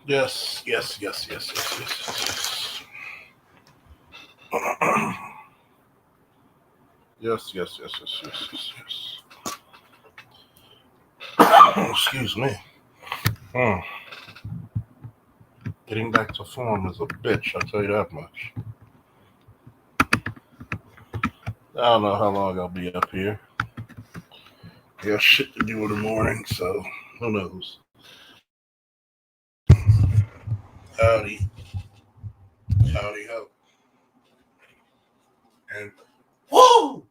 Yes, yes, yes, yes, yes, yes, yes, yes, yes, yes, yes, yes, yes, yes. Excuse me. Hmm. Getting back to form is a bitch. I'll tell you that much. I don't know how long I'll be up here. I got shit to do in the morning, so who knows? Howdy, howdy, ho, and woo!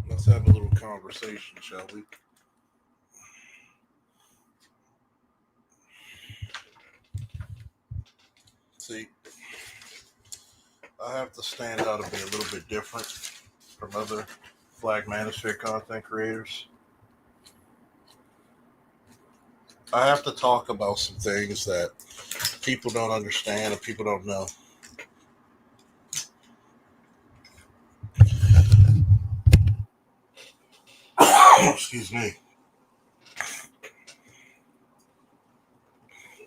Let's have a little conversation, shall we? See, I have to stand out and be a little bit different from other Flag Manosphere content creators. I have to talk about some things that people don't understand and people don't know. Excuse me.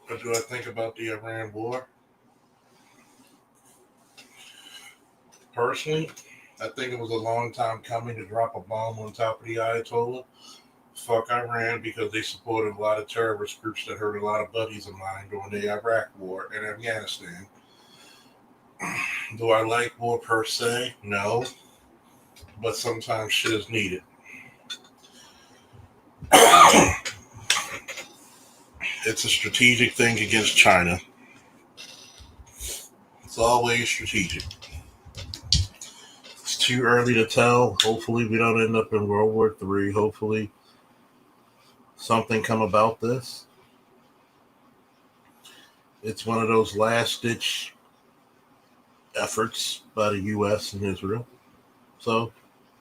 What do I think about the Iran war? Personally, I think it was a long time coming to drop a bomb on top of the Ayatollah. Fuck Iran because they supported a lot of terrorist groups that hurt a lot of buddies of mine during the Iraq war and Afghanistan. Do I like war per se? No, but sometimes shit is needed. It's a strategic thing against China. It's always strategic. It's too early to tell. Hopefully, we don't end up in World War III. Hopefully, something come about this. It's one of those last ditch efforts by the U.S. and Israel. So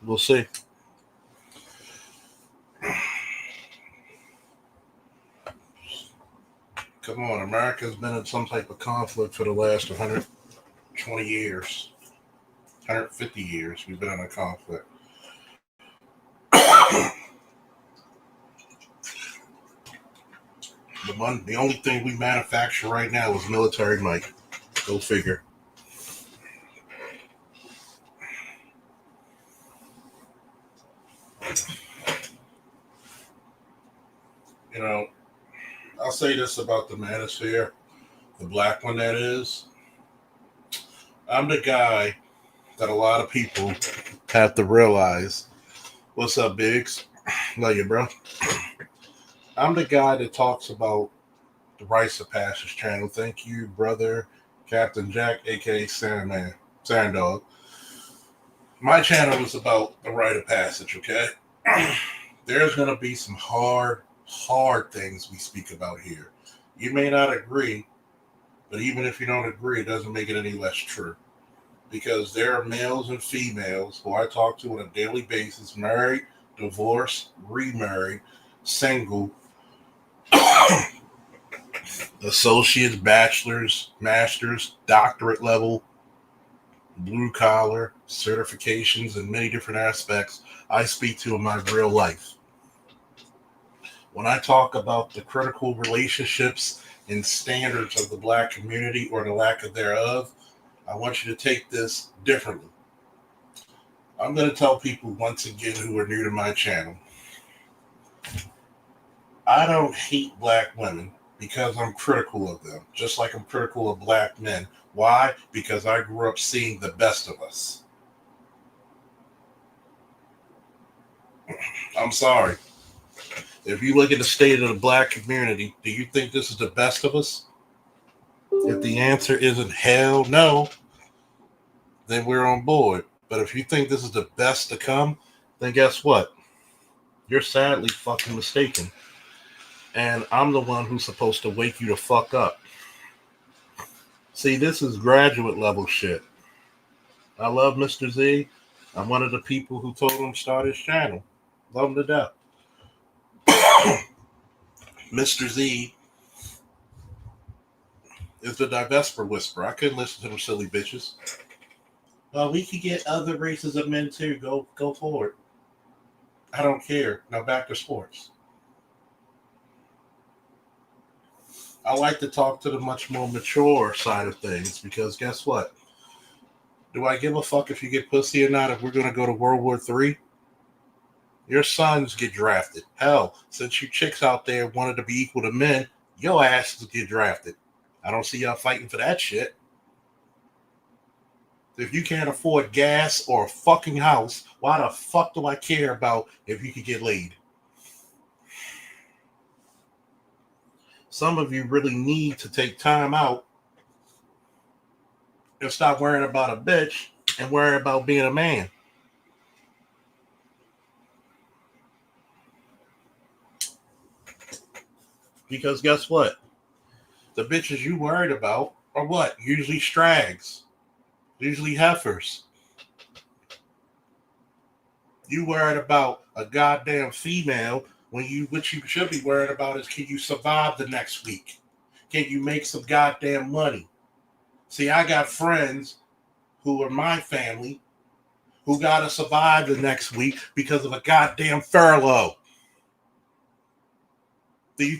we'll see. Come on, America's been in some type of conflict for the last 120 years, 150 years. We've been in a conflict. The only thing we manufacture right now is military might. Go figure. You know, I'll say this about the manosphere, the black one that is. I'm the guy that a lot of people have to realize. What's up, Biggs? Love you, bro. I'm the guy that talks about the Rites of Passage channel. Thank you, brother, Captain Jack, aka Sandman, Sandog. My channel is about the rite of passage, okay? There's going to be some hard things we speak about here. You may not agree, but even if you don't agree, it doesn't make it any less true. Because there are males and females who I talk to on a daily basis, married, divorced, remarried, single, associates, bachelors, masters, doctorate level, blue collar, certifications, and many different aspects I speak to in my real life. When I talk about the critical relationships and standards of the black community or the lack of thereof, I want you to take this differently. I'm going to tell people once again who are new to my channel, I don't hate black women because I'm critical of them, just like I'm critical of black men. Why? Because I grew up seeing the best of us. I'm sorry. If you look at the state of the black community, do you think this is the best of us? If the answer isn't hell no, then we're on board. But if you think this is the best to come, then guess what? You're sadly fucking mistaken. And I'm the one who's supposed to wake you the fuck up. See, this is graduate level shit. I love Mr. Z. I'm one of the people who told him to start his channel. Love him to death. Mr. Z is the divesper whisperer. I couldn't listen to them silly bitches. Well, we could get other races of men too. Go forward. I don't care. Now back to sports. I like to talk to the much more mature side of things because guess what? Do I give a fuck if you get pussy or not if we're going to go to World War III? Your sons get drafted. Hell, since you chicks out there wanted to be equal to men, your asses get drafted. I don't see y'all fighting for that shit. If you can't afford gas or a fucking house, why the fuck do I care about if you can get laid? Some of you really need to take time out and stop worrying about a bitch and worry about being a man. Because guess what? The bitches you worried about are what? Usually strags, usually heifers. You worried about a goddamn female when what you should be worried about is can you survive the next week? Can you make some goddamn money? See, I got friends who are my family who gotta survive the next week because of a goddamn furlough. Do you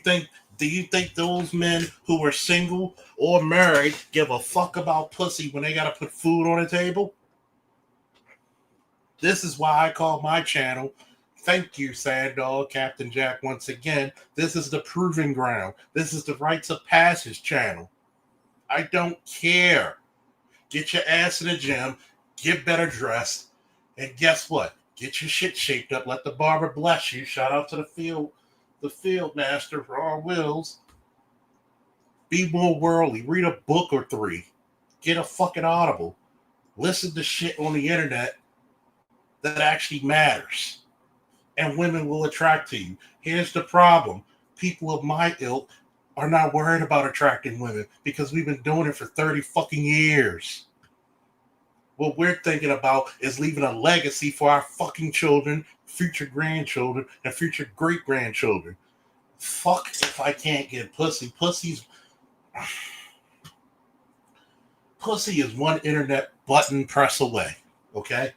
think those men who are single or married give a fuck about pussy when they gotta put food on the table? This is why I call my channel. Thank you, Sad Dog, Captain Jack, once again. This is the proving ground. This is the rites of passage channel. I don't care. Get your ass in the gym, get better dressed, and guess what? Get your shit shaped up. Let the barber bless you. Shout out to the field master for our wills. Be more worldly. Read a book or three. Get a fucking Audible. Listen to shit on the internet that actually matters. And women will attract to you. Here's the problem. People of my ilk are not worried about attracting women because we've been doing it for 30 fucking years. What we're thinking about is leaving a legacy for our fucking children, future grandchildren, and future great-grandchildren. Fuck if I can't get pussy. Pussy is one internet button press away, okay?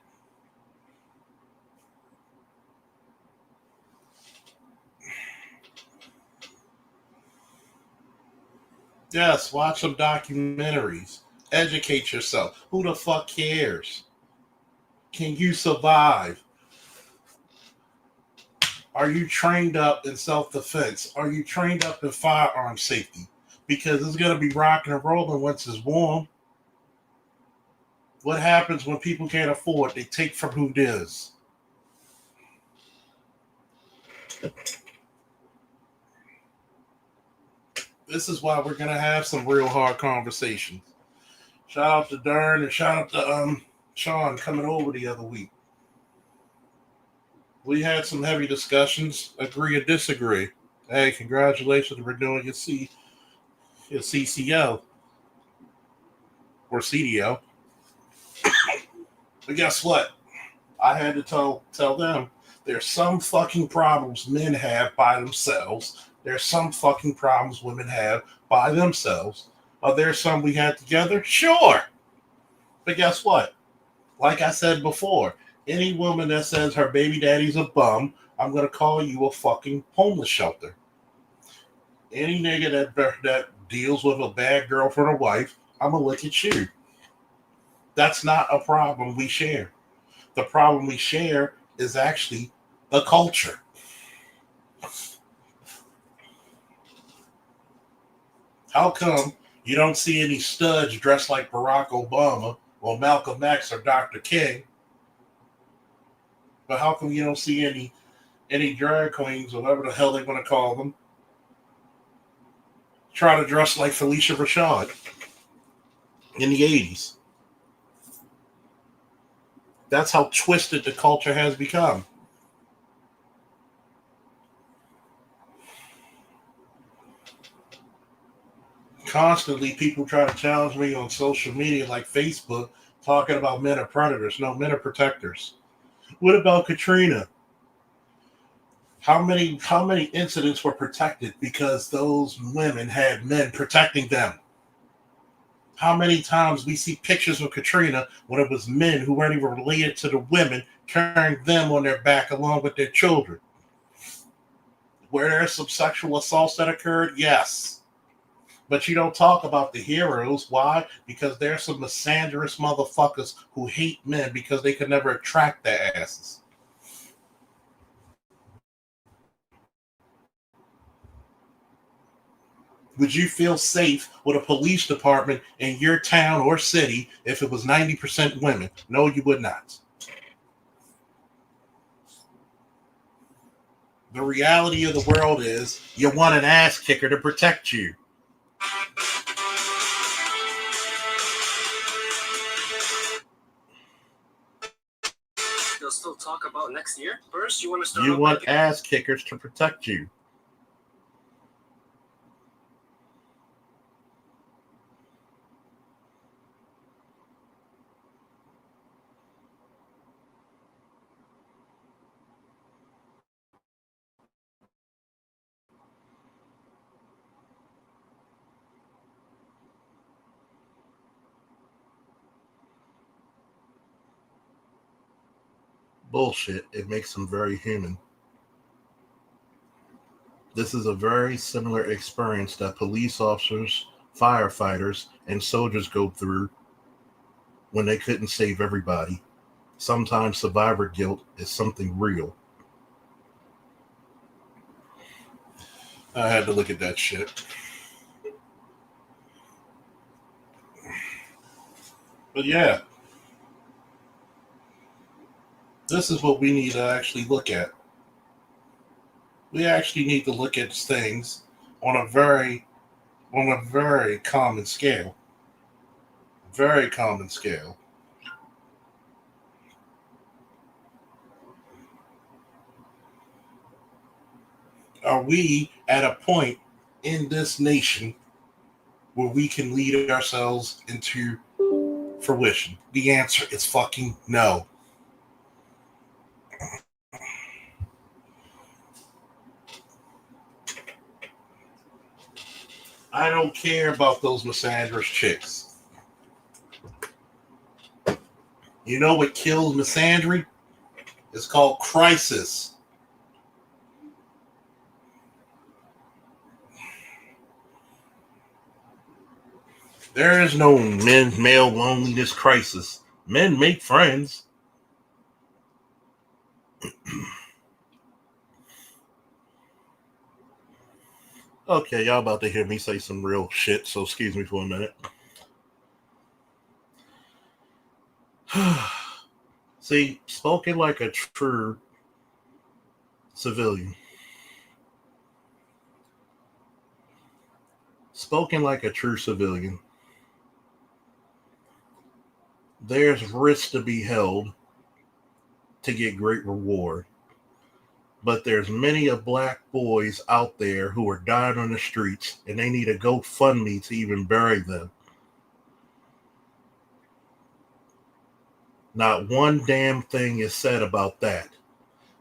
Yes, watch some documentaries. Educate yourself. Who the fuck cares? Can you survive? Are you trained up in self-defense? Are you trained up in firearm safety? Because it's going to be rocking and rolling once it's warm. What happens when people can't afford? They take from who does. This is why we're going to have some real hard conversations. Shout out to Dern and shout out to Sean coming over the other week. We had some heavy discussions, agree or disagree. Hey, congratulations for doing your CCO or CDO. But guess what? I had to tell them there's some fucking problems men have by themselves. There's some fucking problems women have by themselves. Are there some we had together? Sure. But guess what? Like I said before, any woman that says her baby daddy's a bum, I'm going to call you a fucking homeless shelter. Any nigga that deals with a bad girlfriend or wife, I'm going to look at you. That's not a problem we share. The problem we share is actually the culture. How come you don't see any studs dressed like Barack Obama or Malcolm X or Dr. King? But how come you don't see any drag queens, or whatever the hell they want to call them, try to dress like Felicia Rashad in the 80s? That's how twisted the culture has become. Constantly, people try to challenge me on social media like Facebook, talking about men are predators. No, men are protectors. What about Katrina? How many incidents were protected because those women had men protecting them? How many times we see pictures of Katrina when it was men who weren't even related to the women carrying them on their back along with their children? Were there some sexual assaults that occurred? Yes. But you don't talk about the heroes. Why? Because there's some misandrous motherfuckers who hate men because they could never attract their asses. Would you feel safe with a police department in your town or city if it was 90% women? No, you would not. The reality of the world is you want an ass kicker to protect you. They'll still talk about next year. First, you want to start. You want ass kickers to protect you. Bullshit. It makes them very human. This is a very similar experience that police officers, firefighters, and soldiers go through when they couldn't save everybody. Sometimes survivor guilt is something real. I had to look at that shit. But yeah, this is what we need to actually look at. We actually need to look at things on a very common scale. Very common scale. Are we at a point in this nation where we can lead ourselves into fruition? The answer is fucking no. I don't care about those misandrous chicks. You know what kills misandry? It's called crisis. There is no male loneliness crisis. Men make friends. Okay, y'all about to hear me say some real shit, so excuse me for a minute. See, spoken like a true civilian. Spoken like a true civilian. There's risk to be held to get great reward. But there's many of black boys out there who are dying on the streets and they need a GoFundMe to even bury them. Not one damn thing is said about that.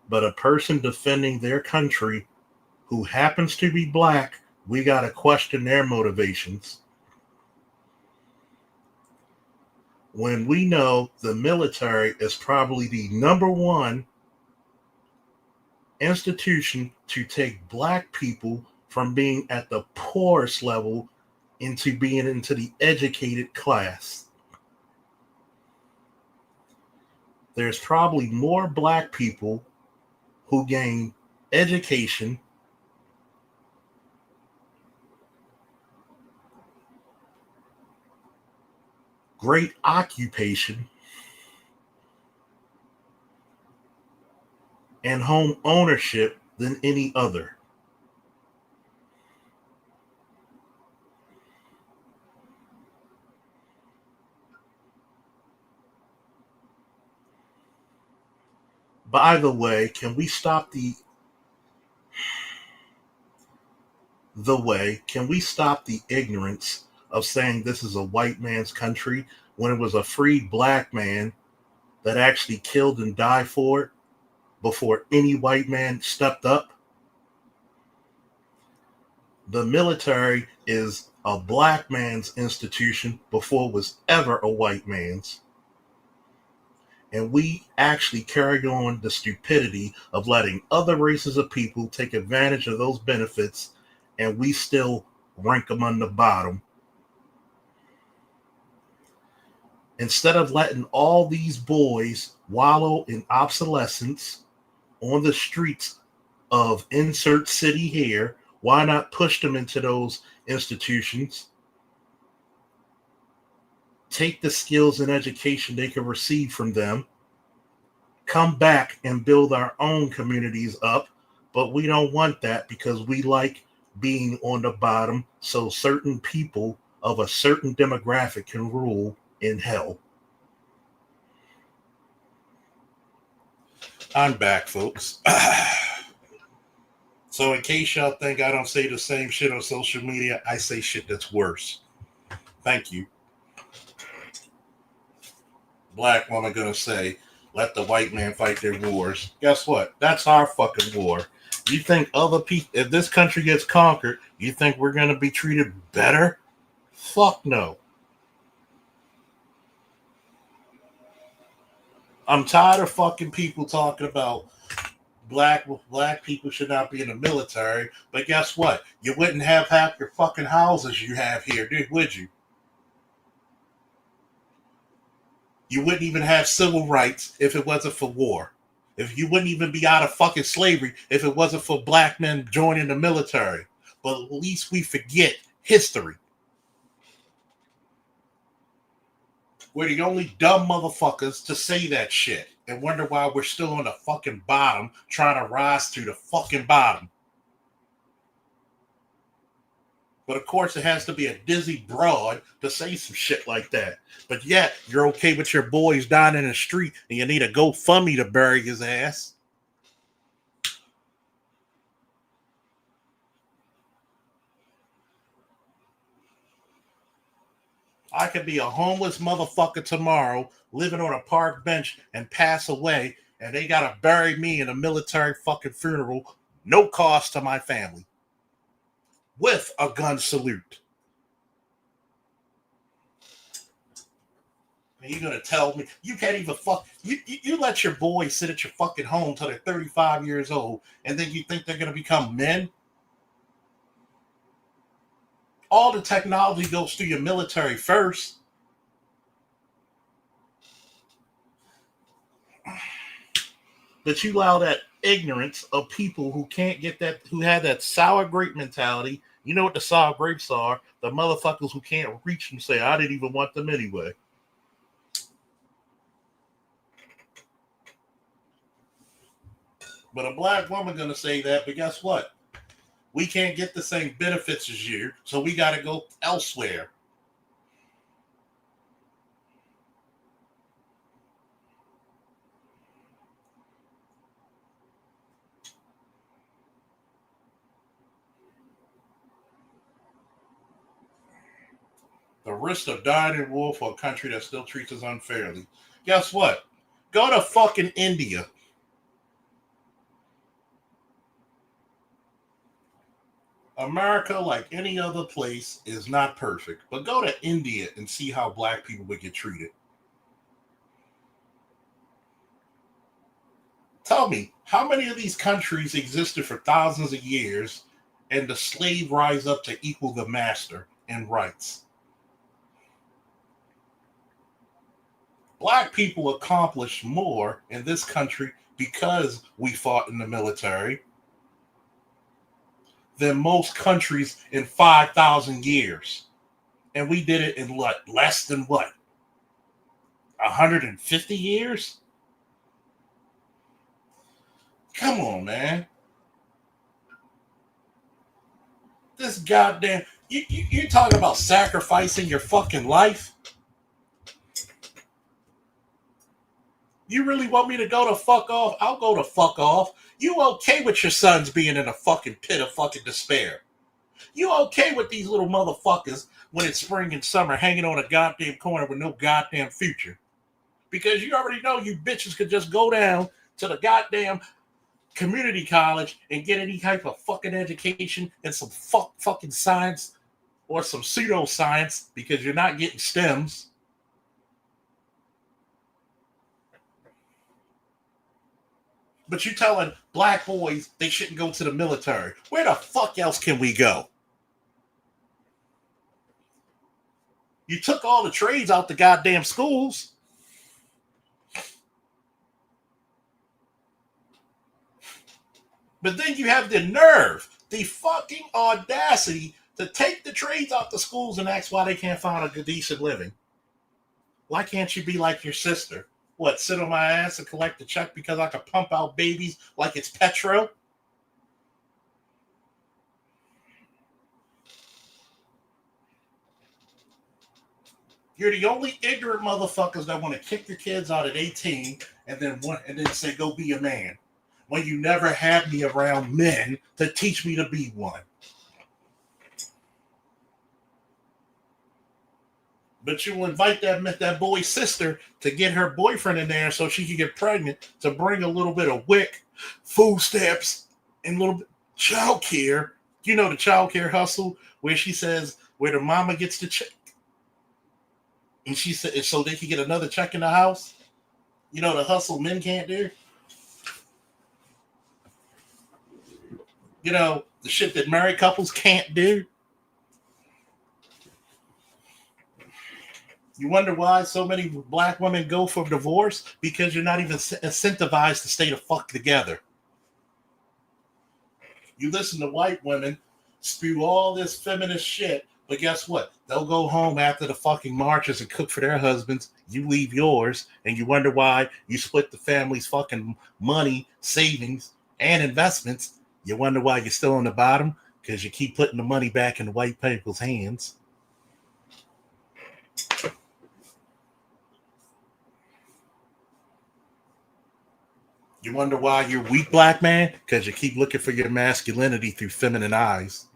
But a person defending their country who happens to be black, we got to question their motivations. When we know the military is probably the number one institution to take black people from being at the poorest level into being into the educated class. There's probably more black people who gain education, great occupation, and home ownership than any other. By the way, can we stop the ignorance of saying this is a white man's country when it was a free black man that actually killed and died for it before any white man stepped up? The military is a black man's institution before it was ever a white man's. And we actually carry on the stupidity of letting other races of people take advantage of those benefits, and we still rank them on the bottom. Instead of letting all these boys wallow in obsolescence on the streets of insert city here, why not push them into those institutions? Take the skills and education they can receive from them, come back and build our own communities up. But we don't want that because we like being on the bottom so certain people of a certain demographic can rule in hell. I'm back, folks. So in case y'all think I don't say the same shit on social media, I say shit that's worse. Thank you. Black woman gonna say, let the white man fight their wars. Guess what? That's our fucking war. You think other people, if this country gets conquered, you think we're gonna be treated better? Fuck no. I'm tired of fucking people talking about black people should not be in the military, but guess what? You wouldn't have half your fucking houses you have here, would you? You wouldn't even have civil rights if it wasn't for war. If you wouldn't even be out of fucking slavery if it wasn't for black men joining the military. But at least we forget history. We're the only dumb motherfuckers to say that shit and wonder why we're still on the fucking bottom trying to rise to the fucking bottom. But of course, it has to be a dizzy broad to say some shit like that. But yet, you're okay with your boys dying in the street and you need a GoFundMe to bury his ass. I could be a homeless motherfucker tomorrow, living on a park bench and pass away, and they gotta bury me in a military fucking funeral, no cost to my family, with a gun salute. And you're gonna tell me you can't even fuck you let your boys sit at your fucking home till they're 35 years old, and then you think they're gonna become men? All the technology goes through your military first. But you allow that ignorance of people who can't get that, who have that sour grape mentality. You know what the sour grapes are? The motherfuckers who can't reach and say, I didn't even want them anyway. But a black woman gonna say that, but guess what? We can't get the same benefits as you, so we gotta go elsewhere. The risk of dying in war for a country that still treats us unfairly. Guess what? Go to fucking India. America, like any other place, is not perfect. But go to India and see how black people would get treated. Tell me, how many of these countries existed for thousands of years and the slave rise up to equal the master in rights? Black people accomplished more in this country because we fought in the military than most countries in 5,000 years. And we did it in what? Less than what? 150 years? Come on, man. This goddamn... You talking about sacrificing your fucking life? You really want me to go to fuck off? I'll go to fuck off. You okay with your sons being in a fucking pit of fucking despair? You okay with these little motherfuckers when it's spring and summer hanging on a goddamn corner with no goddamn future? Because you already know you bitches could just go down to the goddamn community college and get any type of fucking education and some fucking science or some pseudoscience because you're not getting STEMs. But you telling black boys they shouldn't go to the military. Where the fuck else can we go? You took all the trades out the goddamn schools. But then you have the nerve, the fucking audacity to take the trades out the schools and ask why they can't find a decent living. Why can't you be like your sister? What, sit on my ass and collect the check because I can pump out babies like it's petrol? You're the only ignorant motherfuckers that want to kick your kids out at 18 and then say, go be a man. When you never had me around men to teach me to be one. But you will invite that boy's sister to get her boyfriend in there so she can get pregnant, to bring a little bit of WIC, food stamps, and a little bit child care. You know the child care hustle where she says where the mama gets the check. And she said so they can get another check in the house. You know the hustle men can't do. You know, the shit that married couples can't do. You wonder why so many black women go for divorce? Because you're not even incentivized to stay the fuck together. You listen to white women spew all this feminist shit, but guess what? They'll go home after the fucking marches and cook for their husbands. You leave yours, and you wonder why you split the family's fucking money, savings, and investments. You wonder why you're still on the bottom? Because you keep putting the money back in the white people's hands. You wonder why you're weak, black man? Because you keep looking for your masculinity through feminine eyes.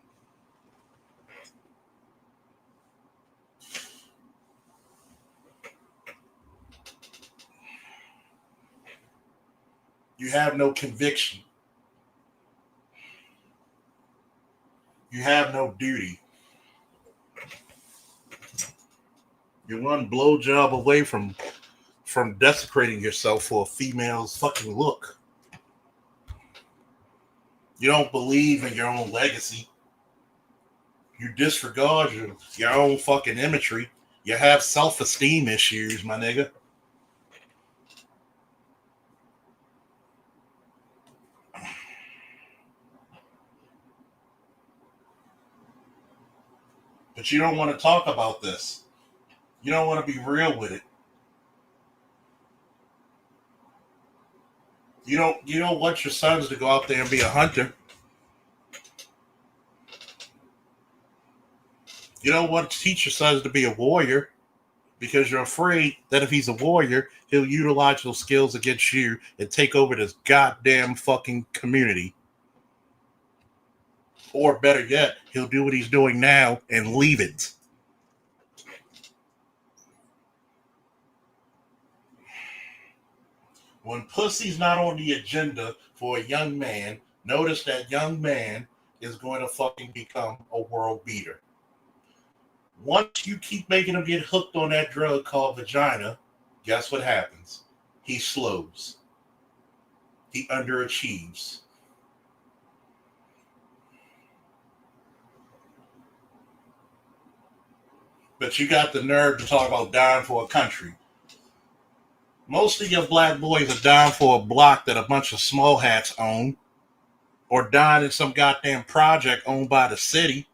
You have no conviction. You have no duty. You're one blowjob away from desecrating yourself for a female's fucking look. You don't believe in your own legacy. You disregard your own fucking imagery. You have self-esteem issues, my nigga. But you don't want to talk about this. You don't want to be real with it. You don't want your sons to go out there and be a hunter. You don't want to teach your sons to be a warrior because you're afraid that if he's a warrior, he'll utilize those skills against you and take over this goddamn fucking community. Or better yet, he'll do what he's doing now and leave it. When pussy's not on the agenda for a young man, notice that young man is going to fucking become a world beater. Once you keep making him get hooked on that drug called vagina, guess what happens? He slows. He underachieves. But you got the nerve to talk about dying for a country. Most of your black boys are dying for a block that a bunch of small hats own, or dying in some goddamn project owned by the city.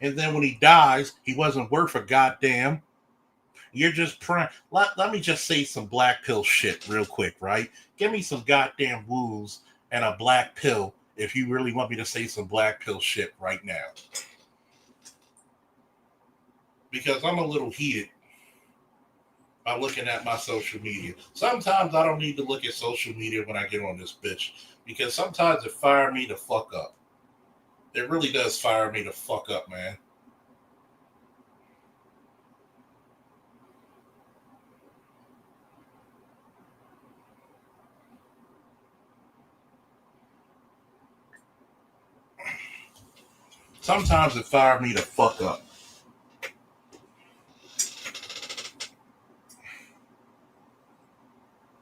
And then when he dies, he wasn't worth a goddamn. You're just praying. Let me just say some black pill shit real quick, right? Give me some goddamn woos and a black pill if you really want me to say some black pill shit right now. Because I'm a little heated by looking at my social media. Sometimes I don't need to look at social media when I get on this bitch, because sometimes it fires me the fuck up. It really does fire me the fuck up, man. Sometimes it fired me the fuck up.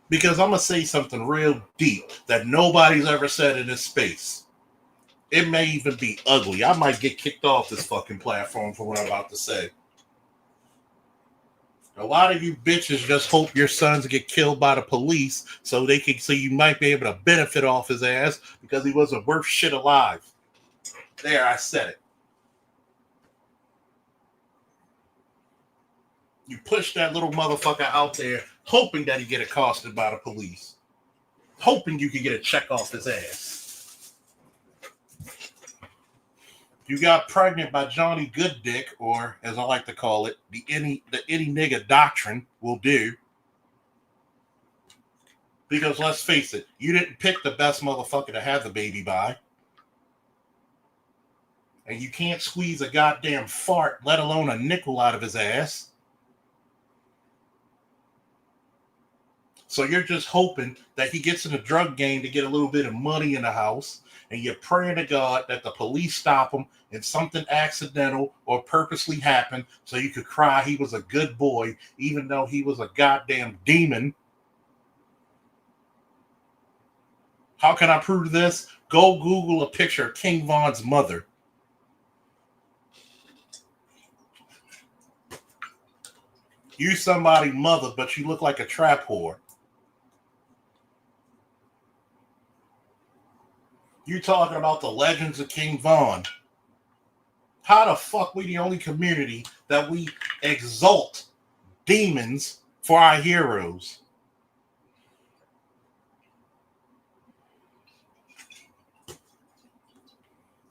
Because I'm going to say something real deep that nobody's ever said in this space. It may even be ugly. I might get kicked off this fucking platform for what I'm about to say. A lot of you bitches just hope your sons get killed by the police so you might be able to benefit off his ass because he wasn't worth shit alive. There, I said it. You push that little motherfucker out there hoping that he get accosted by the police. Hoping you can get a check off his ass. You got pregnant by Johnny Good Dick, or as I like to call it, the any nigga doctrine will do. Because let's face it, you didn't pick the best motherfucker to have the baby by. And you can't squeeze a goddamn fart, let alone a nickel out of his ass. So you're just hoping that he gets in the drug game to get a little bit of money in the house, and you're praying to God that the police stop him and something accidental or purposely happened so you could cry he was a good boy, even though he was a goddamn demon. How can I prove this? Go Google a picture of King Von's mother. You somebody's mother, but you look like a trap whore. You talking about the legends of King Von. How the fuck we the only community that we exalt demons for our heroes?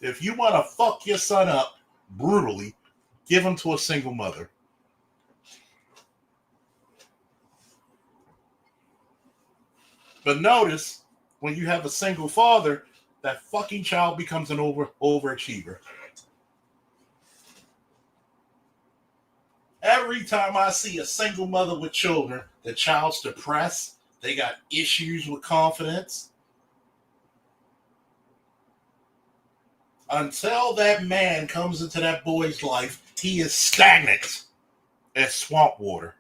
If you want to fuck your son up brutally, give him to a single mother. But notice, when you have a single father, that fucking child becomes an overachiever. Every time I see a single mother with children, the child's depressed, they got issues with confidence. Until that man comes into that boy's life, he is stagnant as swamp water.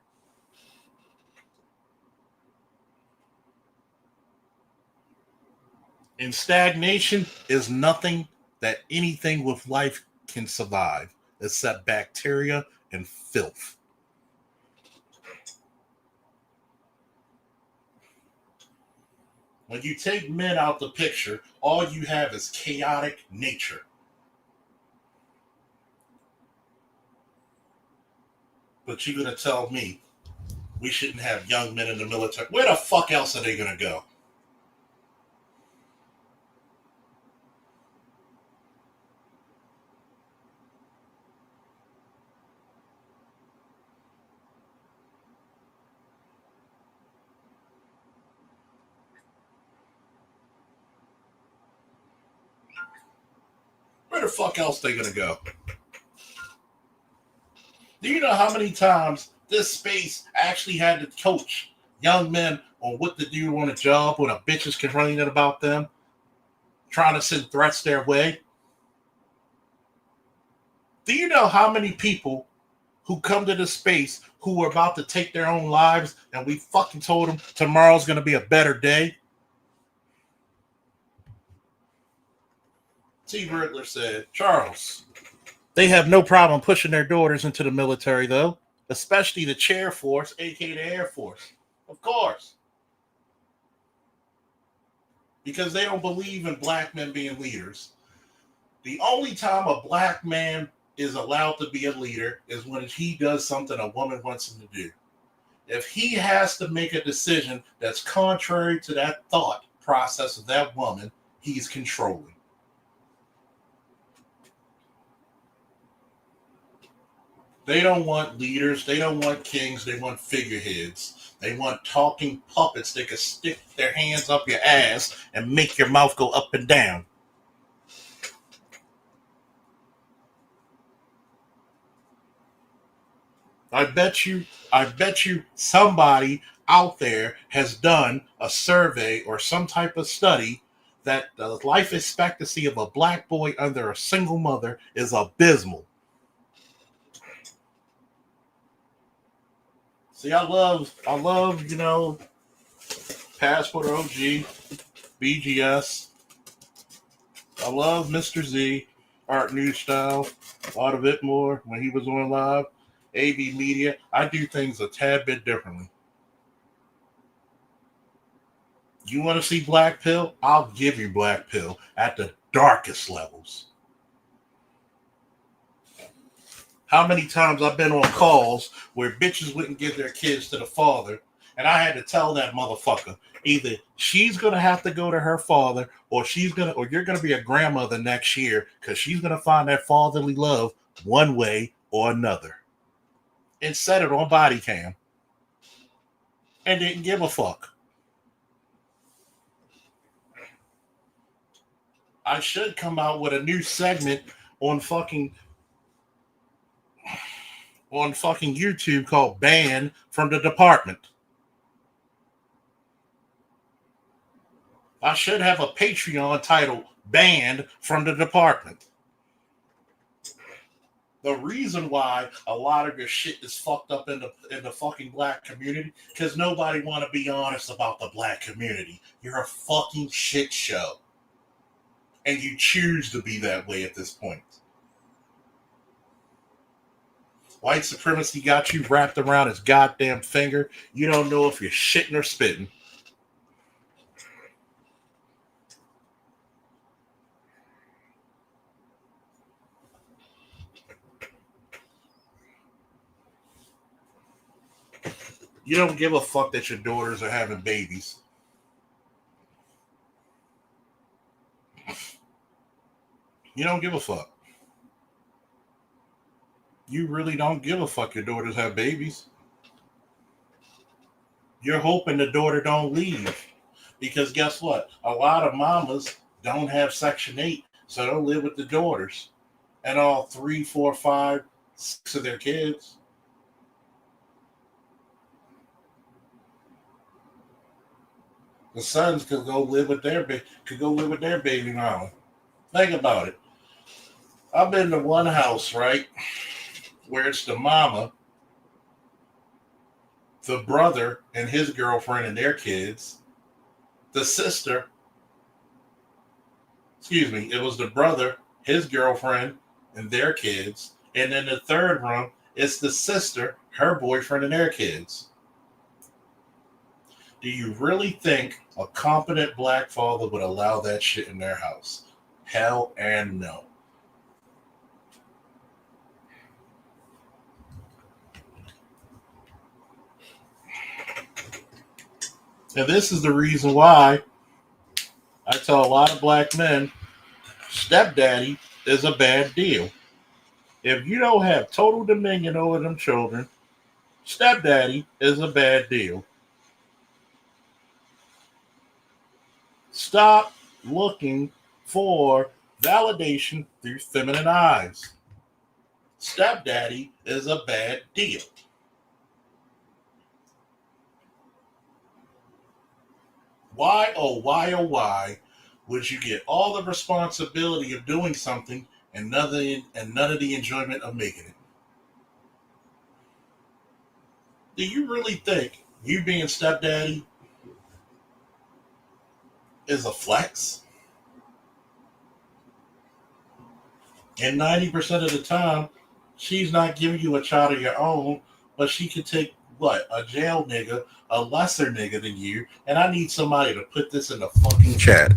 And stagnation is nothing that anything with life can survive except bacteria and filth. When you take men out the picture, all you have is chaotic nature. But you're going to tell me we shouldn't have young men in the military. Where the fuck else are they going to go? Where the fuck else they going to go? Do you know how many times this space actually had to coach young men on what to do on a job when a bitch is complaining about them, trying to send threats their way? Do you know how many people who come to this space who were about to take their own lives and we fucking told them tomorrow's going to be a better day? T. Riddler said, Charles, they have no problem pushing their daughters into the military, though, especially the Chair Force, aka the Air Force. Of course. Because they don't believe in black men being leaders. The only time a black man is allowed to be a leader is when he does something a woman wants him to do. If he has to make a decision that's contrary to that thought process of that woman, he's controlling. They don't want leaders. They don't want kings. They want figureheads. They want talking puppets that can stick their hands up your ass and make your mouth go up and down. I bet you somebody out there has done a survey or some type of study that the life expectancy of a black boy under a single mother is abysmal. See, I love, Passport OG, BGS. I love Mr. Z, Art New Style, a lot of it more when he was on live. AV Media, I do things a tad bit differently. You want to see Black Pill? I'll give you Black Pill at the darkest levels. How many times I've been on calls where bitches wouldn't give their kids to the father, and I had to tell that motherfucker either she's gonna have to go to her father, or you're gonna be a grandmother next year because she's gonna find that fatherly love one way or another. And set it on body cam, and didn't give a fuck. I should come out with a new segment on fucking YouTube called Banned from the Department. I should have a Patreon titled Banned from the Department. The reason why a lot of your shit is fucked up in the fucking black community, because nobody want to be honest about the black community. You're a fucking shit show. And you choose to be that way at this point. White supremacy got you wrapped around his goddamn finger. You don't know if you're shitting or spitting. You don't give a fuck that your daughters are having babies. You don't give a fuck. You really don't give a fuck your daughters have babies. You're hoping the daughter don't leave. Because guess what? A lot of mamas don't have Section 8, so they'll live with the daughters. And all 3, 4, 5, 6 of their kids. The sons could go live with their baby mama. Think about it. I've been to one house, right, where it's the mama, the brother and his girlfriend and their kids, the sister. It was the brother, his girlfriend, and their kids, and then the third room, it's the sister, her boyfriend, and their kids. Do you really think a competent black father would allow that shit in their house? Hell and no. And this is the reason why I tell a lot of black men, stepdaddy is a bad deal. If you don't have total dominion over them children, stepdaddy is a bad deal. Stop looking for validation through feminine eyes. Stepdaddy is a bad deal. Why, oh, why would you get all the responsibility of doing something and none of the enjoyment of making it? Do you really think you being stepdaddy is a flex? And 90% of the time, she's not giving you a child of your own, but she could take what? A jail nigga, a lesser nigga than you, and I need somebody to put this in the fucking chat.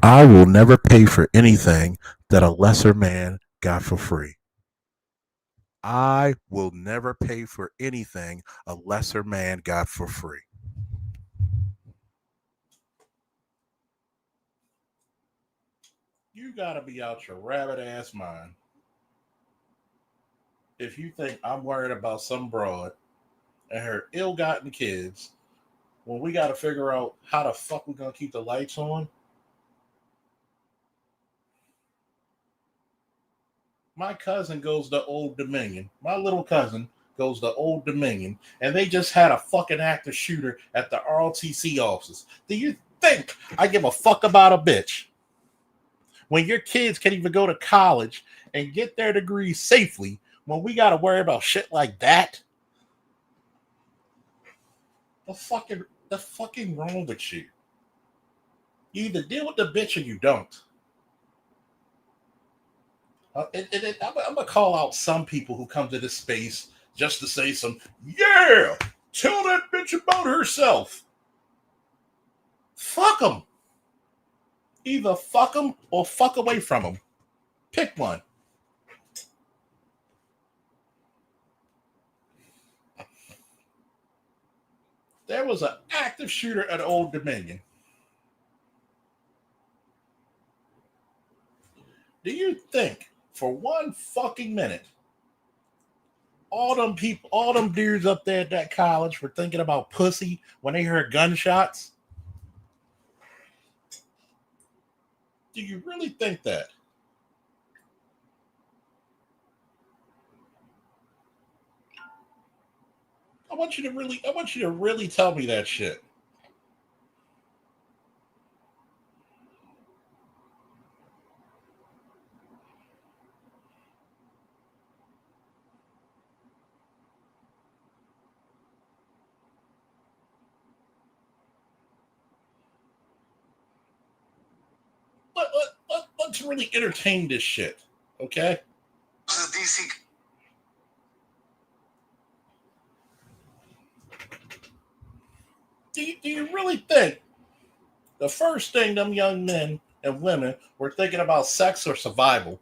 I will never pay for anything that a lesser man got for free. I will never pay for anything a lesser man got for free. You gotta be out your rabbit ass mind if you think I'm worried about some broad and her ill-gotten kids when we gotta figure out how the fuck we're gonna keep the lights on. My cousin goes to Old Dominion. My little cousin goes to Old Dominion, and they just had a fucking active shooter at the ROTC offices. Do you think I give a fuck about a bitch? When your kids can even go to college and get their degrees safely, when we got to worry about shit like that? The fucking wrong with you? You either deal with the bitch or you don't. I'm going to call out some people who come to this space just to say some, yeah, tell that bitch about herself. Fuck them. Either fuck them or fuck away from them. Pick one. There was an active shooter at Old Dominion. Do you think for one fucking minute all them people, all them dudes up there at that college were thinking about pussy when they heard gunshots? Do you really think that? I want you to really tell me that shit. Let's really entertain this shit, okay? This is DC. Do you really think the first thing them young men and women were thinking about sex or survival?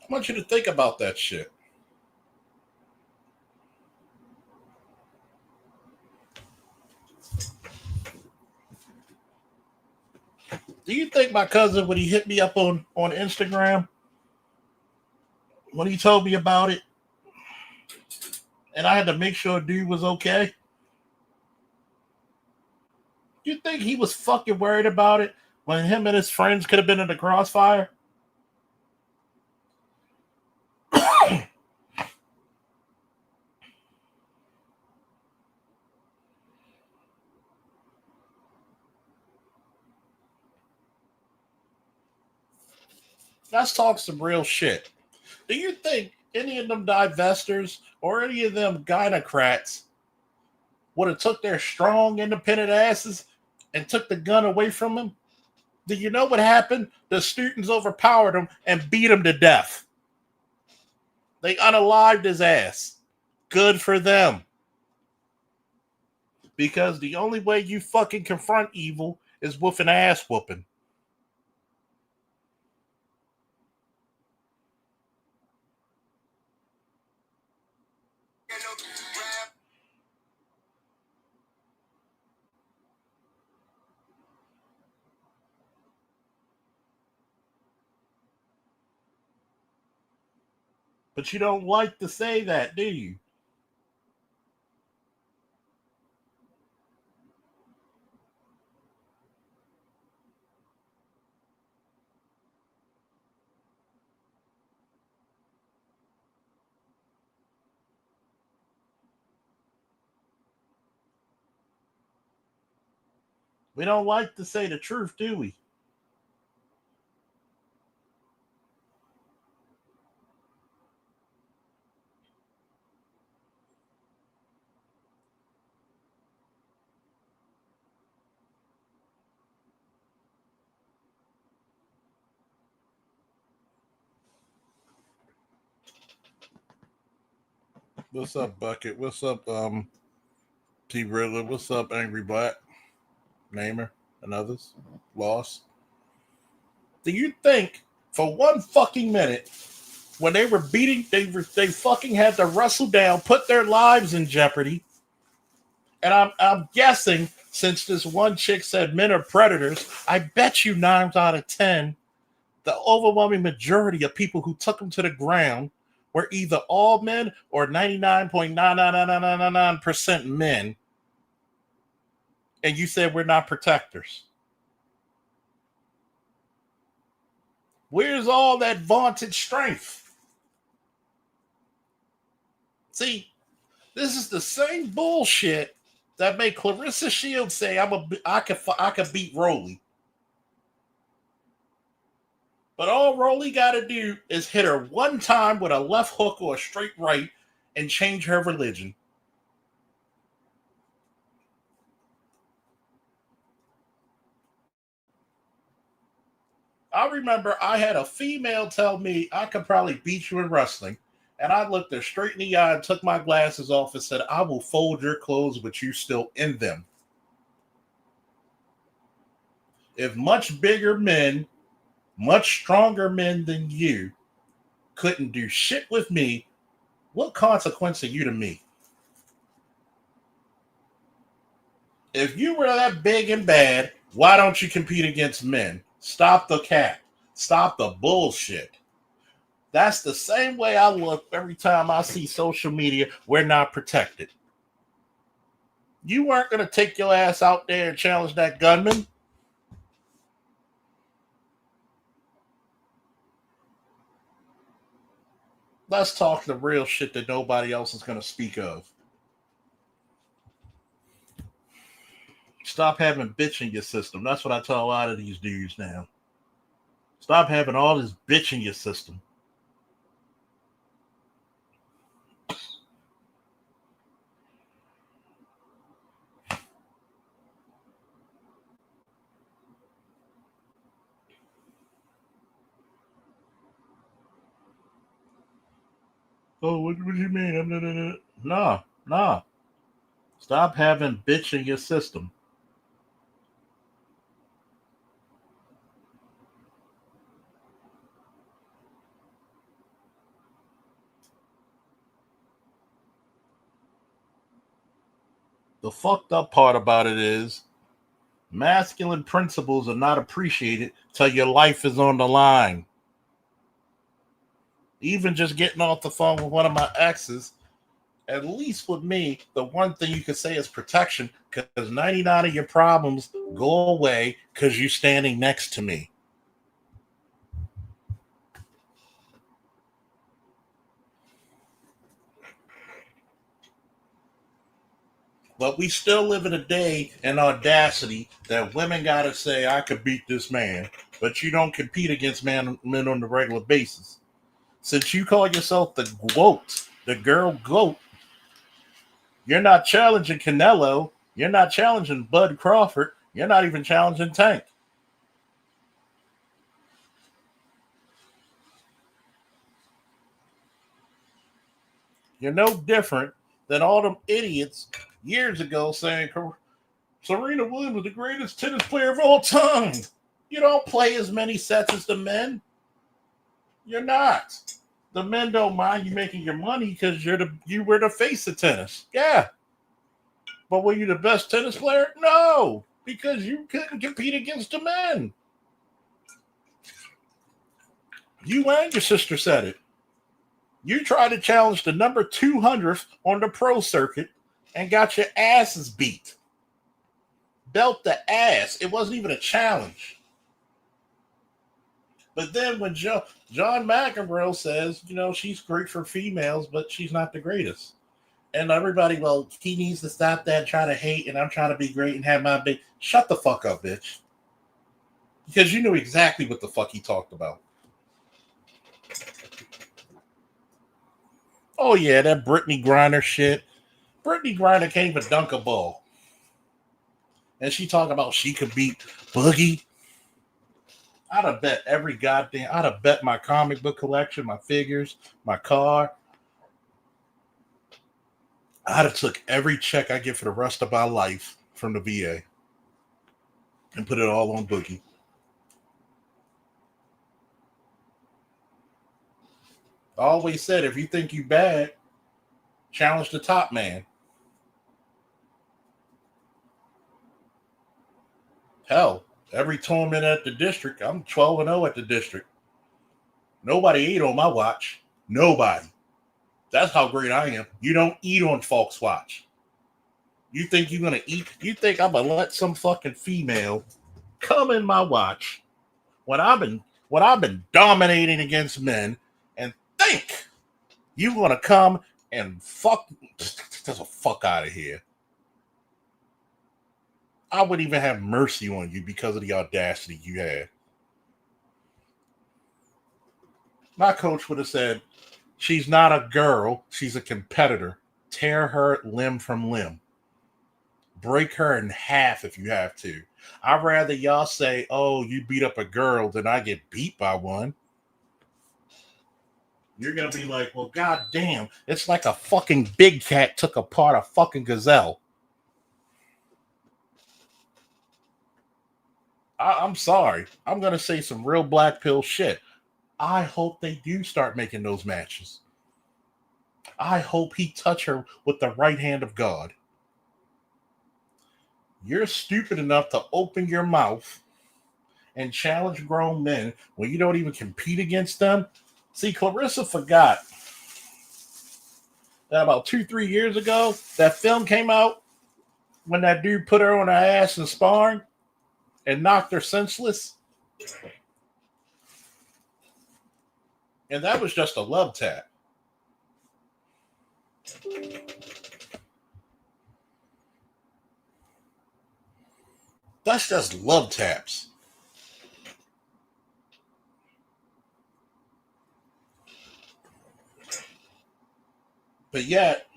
I want you to think about that shit. Do you think my cousin, when he hit me up on Instagram, when he told me about it, and I had to make sure dude was okay, you think he was fucking worried about it when him and his friends could have been in the crossfire? Let's talk some real shit. Do you think any of them divestors or any of them gynocrats would have took their strong, independent asses and took the gun away from him? Do you know what happened? The students overpowered him and beat him to death. They unalived his ass. Good for them. Because the only way you fucking confront evil is with an ass whooping. But you don't like to say that, do you? We don't like to say the truth, do we? What's up, Bucket? What's up, T Riddler? What's up, Angry Black? Namer and others? Lost. Do you think for one fucking minute when they were beating, they fucking had to wrestle down, put their lives in jeopardy? And I'm guessing since this one chick said men are predators, I bet you 9 out of 10, the overwhelming majority of people who took them to the ground were either all men or 99.99999% men. And you said we're not protectors. Where's all that vaunted strength? See, this is the same bullshit that made Clarissa Shields say I could beat Rolly. But all Rolly got to do is hit her one time with a left hook or a straight right, and change her religion. I remember I had a female tell me I could probably beat you in wrestling. And I looked her straight in the eye and took my glasses off and said, I will fold your clothes with you still in them. If much bigger men, much stronger men than you couldn't do shit with me, what consequence are you to me? If you were that big and bad, why don't you compete against men? Stop the cap. Stop the bullshit. That's the same way I look every time I see social media. We're not protected. You weren't going to take your ass out there and challenge that gunman. Let's talk the real shit that nobody else is going to speak of. Stop having bitch in your system. That's what I tell a lot of these dudes now. Stop having all this bitch in your system. Oh, what do you mean? Nah. Stop having bitch in your system. The fucked up part about it is masculine principles are not appreciated till your life is on the line. Even just getting off the phone with one of my exes, at least with me, the one thing you can say is protection, because 99 of your problems go away because you're standing next to me. But we still live in a day and audacity that women got to say, I could beat this man, but you don't compete against men on the regular basis. Since you call yourself the GOAT, the girl GOAT, you're not challenging Canelo. You're not challenging Bud Crawford. You're not even challenging Tank. You're no different than all them idiots years ago saying Serena Williams was the greatest tennis player of all time. You don't play as many sets as the men. You're not. The men don't mind you making your money because you were the face of tennis. Yeah. But were you the best tennis player? No, because you couldn't compete against the men. You and your sister said it. You tried to challenge the number 200th on the pro circuit and got your asses beat. Belt the ass. It wasn't even a challenge. But then when John McEnroe says, she's great for females, but she's not the greatest. And everybody, well, he needs to stop that and try to hate, and I'm trying to be great and have my big. Shut the fuck up, bitch. Because you knew exactly what the fuck he talked about. Oh, yeah, that Brittany Griner shit. Brittany Griner can't even dunk a ball. And she talking about she could beat Boogie. I'd have bet I'd have bet my comic book collection, my figures, my car. I'd have took every check I get for the rest of my life from the VA and put it all on Boogie. I always said, if you think you bad, challenge the top man. Hell, every tournament at the district, I'm 12-0 at the district. Nobody ate on my watch. Nobody. That's how great I am. You don't eat on folks' watch. You think you're going to eat? You think I'm going to let some fucking female come in my watch when I've been dominating against men and think you want to come and fuck the fuck out of here? I wouldn't even have mercy on you because of the audacity you had. My coach would have said, She's not a girl. She's a competitor. Tear her limb from limb. Break her in half if you have to. I'd rather y'all say, oh, you beat up a girl than I get beat by one. You're going to be like, well, goddamn. It's like a fucking big cat took apart a fucking gazelle. I'm sorry. I'm going to say some real black pill shit. I hope they do start making those matches. I hope he touch her with the right hand of God. You're stupid enough to open your mouth and challenge grown men when you don't even compete against them. See, Clarissa forgot that about 2-3 years ago, that film came out when that dude put her on her ass in sparring and knocked her senseless. And that was just a love tap. That's just love taps. But yet,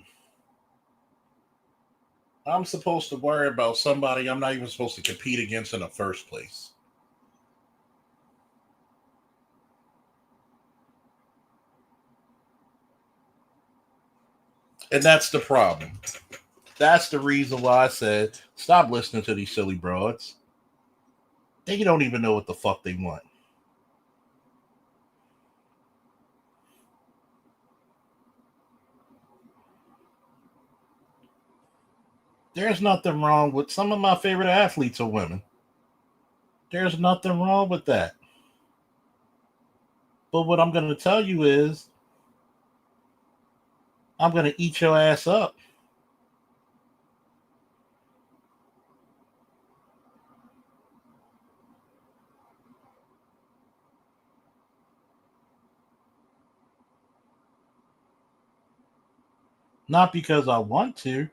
I'm supposed to worry about somebody I'm not even supposed to compete against in the first place. And that's the problem. That's the reason why I said stop listening to these silly broads. They don't even know what the fuck they want. There's nothing wrong with some of my favorite athletes are women. There's nothing wrong with that. But what I'm going to tell you is I'm going to eat your ass up. Not because I want to.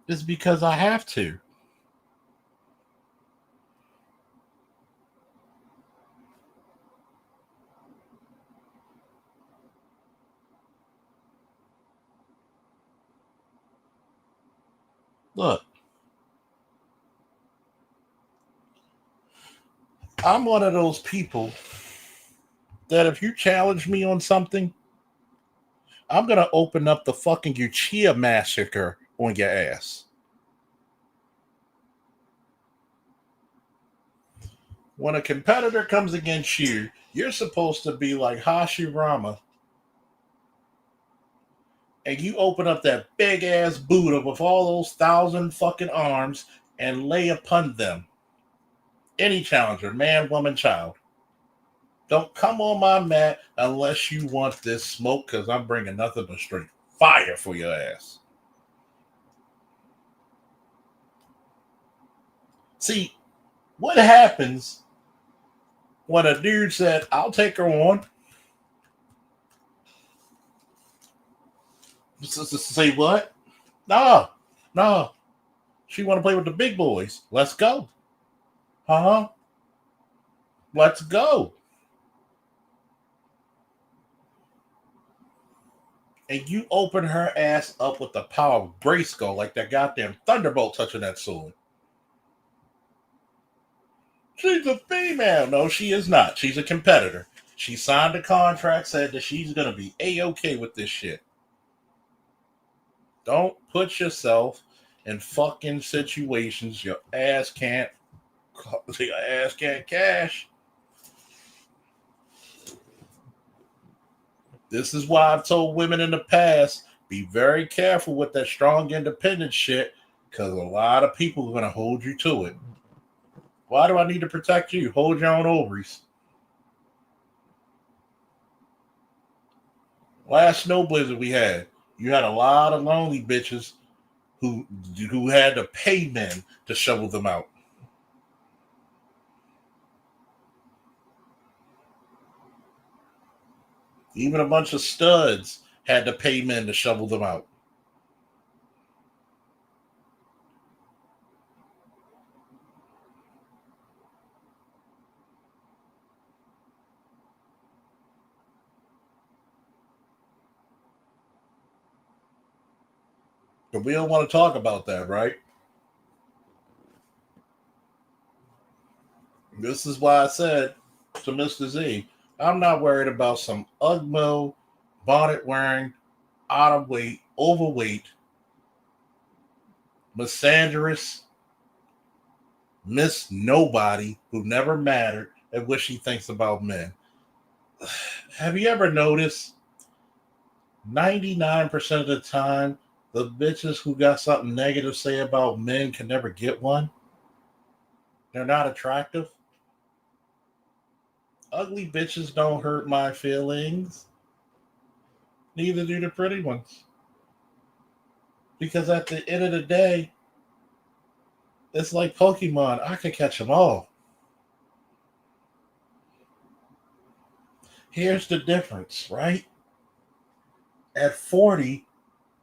It's because I have to. Look, I'm one of those people that if you challenge me on something, I'm going to open up the fucking Uchiha massacre on your ass. When a competitor comes against you, you're supposed to be like Hashirama and you open up that big ass Buddha with all those 1,000 fucking arms and lay upon them. Any challenger, man, woman, child. Don't come on my mat unless you want this smoke, because I'm bringing nothing but straight fire for your ass. See, what happens when a dude said, I'll take her on? Say what? No, no. She want to play with the big boys. Let's go. Huh? Let's go. And you open her ass up with the power of Grayskull like that goddamn Thunderbolt touching that sword. She's a female. No, she is not. She's a competitor. She signed a contract, said that she's going to be A-okay with this shit. Don't put yourself in fucking situations your ass can't cash. This is why I've told women in the past, be very careful with that strong independent shit, because a lot of people are going to hold you to it. Why do I need to protect you? Hold your own ovaries. Last snow blizzard we had, you had a lot of lonely bitches who had to pay men to shovel them out. Even a bunch of studs had to pay men to shovel them out. But we don't want to talk about that, right? This is why I said to Mr. Z, I'm not worried about some Ugmo, bonnet wearing, out of weight, overweight, misandrous, Miss Nobody who never mattered and what she thinks about men. Have you ever noticed 99% of the time the bitches who got something negative to say about men can never get one? They're not attractive. Ugly bitches don't hurt my feelings. Neither do the pretty ones. Because at the end of the day, it's like Pokemon. I can catch them all. Here's the difference, right? At 40,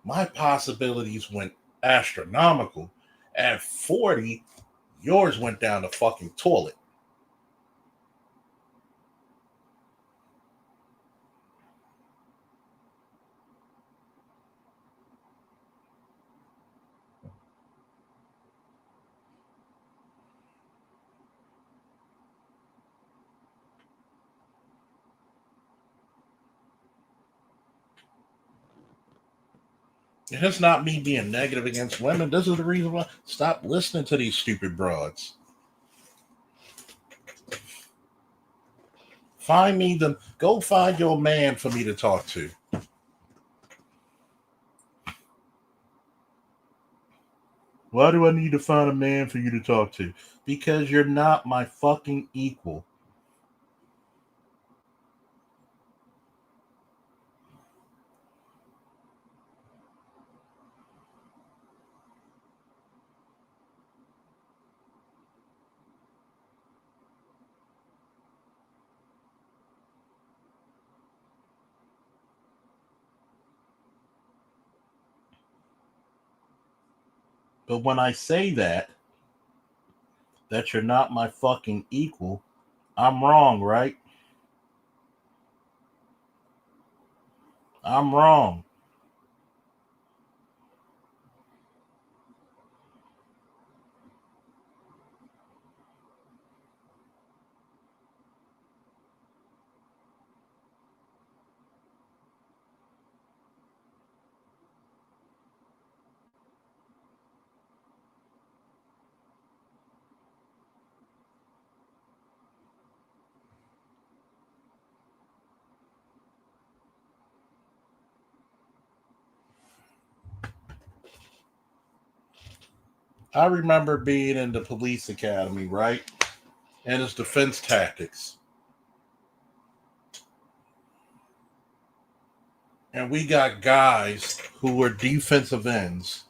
my possibilities went astronomical. At 40, yours went down the fucking toilet. And it's not me being negative against women. This is the reason why. Stop listening to these stupid broads. Go find your man for me to talk to. Why do I need to find a man for you to talk to? Because you're not my fucking equal. But when I say that you're not my fucking equal, I'm wrong, right? I'm wrong. I remember being in the police academy, right? And it's defense tactics. And we got guys who were defensive ends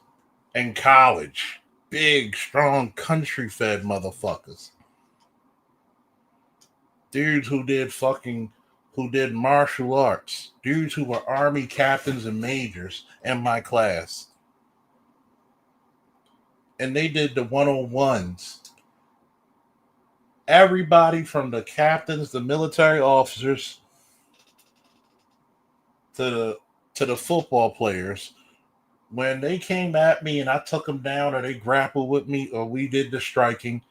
in college. Big, strong, country fed motherfuckers. Dudes who did martial arts. Dudes who were army captains and majors in my class. And they did the 101s. Everybody from the captains, the military officers, to the football players, when they came at me and I took them down or they grappled with me or we did the striking,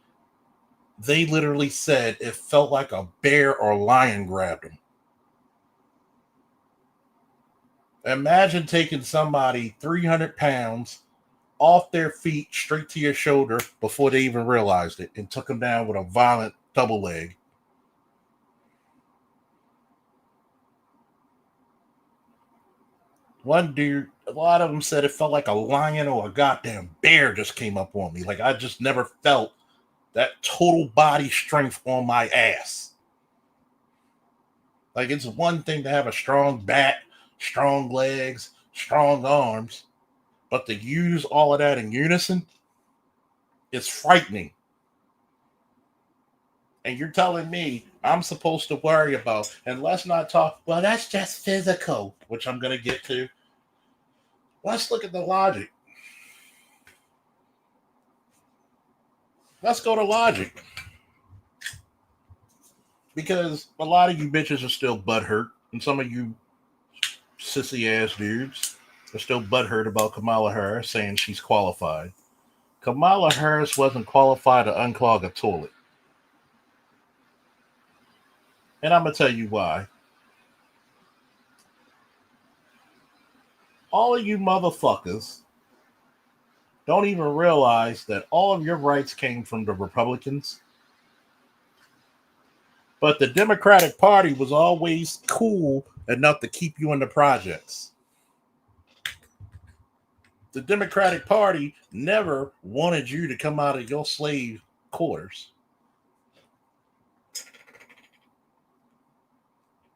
they literally said it felt like a bear or lion grabbed them. Imagine taking somebody 300 pounds off their feet straight to your shoulder before they even realized it and took them down with a violent double leg. One dude, a lot of them said it felt like a lion or a goddamn bear just came up on me. Like I just never felt that total body strength on my ass. Like it's one thing to have a strong back, strong legs, strong arms, but to use all of that in unison is frightening. And you're telling me I'm supposed to worry about, and let's not talk, well, that's just physical, which I'm going to get to. Let's look at the logic. Let's go to logic. Because a lot of you bitches are still butthurt, and some of you sissy ass dudes. They're still butthurt about Kamala Harris saying she's qualified. Kamala Harris wasn't qualified to unclog a toilet. And I'm going to tell you why. All of you motherfuckers don't even realize that all of your rights came from the Republicans. But the Democratic Party was always cool enough to keep you in the projects. The Democratic Party never wanted you to come out of your slave quarters.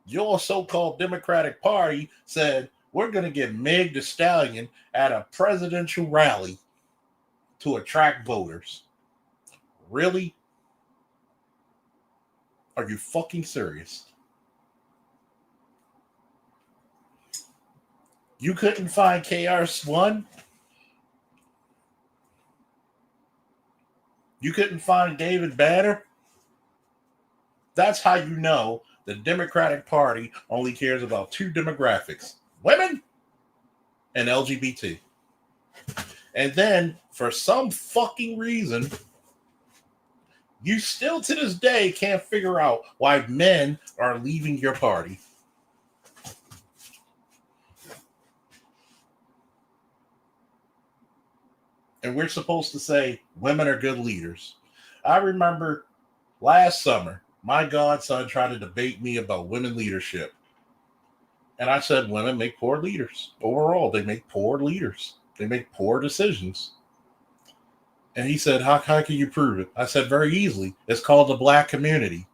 Your so-called Democratic Party said, we're going to get Meg Thee Stallion at a presidential rally to attract voters. Really? Are you fucking serious? You couldn't find KRS-One? You couldn't find David Banner? That's how you know the Democratic Party only cares about two demographics: women and LGBT. And then, for some fucking reason, you still to this day can't figure out why men are leaving your party. And we're supposed to say women are good leaders. I remember last summer, my godson tried to debate me about women leadership. And I said, women make poor leaders. Overall, they make poor leaders. They make poor decisions. And he said, how can you prove it? I said, very easily. It's called the black community.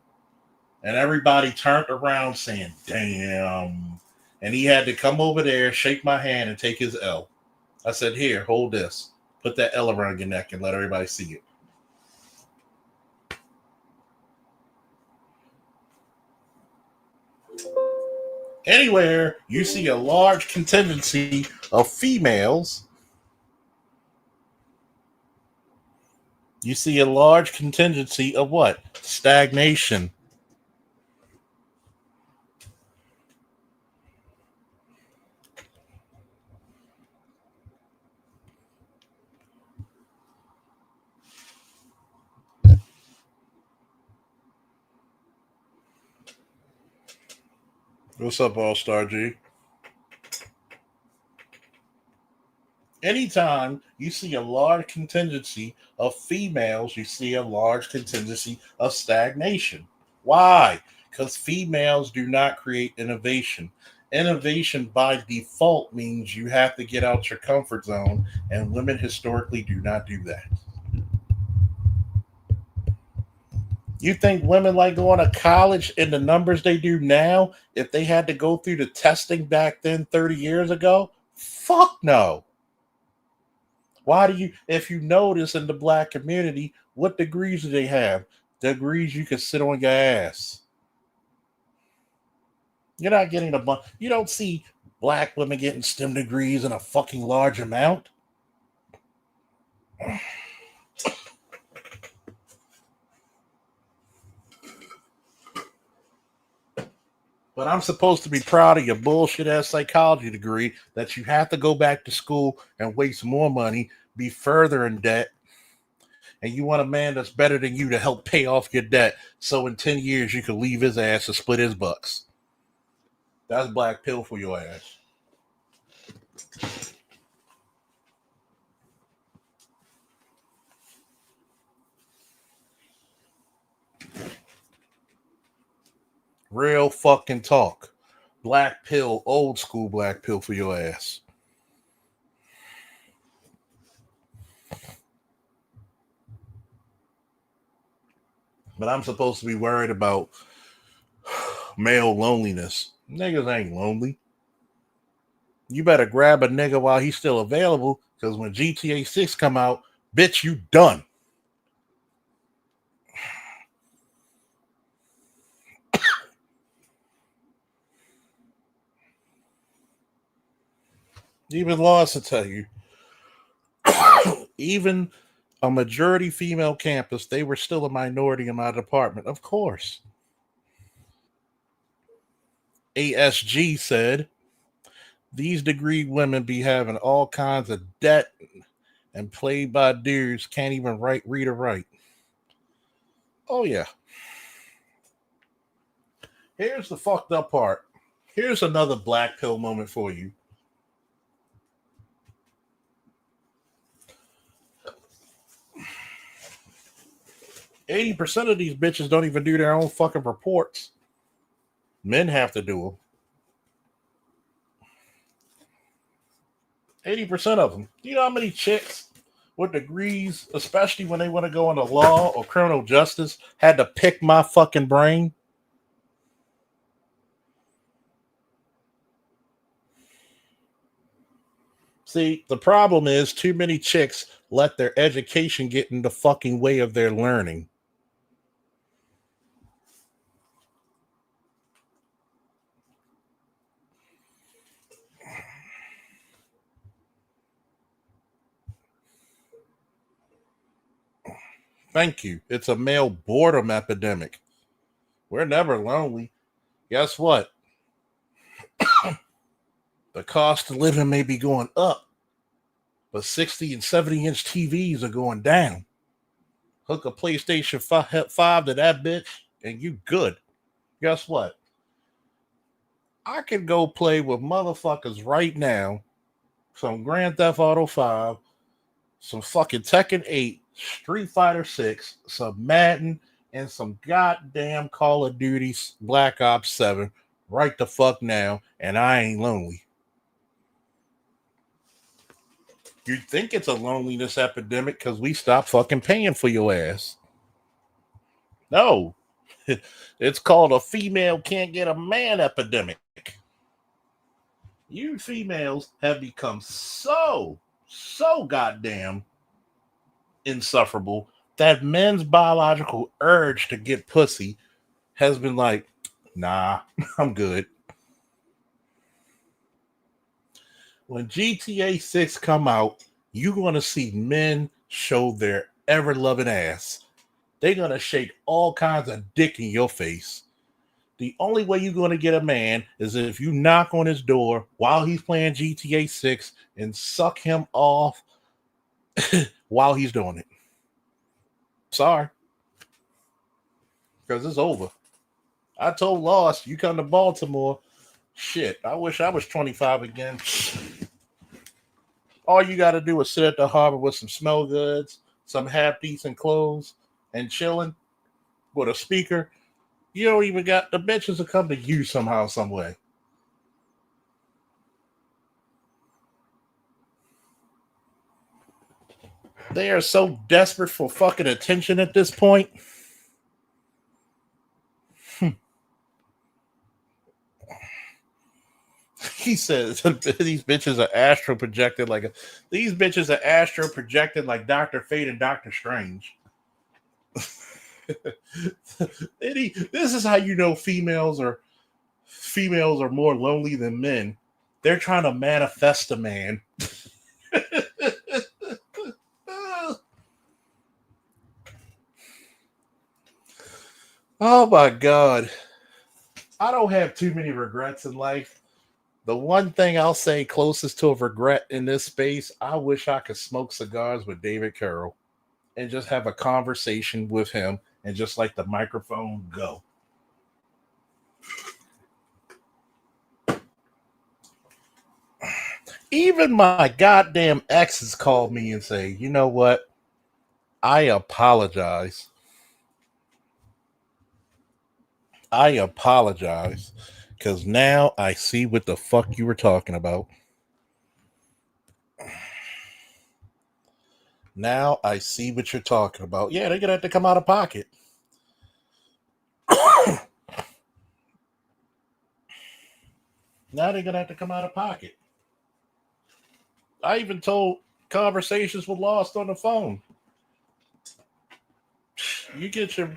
And everybody turned around saying, damn. And he had to come over there, shake my hand, and take his L. I said, here, hold this. Put that L around your neck and let everybody see it. Anywhere you see a large contingency of females, you see a large contingency of what? Stagnation. What's up, All-Star G? Anytime you see a large contingency of females, you see a large contingency of stagnation. Why? Because females do not create innovation. Innovation by default means you have to get out your comfort zone, and women historically do not do that. You think women like going to college in the numbers they do now if they had to go through the testing back then 30 years ago? Fuck no. Why do you, if you notice in the black community, what degrees do they have? Degrees you can sit on your ass. You're not getting a bunch. You don't see black women getting STEM degrees in a fucking large amount. But I'm supposed to be proud of your bullshit ass psychology degree that you have to go back to school and waste more money, be further in debt, and you want a man that's better than you to help pay off your debt so in 10 years you can leave his ass and split his bucks. That's black pill for your ass. Real fucking talk. Black pill, old school black pill for your ass. But I'm supposed to be worried about male loneliness. Niggas ain't lonely. You better grab a nigga while he's still available, because when GTA 6 come out, bitch, you done. Even Laws to tell you, even a majority female campus, they were still a minority in my department. Of course. ASG said These degree women be having all kinds of debt and played by dudes can't even read or write. Oh yeah. Here's the fucked up part. Here's another black pill moment for you. %80 of these bitches don't even do their own fucking reports. Men have to do them. 80% of them. Do you know how many chicks with degrees, especially when they want to go into law or criminal justice, had to pick my fucking brain? See, the problem is too many chicks let their education get in the fucking way of their learning. Thank you. It's a male boredom epidemic. We're never lonely. Guess what? The cost of living may be going up, but 60 and 70-inch TVs are going down. Hook a PlayStation 5 to that bitch, and you good. Guess what? I can go play with motherfuckers right now. Some Grand Theft Auto 5, some fucking Tekken 8, Street Fighter 6, some Madden, and some goddamn Call of Duty Black Ops 7 right the fuck now, and I ain't lonely. You think it's a loneliness epidemic because we stopped fucking paying for your ass. No. It's called a female can't get a man epidemic. You females have become so goddamn insufferable that men's biological urge to get pussy has been like, nah, I'm good. When GTA 6 come out, you're going to see men show their ever-loving ass. They're going to shake all kinds of dick in your face. The only way you're going to get a man is if you knock on his door while he's playing GTA 6 and suck him off while he's doing it. Sorry. Because it's over. I told Lost, you come to Baltimore. Shit, I wish I was 25 again. All you got to do is sit at the harbor with some smell goods, some half-decent clothes, and chilling with a speaker. You don't even got the bitches to come to you somehow, some way. They are so desperate for fucking attention at this point. He says these bitches are astro projected like these bitches are astro projected like Dr. Fate and Dr. Strange. This is how you know females are more lonely than men. They're trying to manifest a man. Oh my God. I don't have too many regrets in life. The one thing I'll say closest to a regret in this space, I wish I could smoke cigars with David Carroll and just have a conversation with him and just let the microphone go. Even my goddamn exes called me and say, you know what? I apologize. Because now I see what the fuck you were talking about. Now I see what you're talking about. Yeah, they're going to have to come out of pocket. Now they're going to have to come out of pocket. I even told Conversations with Lost on the phone. You get your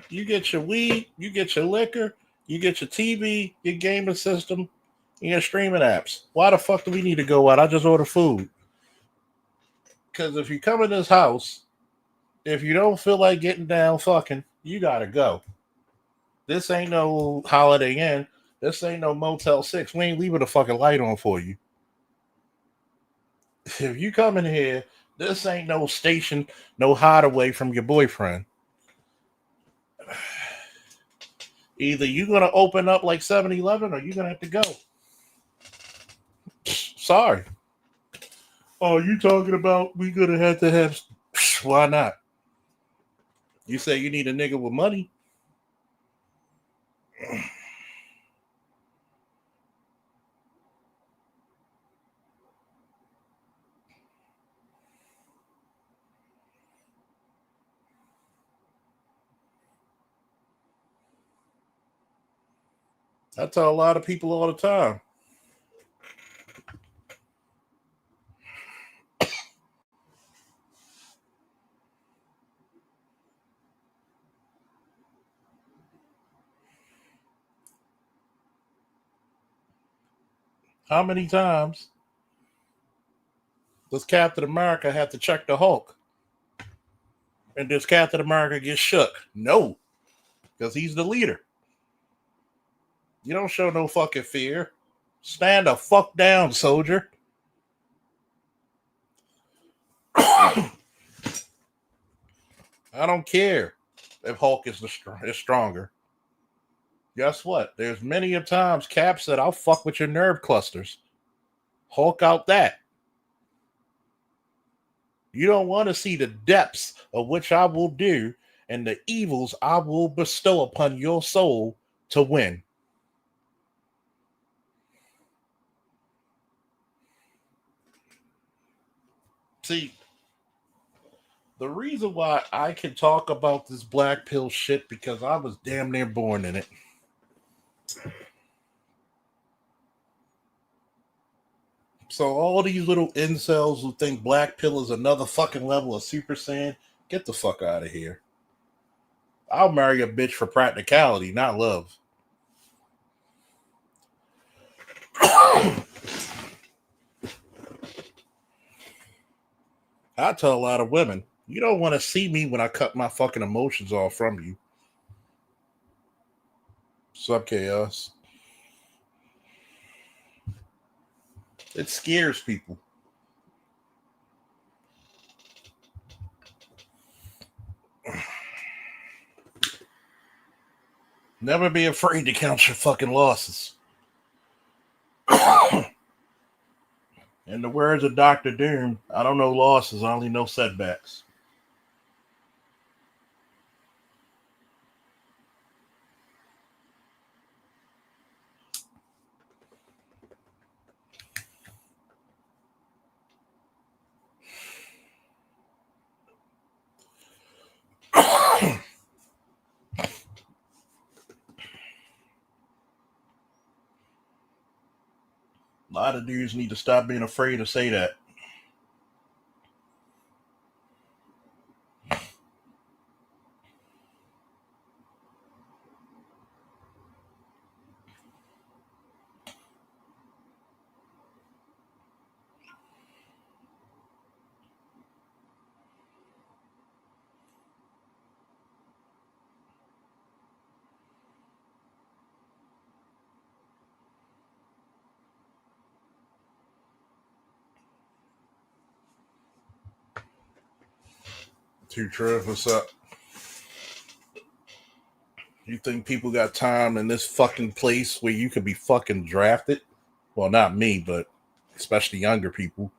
weed, you get your liquor, you get your TV, your gaming system, and your streaming apps. Why the fuck do we need to go out? I just order food. Because if you come in this house, if you don't feel like getting down fucking, you gotta go. This ain't no Holiday Inn. This ain't no Motel 6. We ain't leaving the fucking light on for you. If you come in here, this ain't no station, no hideaway from your boyfriend. Either you're going to open up like 7-Eleven or you're going to have to go. Sorry. Oh, you talking about we going to have. Why not? You say you need a nigga with money. I tell a lot of people all the time. How many times does Captain America have to check the Hulk? And does Captain America get shook? No, because he's the leader. You don't show no fucking fear. Stand the fuck down, soldier. I don't care if Hulk is stronger. Guess what? There's many a times Cap said, I'll fuck with your nerve clusters. Hulk out that. You don't want to see the depths of which I will do and the evils I will bestow upon your soul to win. See, the reason why I can talk about this black pill shit because I was damn near born in it. So all these little incels who think black pill is another fucking level of Super Saiyan, get the fuck out of here. I'll marry a bitch for practicality, not love. I tell a lot of women, you don't want to see me when I cut my fucking emotions off from you. Sub chaos. It scares people. Never be afraid to count your fucking losses. In the words of Dr. Doom, I don't know losses, I only know setbacks. A lot of dudes need to stop being afraid to say that. Too true. What's up? You think people got time in this fucking place where you could be fucking drafted? Well, not me, but especially younger people.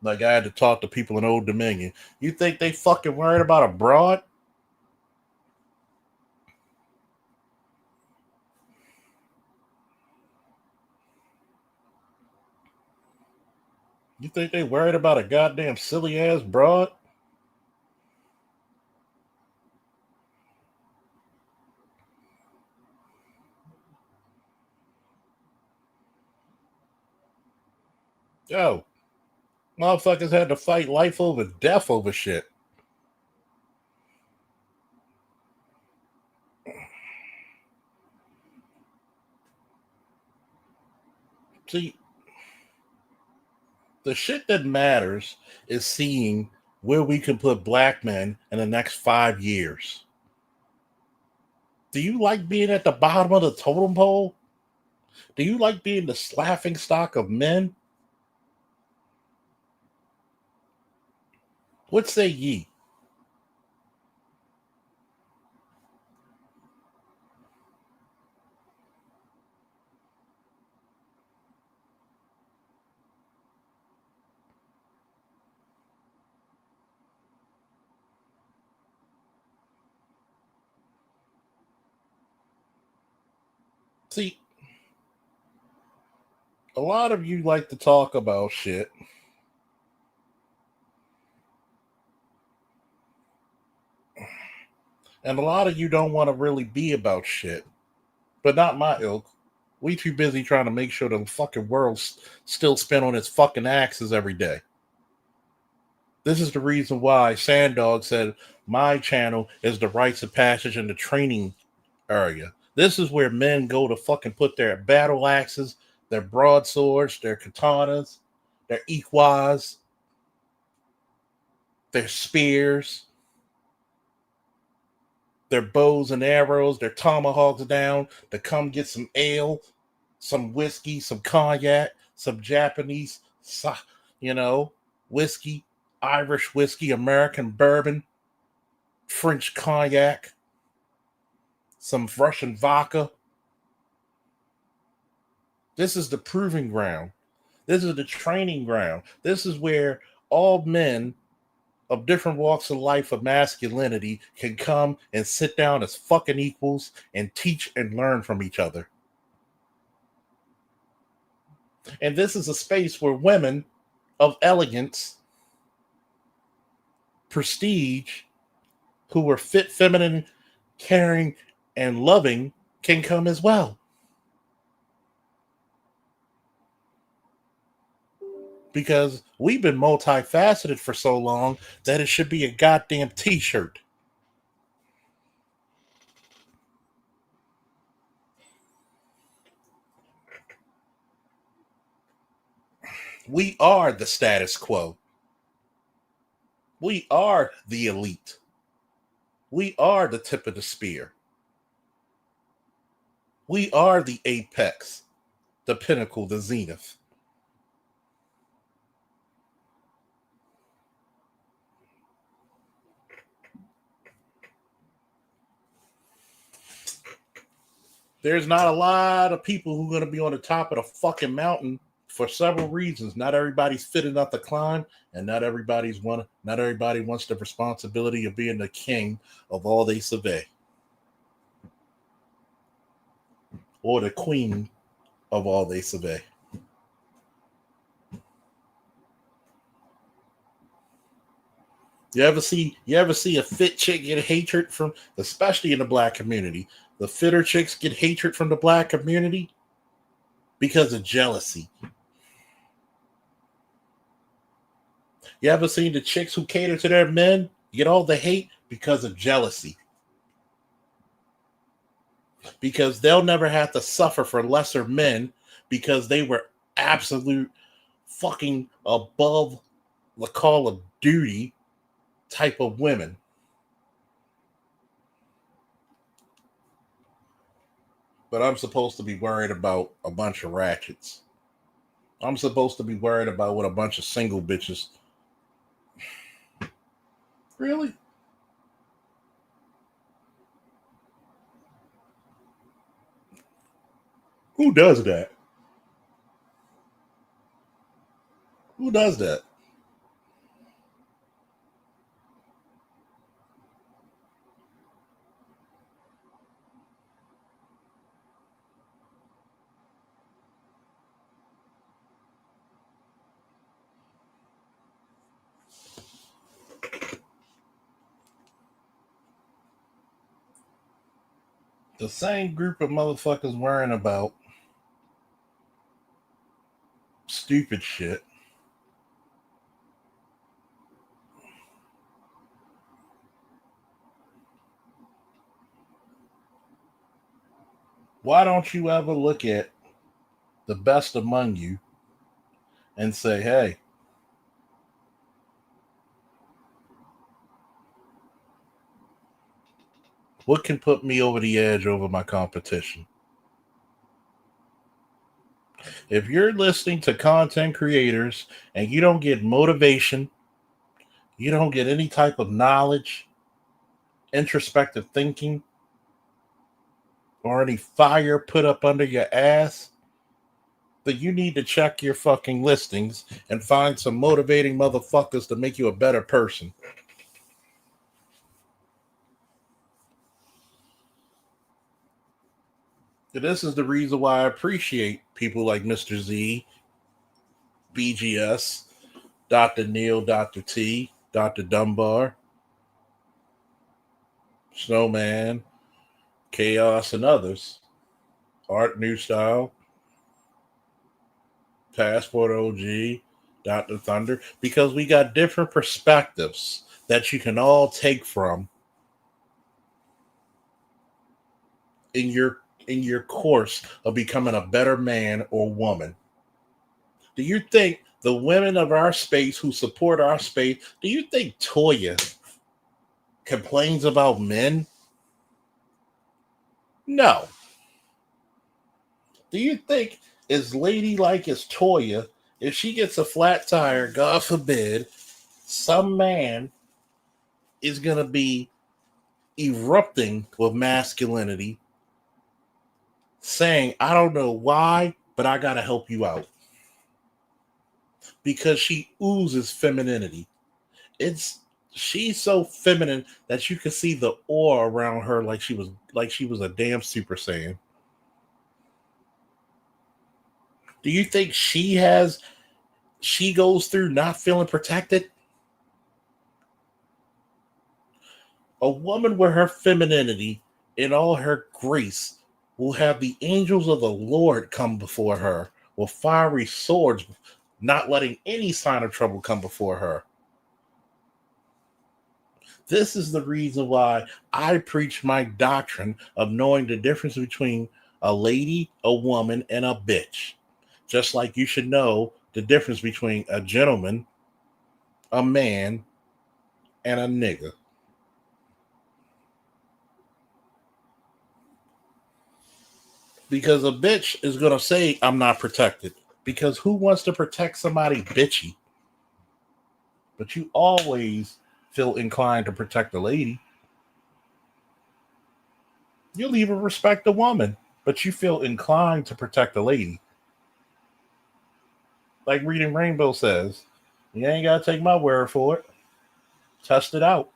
Like I had to talk to people in Old Dominion. You think they fucking worried about a broad? You think they worried about a goddamn silly ass broad? Yo, motherfuckers had to fight life over death over shit. See, the shit that matters is seeing where we can put black men in the next 5 years. Do you like being at the bottom of the totem pole? Do you like being the laughing stock of men? What say ye? See, a lot of you like to talk about shit. And a lot of you don't want to really be about shit. But not my ilk. We too busy trying to make sure the fucking world's still spin on its fucking axis every day. This is the reason why Sanddog said my channel is the rites of passage in the training area. This is where men go to fucking put their battle axes, their broadswords, their katanas, their ikwas, their spears, their bows and arrows, their tomahawks down to come get some ale, some whiskey, some cognac, some Japanese, whiskey, Irish whiskey, American bourbon, French cognac, some Russian vodka. This is the proving ground. This is the training ground. This is where all men of different walks of life of masculinity can come and sit down as fucking equals and teach and learn from each other. And this is a space where women of elegance, prestige, who are fit, feminine, caring, and loving can come as well. Because we've been multifaceted for so long that it should be a goddamn t-shirt. We are the status quo. We are the elite. We are the tip of the spear. We are the apex, the pinnacle, the zenith. There's not a lot of people who are going to be on the top of the fucking mountain for several reasons. Not everybody's fit enough to climb, and not everybody wants the responsibility of being the king of all they survey, or the queen of all they survey. You ever see a fit chick get hatred from, especially in the black community? The fitter chicks get hatred from the black community because of jealousy. You ever seen the chicks who cater to their men get all the hate because of jealousy? Because they'll never have to suffer for lesser men because they were absolute fucking above the call of duty type of women. But I'm supposed to be worried about a bunch of ratchets. I'm supposed to be worried about what a bunch of single bitches. Really? Who does that? Who does that? The same group of motherfuckers worrying about stupid shit. Why don't you ever look at the best among you and say, hey, What can put me over the edge over my competition? If you're listening to content creators and you don't get motivation, you don't get any type of knowledge, introspective thinking, or any fire put up under your ass, then you need to check your fucking listings and find some motivating motherfuckers to make you a better person. And this is the reason why I appreciate people like Mr. Z, BGS, Dr. Neil, Dr. T, Dr. Dunbar, Snowman, Chaos, and others. Art New Style, Passport OG, Dr. Thunder, because we got different perspectives that you can all take from in your course of becoming a better man or woman. Do you think the women of our space who support our space, do you think Toya complains about men? No. Do you think as ladylike as Toya, if she gets a flat tire, God forbid, some man is going to be erupting with masculinity, saying, I don't know why, but I got to help you out? Because she oozes femininity. It's she's so feminine that you can see the aura around her like she was a damn super saiyan. Do you think she goes through not feeling protected? A woman with her femininity and all her grace will have the angels of the Lord come before her with fiery swords, not letting any sign of trouble come before her. This is the reason why I preach my doctrine of knowing the difference between a lady, a woman, and a bitch. Just like you should know the difference between a gentleman, a man, and a nigga. Because a bitch is going to say, I'm not protected. Because who wants to protect somebody bitchy? But you always feel inclined to protect a lady. You'll even respect a woman, but you feel inclined to protect a lady. Like Reading Rainbow says, you ain't got to take my word for it. Test it out.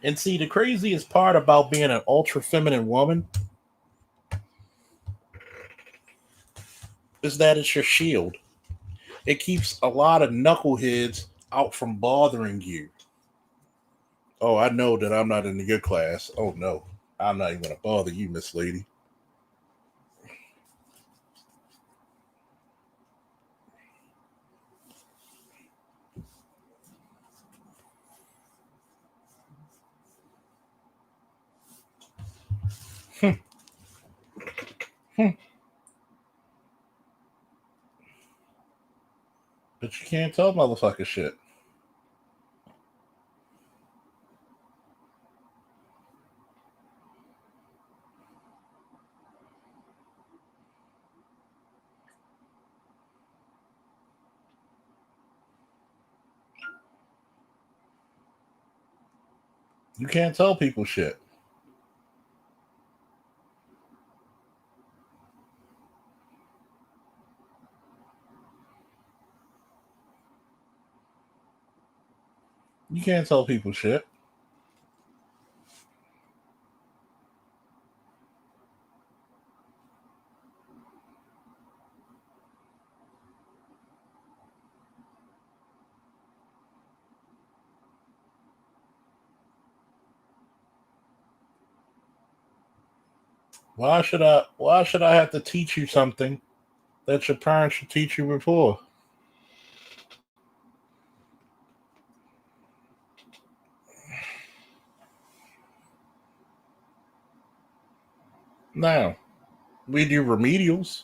And see, the craziest part about being an ultra feminine woman is that it's your shield. It keeps a lot of knuckleheads out from bothering you. Oh, I know that I'm not in your class. Oh, no. I'm not even going to bother you, Miss Lady. But you can't tell motherfucker shit. You can't tell people shit. You can't tell people shit. Why should I have to teach you something that your parents should teach you before? Now, we do remedials.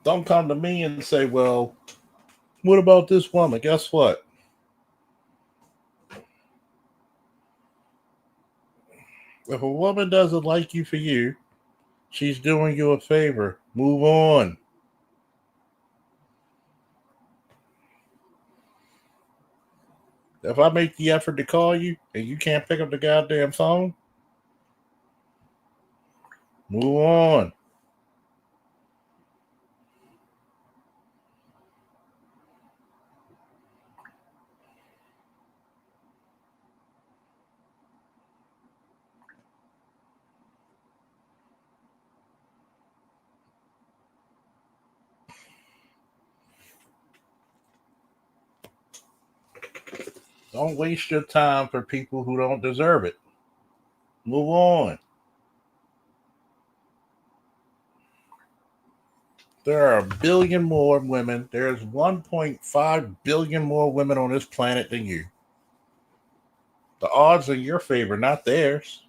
Don't come to me and say, well, what about this woman? Guess what? If a woman doesn't like you for you, she's doing you a favor. Move on. If I make the effort to call you and you can't pick up the goddamn phone, move on. Don't waste your time for people who don't deserve it. Move on. There are a billion more women. There's 1.5 billion more women on this planet than you. The odds are in your favor, not theirs.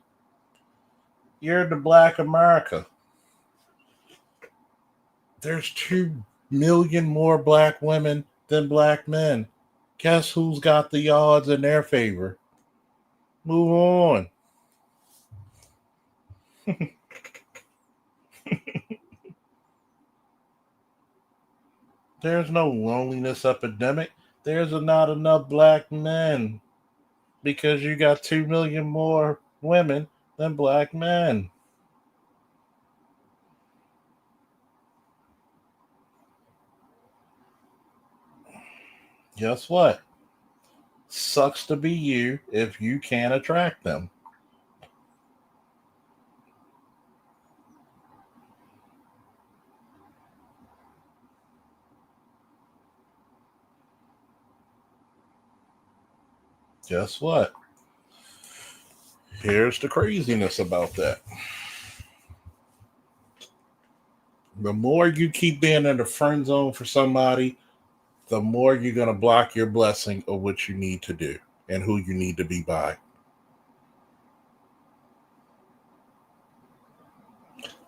You're the black America. There's 2 million more black women than black men. Guess who's got the odds in their favor? Move on. There's no loneliness epidemic. There's not enough black men because you got 2 million more women than black men. Guess what? Sucks to be you if you can't attract them. Guess what? Here's the craziness about that. The more you keep being in the friend zone for somebody, the more you're going to block your blessing of what you need to do and who you need to be by.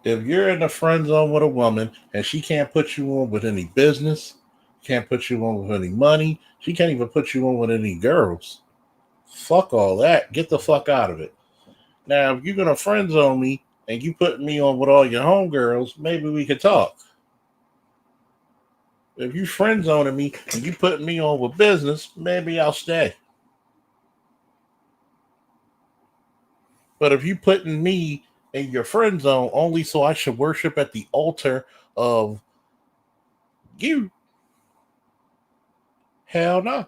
If you're in the friend zone with a woman and she can't put you on with any business, can't put you on with any money, she can't even put you on with any girls. Fuck all that. Get the fuck out of it. Now, if you're gonna friend zone me and you put me on with all your homegirls, maybe we could talk. If you friend zoning me and you put me on with business, maybe I'll stay. But if you putting me in your friend zone only so I should worship at the altar of you, hell no.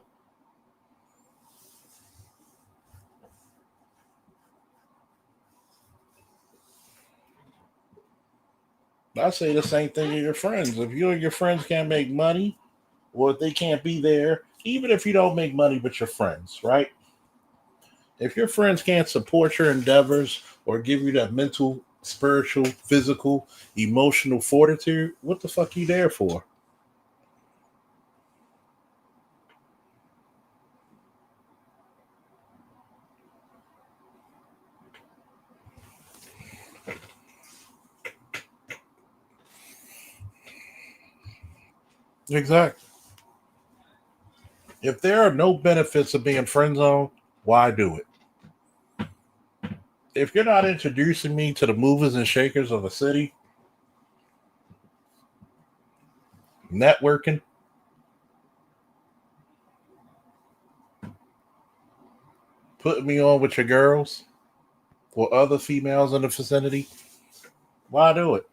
I say the same thing to your friends. If you and your friends can't make money, or if they can't be there, even if you don't make money with your friends, right? If your friends can't support your endeavors or give you that mental, spiritual, physical, emotional fortitude, what the fuck you there for? Exactly. If there are no benefits of being friend zone, why do it? If you're not introducing me to the movers and shakers of a city, networking, putting me on with your girls or other females in the vicinity, why do it?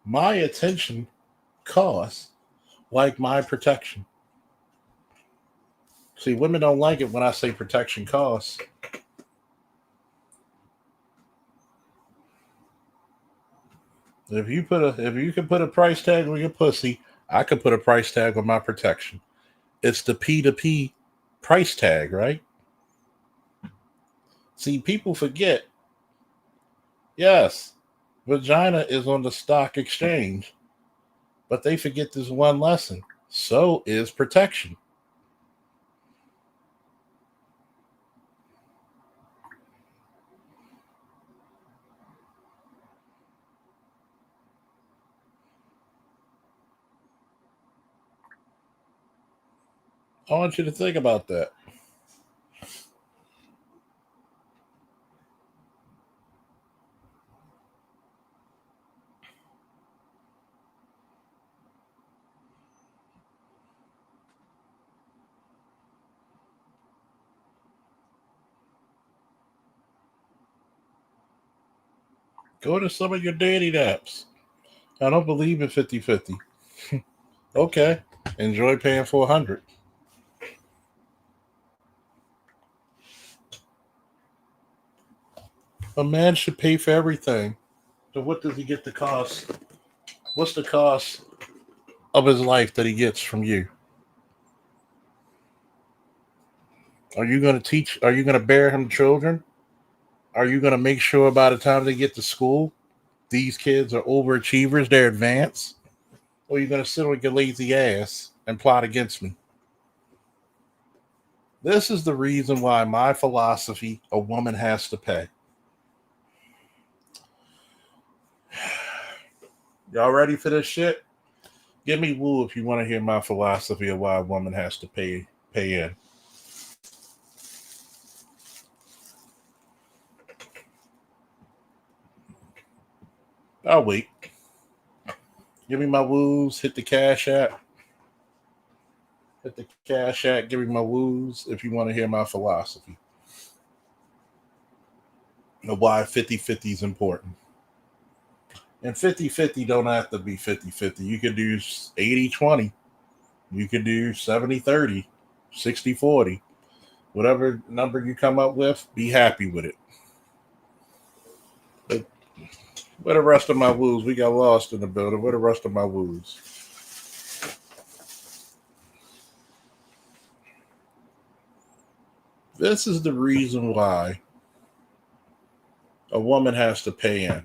My attention costs like my protection. See, women don't like it when I say protection costs. If you can put a price tag on your pussy, I could put a price tag on my protection. It's the P to P price tag, right? See, people forget. Yes, vagina is on the stock exchange, but they forget this one lesson. So is protection. I want you to think about that. Go to some of your dating apps. I don't believe in 50-50. Okay. Enjoy paying 400. A man should pay for everything. So what does he get the cost? What's the cost of his life that he gets from you? Are you going to teach? Are you going to bear him children? Are you going to make sure by the time they get to school, these kids are overachievers, they're advanced? Or are you going to sit on your lazy ass and plot against me? This is the reason why my philosophy, a woman has to pay. Y'all ready for this shit? Give me woo if you want to hear my philosophy of why a woman has to pay in. I'll wait. Give me my woos. Hit the cash app. Hit the cash app. Give me my woos if you want to hear my philosophy of why 50-50 is important. And 50-50 don't have to be 50-50. You can do 80-20. You can do 70-30, 60-40. Whatever number you come up with, be happy with it. But where the rest of my woos? We got lost in the building. Where the rest of my woos? This is the reason why a woman has to pay in.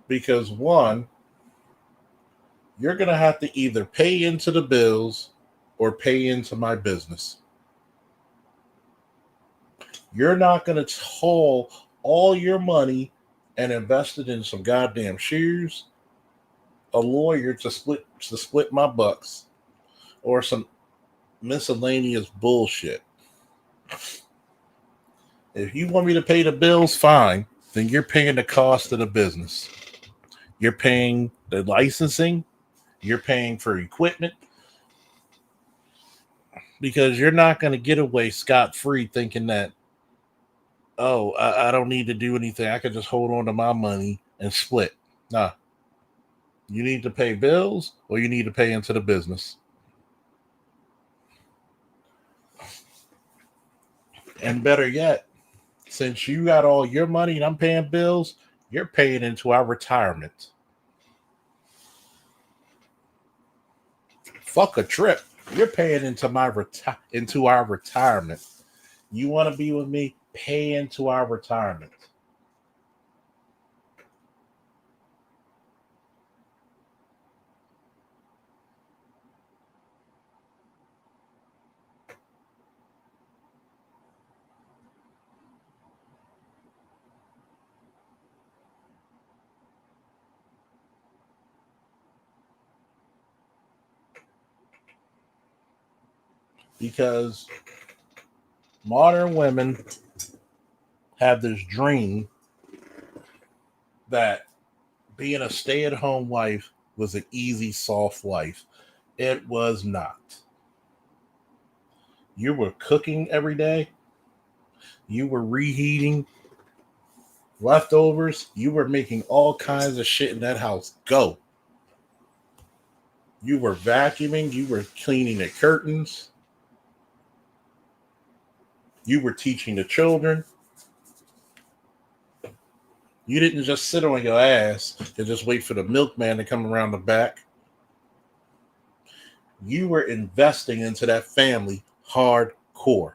Because one, you're going to have to either pay into the bills or pay into my business. You're not going to haul all your money and invest it in some goddamn shoes, a lawyer to split my bucks, or some miscellaneous bullshit. If you want me to pay the bills, fine. Then you're paying the cost of the business. You're paying the licensing. You're paying for equipment. Because you're not going to get away scot-free thinking that, oh, I don't need to do anything. I can just hold on to my money and split. Nah. You need to pay bills or you need to pay into the business. And better yet, since you got all your money and I'm paying bills, you're paying into our retirement. Fuck a trip. You're paying into into our retirement. You want to be with me? Pay into our retirement. Because modern women have this dream that being a stay-at-home wife was an easy, soft life. It was not. You were cooking every day. You were reheating leftovers. You were making all kinds of shit in that house go. You were vacuuming. You were cleaning the curtains. You were teaching the children. You didn't just sit on your ass and just wait for the milkman to come around the back. You were investing into that family hardcore.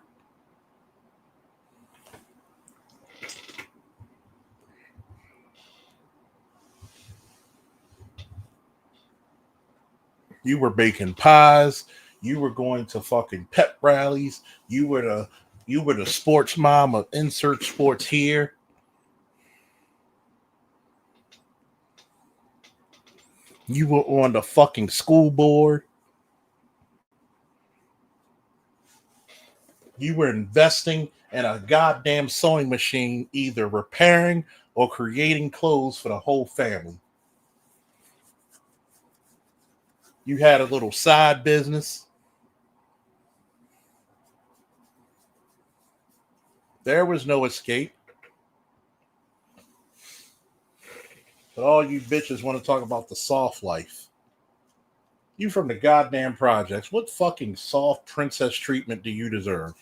You were baking pies. You were going to fucking pep rallies. You were the sports mom of insert sports here. You were on the fucking school board. You were investing in a goddamn sewing machine, either repairing or creating clothes for the whole family. You had a little side business. There was no escape. But all you bitches want to talk about the soft life. You from the goddamn projects. What fucking soft princess treatment do you deserve?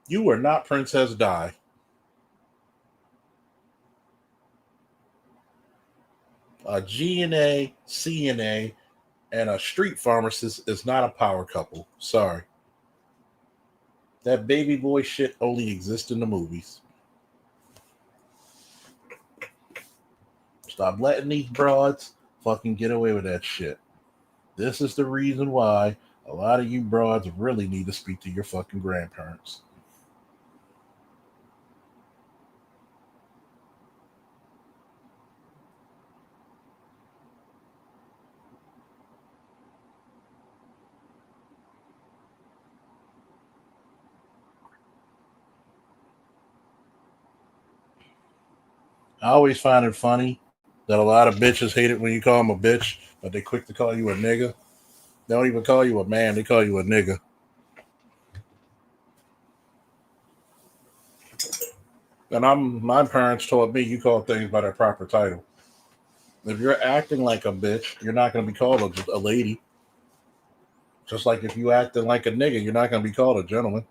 You are not Princess Di. A GNA, CNA, and a street pharmacist is not a power couple. Sorry. That baby boy shit only exists in the movies. Stop letting these broads fucking get away with that shit. This is the reason why a lot of you broads really need to speak to your fucking grandparents. I always find it funny that a lot of bitches hate it when you call them a bitch, but they quick to call you a nigga. They don't even call you a man, they call you a nigga. And my parents taught me you call things by their proper title. If you're acting like a bitch, you're not going to be called a lady. Just like if you acting like a nigga, you're not going to be called a gentleman.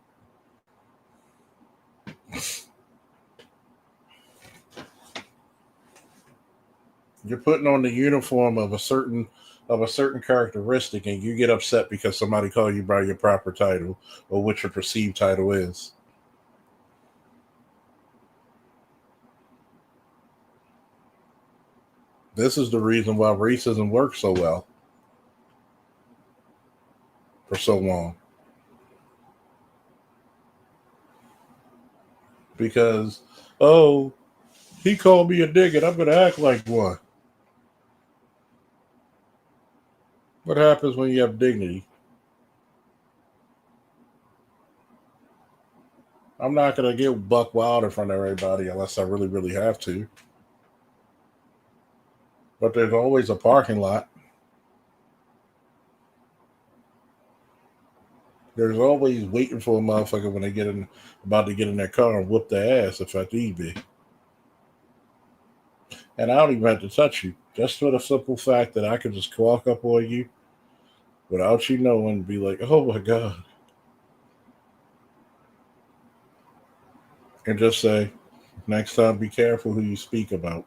You're putting on the uniform of a certain characteristic, and you get upset because somebody called you by your proper title or what your perceived title is. This is the reason why racism works so well for so long. Because, oh, he called me a nigga, I'm going to act like one. What happens when you have dignity? I'm not going to get buck wild in front of everybody unless I really, really have to. But there's always a parking lot. There's always waiting for a motherfucker when they about to get in their car and whoop their ass if I need be. And I don't even have to touch you. Just for the simple fact that I could just walk up on you without you knowing and be like, oh my God. And just say, next time be careful who you speak about.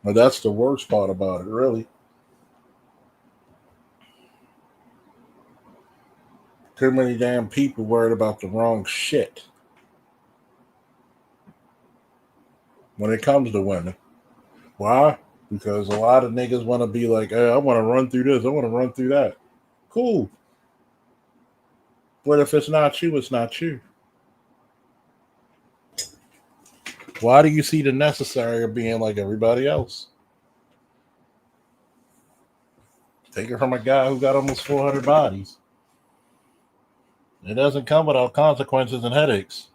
But that's the worst part about it, really. Too many damn people worried about the wrong shit when it comes to women. Why? Because a lot of niggas want to be like, hey, I want to run through this, I want to run through that. Cool. But if it's not you, it's not you. Why do you see the necessary of being like everybody else? Take it from a guy who got almost 400 bodies. It doesn't come without consequences and headaches.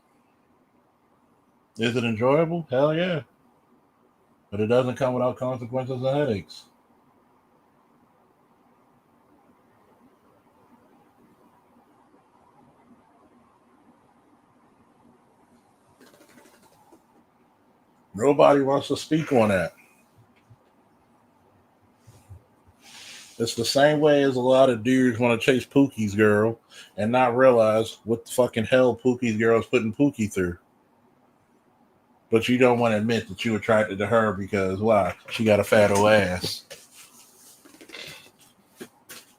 Is it enjoyable? Hell yeah. But it doesn't come without consequences and headaches. Nobody wants to speak on that. It's the same way as a lot of dudes want to chase Pookie's girl and not realize what the fucking hell Pookie's girl is putting Pookie through. But you don't want to admit that you attracted to her because why? She got a fat old ass.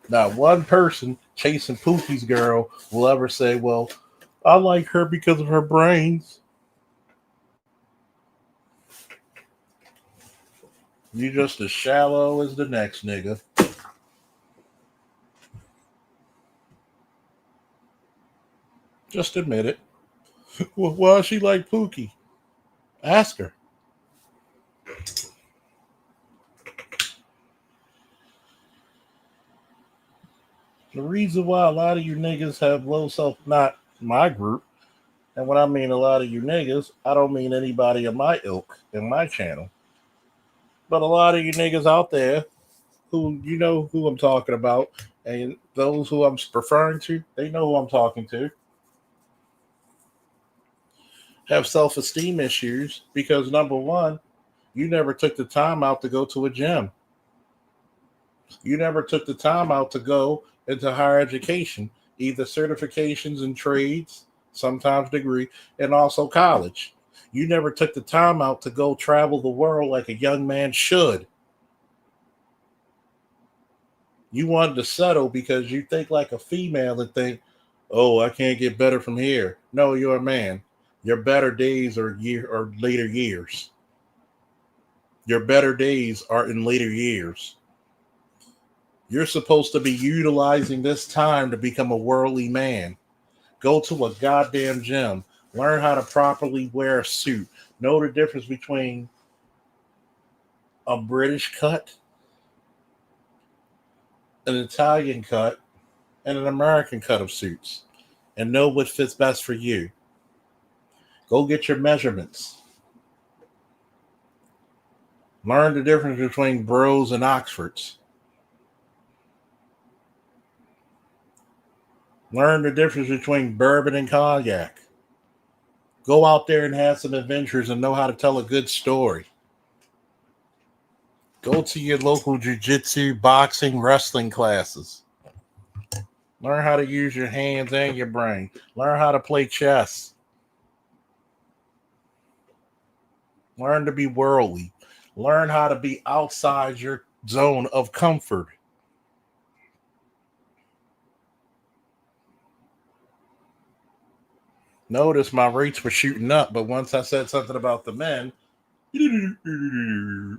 Not one person chasing Pookie's girl will ever say, well, I like her because of her brains. You just as shallow as the next nigga. Just admit it. Well, why is she like Pookie? Ask her. The reason why a lot of you niggas have low self, not my group, and when I mean a lot of you niggas, I don't mean anybody of my ilk in my channel, but a lot of you niggas out there who you know who I'm talking about, and those who I'm referring to, they know who I'm talking to, have self esteem issues because number one, you never took the time out to go to a gym. You never took the time out to go into higher education, either certifications and trades, sometimes degree, and also college. You never took the time out to go travel the world like a young man should. You wanted to settle because you think like a female and think, oh, I can't get better from here. No, you're a man. Your better days are later years. Your better days are in later years. You're supposed to be utilizing this time to become a worldly man. Go to a goddamn gym. Learn how to properly wear a suit. Know the difference between a British cut, an Italian cut, and an American cut of suits. And know what fits best for you. Go get your measurements. Learn the difference between Bros and Oxfords. Learn the difference between bourbon and cognac. Go out there and have some adventures and know how to tell a good story. Go to your local jiu-jitsu, boxing, wrestling classes. Learn how to use your hands and your brain. Learn how to play chess. Learn to be worldly. Learn how to be outside your zone of comfort. Notice my rates were shooting up, but once I said something about the men, your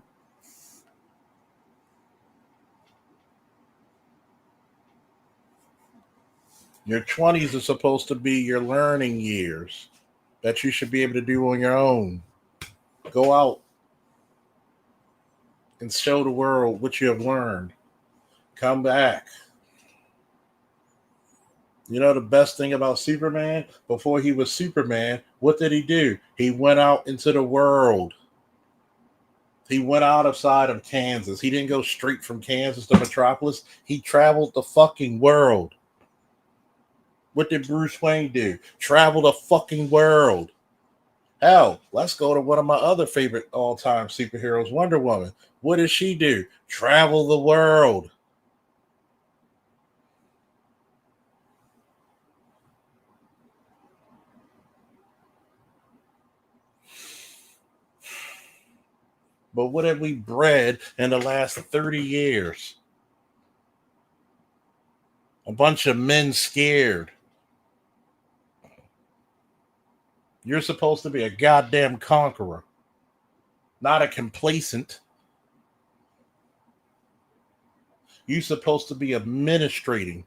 20s are supposed to be your learning years that you should be able to do on your own. Go out and show the world what you have learned. Come back. You know the best thing about Superman? Before he was Superman, what did he do? He went out into the world. He went outside of Kansas. He didn't go straight from Kansas to Metropolis. He traveled the fucking world. What did Bruce Wayne do? Travel the fucking world. Hell, let's go to one of my other favorite all-time superheroes, Wonder Woman. What does she do? Travel the world. But what have we bred in the last 30 years? A bunch of men scared. You're supposed to be a goddamn conqueror, not a complacent. You're supposed to be administrating,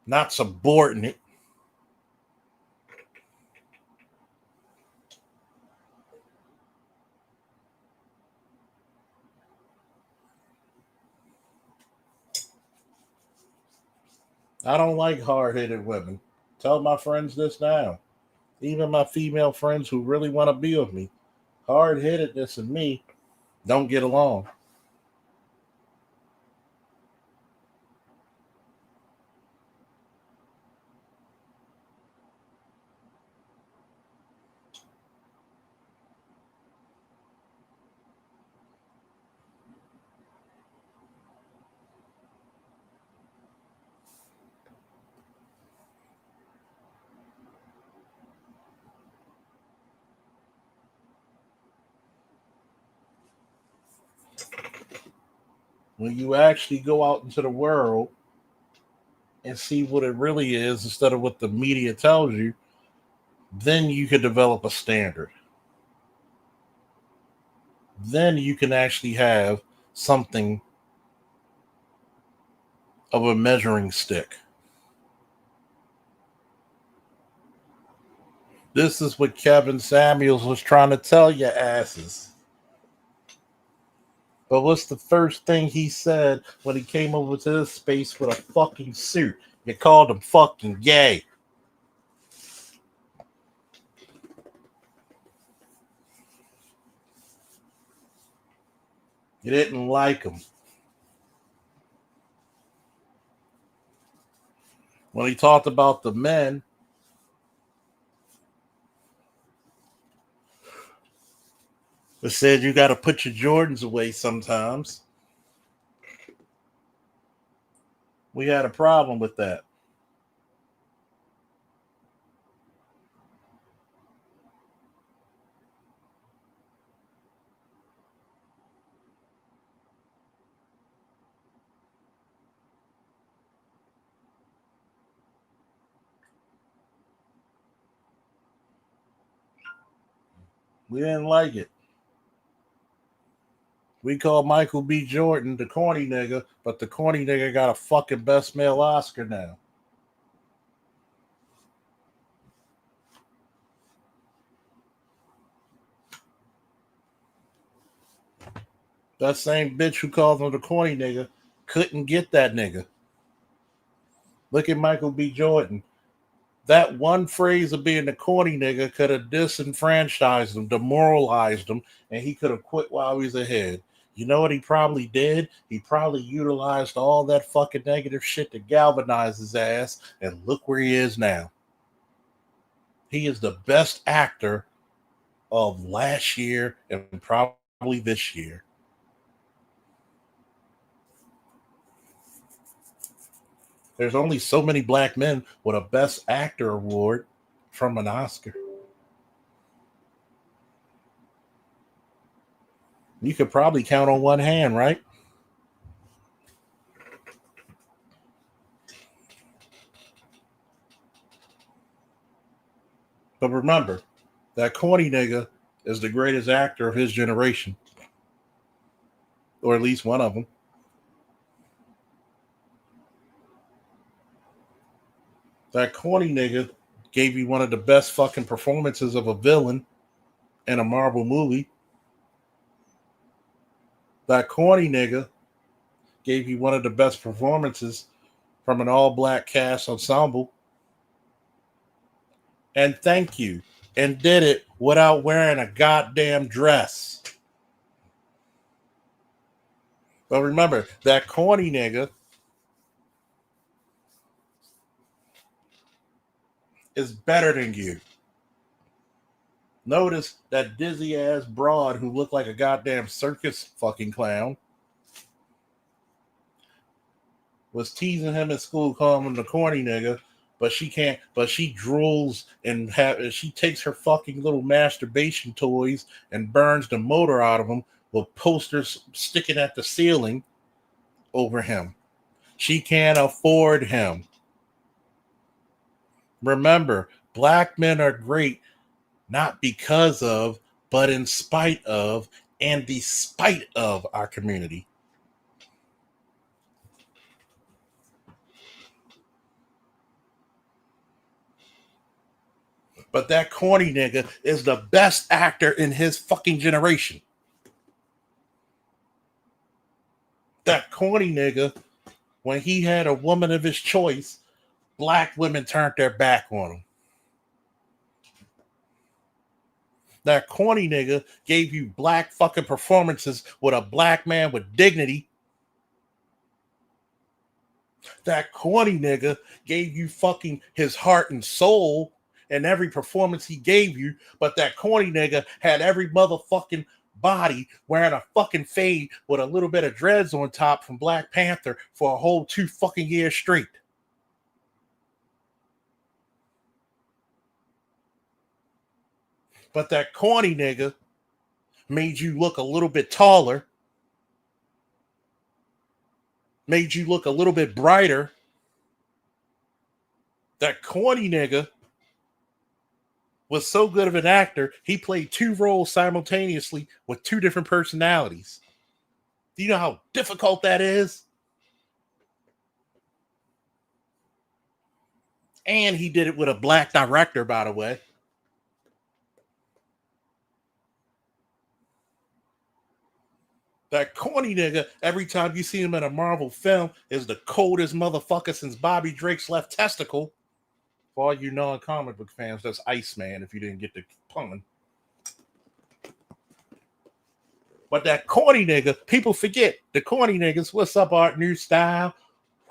not subordinate. I don't like hard-headed women. Tell my friends this now. Even my female friends who really want to be with me. Hard-headedness and me don't get along. When you actually go out into the world and see what it really is instead of what the media tells you, then you can develop a standard. Then you can actually have something of a measuring stick. This is what Kevin Samuels was trying to tell your asses. But what's the first thing he said when he came over to this space with a fucking suit? You called him fucking gay. You didn't like him. When he talked about the men, it said you got to put your Jordans away sometimes. We had a problem with that. We didn't like it. We called Michael B. Jordan the corny nigga, but the corny nigga got a fucking best male Oscar now. That same bitch who called him the corny nigga couldn't get that nigga. Look at Michael B. Jordan. That one phrase of being the corny nigga could have disenfranchised him, demoralized him, and he could have quit while he was ahead. You know what he probably did? He probably utilized all that fucking negative shit to galvanize his ass, and look where he is now. He is the best actor of last year and probably this year. There's only so many black men with a Best Actor award from an Oscar. You could probably count on one hand, right? But remember, that corny nigga is the greatest actor of his generation, or at least one of them. That corny nigga gave you one of the best fucking performances of a villain in a Marvel movie. That corny nigga gave you one of the best performances from an all-black cast ensemble. And thank you. And did it without wearing a goddamn dress. But remember, that corny nigga is better than you. Notice that dizzy ass broad who looked like a goddamn circus fucking clown was teasing him at school, calling him the corny nigga, but she can't, but she drools and she takes her fucking little masturbation toys and burns the motor out of them with posters sticking at the ceiling over him. She can't afford him. Remember, black men are great not because of, but in spite of, and despite of our community. But that corny nigga is the best actor in his fucking generation. That corny nigga, when he had a woman of his choice, black women turned their back on him. That corny nigga gave you black fucking performances with a black man with dignity. That corny nigga gave you fucking his heart and soul in every performance he gave you, but that corny nigga had every motherfucking body wearing a fucking fade with a little bit of dreads on top from Black Panther for a whole 2 fucking years straight. But that corny nigga made you look a little bit taller, made you look a little bit brighter. That corny nigga was so good of an actor, he played 2 roles simultaneously with 2 different personalities. Do you know how difficult that is? And he did it with a black director, by the way. That corny nigga, every time you see him in a Marvel film, is the coldest motherfucker since Bobby Drake's left testicle. For all you non-comic book fans, that's Iceman, if you didn't get the pun. But that corny nigga, people forget. The corny niggas, what's up, art, new style?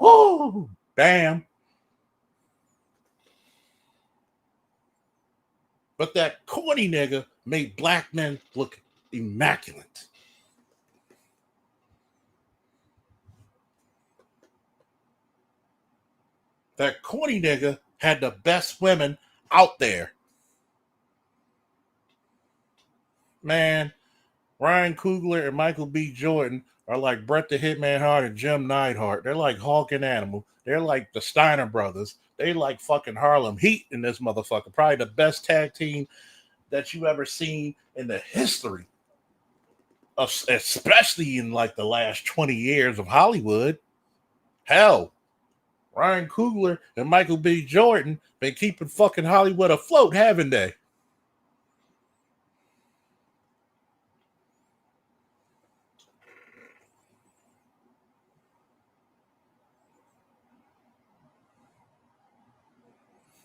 Woo! Bam. But that corny nigga made black men look immaculate. That corny nigga had the best women out there. Man, Ryan Coogler and Michael B. Jordan are like Bret the Hitman Hart and Jim Neidhart. They're like Hawk and Animal. They're like the Steiner brothers. They like fucking Harlem Heat in this motherfucker. Probably the best tag team that you ever seen in the history of, especially in like the last 20 years of Hollywood. Hell, Ryan Coogler and Michael B. Jordan been keeping fucking Hollywood afloat, haven't they?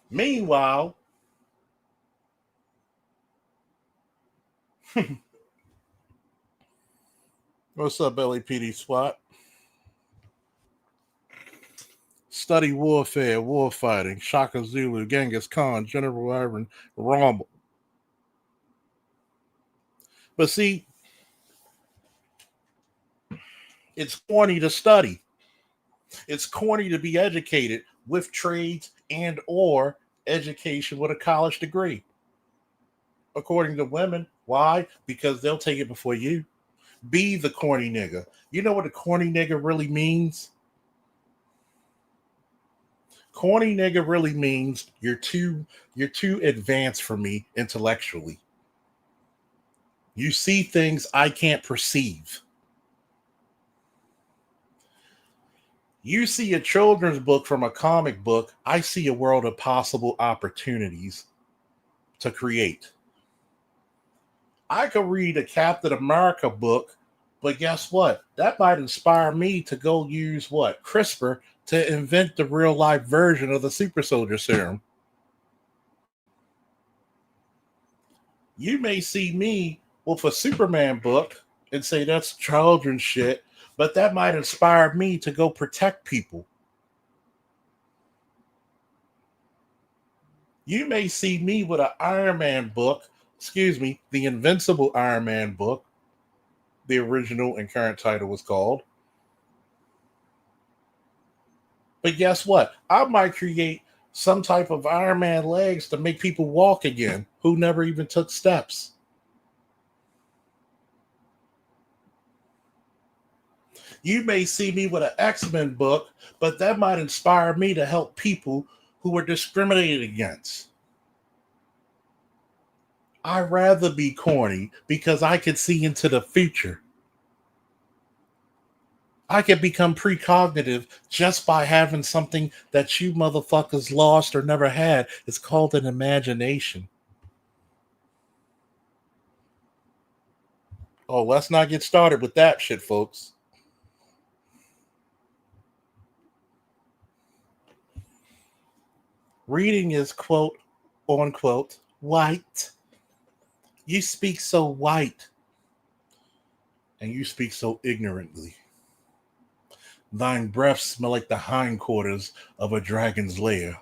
Meanwhile, what's up, LAPD SWAT? Study warfare, warfighting, Shaka Zulu, Genghis Khan, General Ivan, Rommel. But see, it's corny to study. It's corny to be educated with trades and or education with a college degree. According to women, why? Because they'll take it before you. Be the corny nigga. You know what a corny nigga really means? Corny nigga really means you're too advanced for me intellectually. You see things I can't perceive. You see a children's book from a comic book, I see a world of possible opportunities to create. I could read a Captain America book, but guess what? That might inspire me to go use what? CRISPR to invent the real life version of the super soldier serum. You may see me with a Superman book and say that's children's shit, but that might inspire me to go protect people. You may see me with an Iron Man book, the Invincible Iron Man book, the original and current title was called. But guess what? I might create some type of Iron Man legs to make people walk again who never even took steps. You may see me with an X-Men book, but that might inspire me to help people who are discriminated against. I'd rather be corny because I can see into the future. I can become precognitive just by having something that you motherfuckers lost or never had. It's called an imagination. Oh, let's not get started with that shit, folks. Reading is quote unquote white. You speak so white and you speak so ignorantly. Thine breath smell like the hindquarters of a dragon's lair.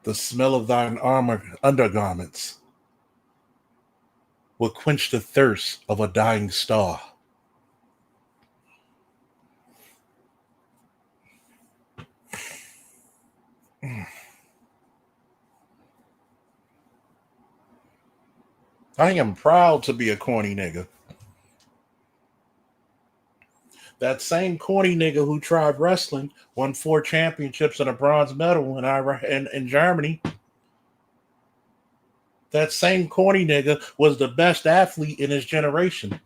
The smell of thine armor undergarments will quench the thirst of a dying star. I am proud to be a corny nigga. That same corny nigga who tried wrestling won 4 championships and a bronze medal in Germany. That same corny nigga was the best athlete in his generation.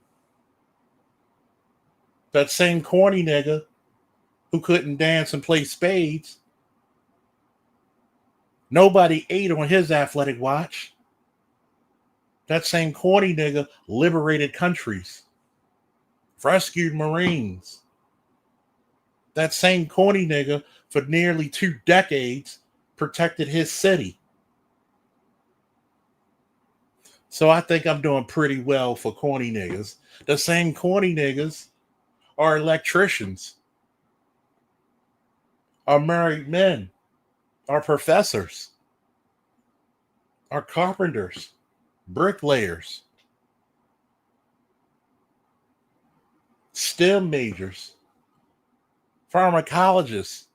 That same corny nigga who couldn't dance and play spades Nobody ate on his athletic watch. That same corny nigga liberated countries, rescued Marines. That same corny nigga for nearly 2 decades protected his city. So I think I'm doing pretty well for corny niggas. The same corny niggas are electricians, are married men, are professors, are carpenters, bricklayers, STEM majors, pharmacologists,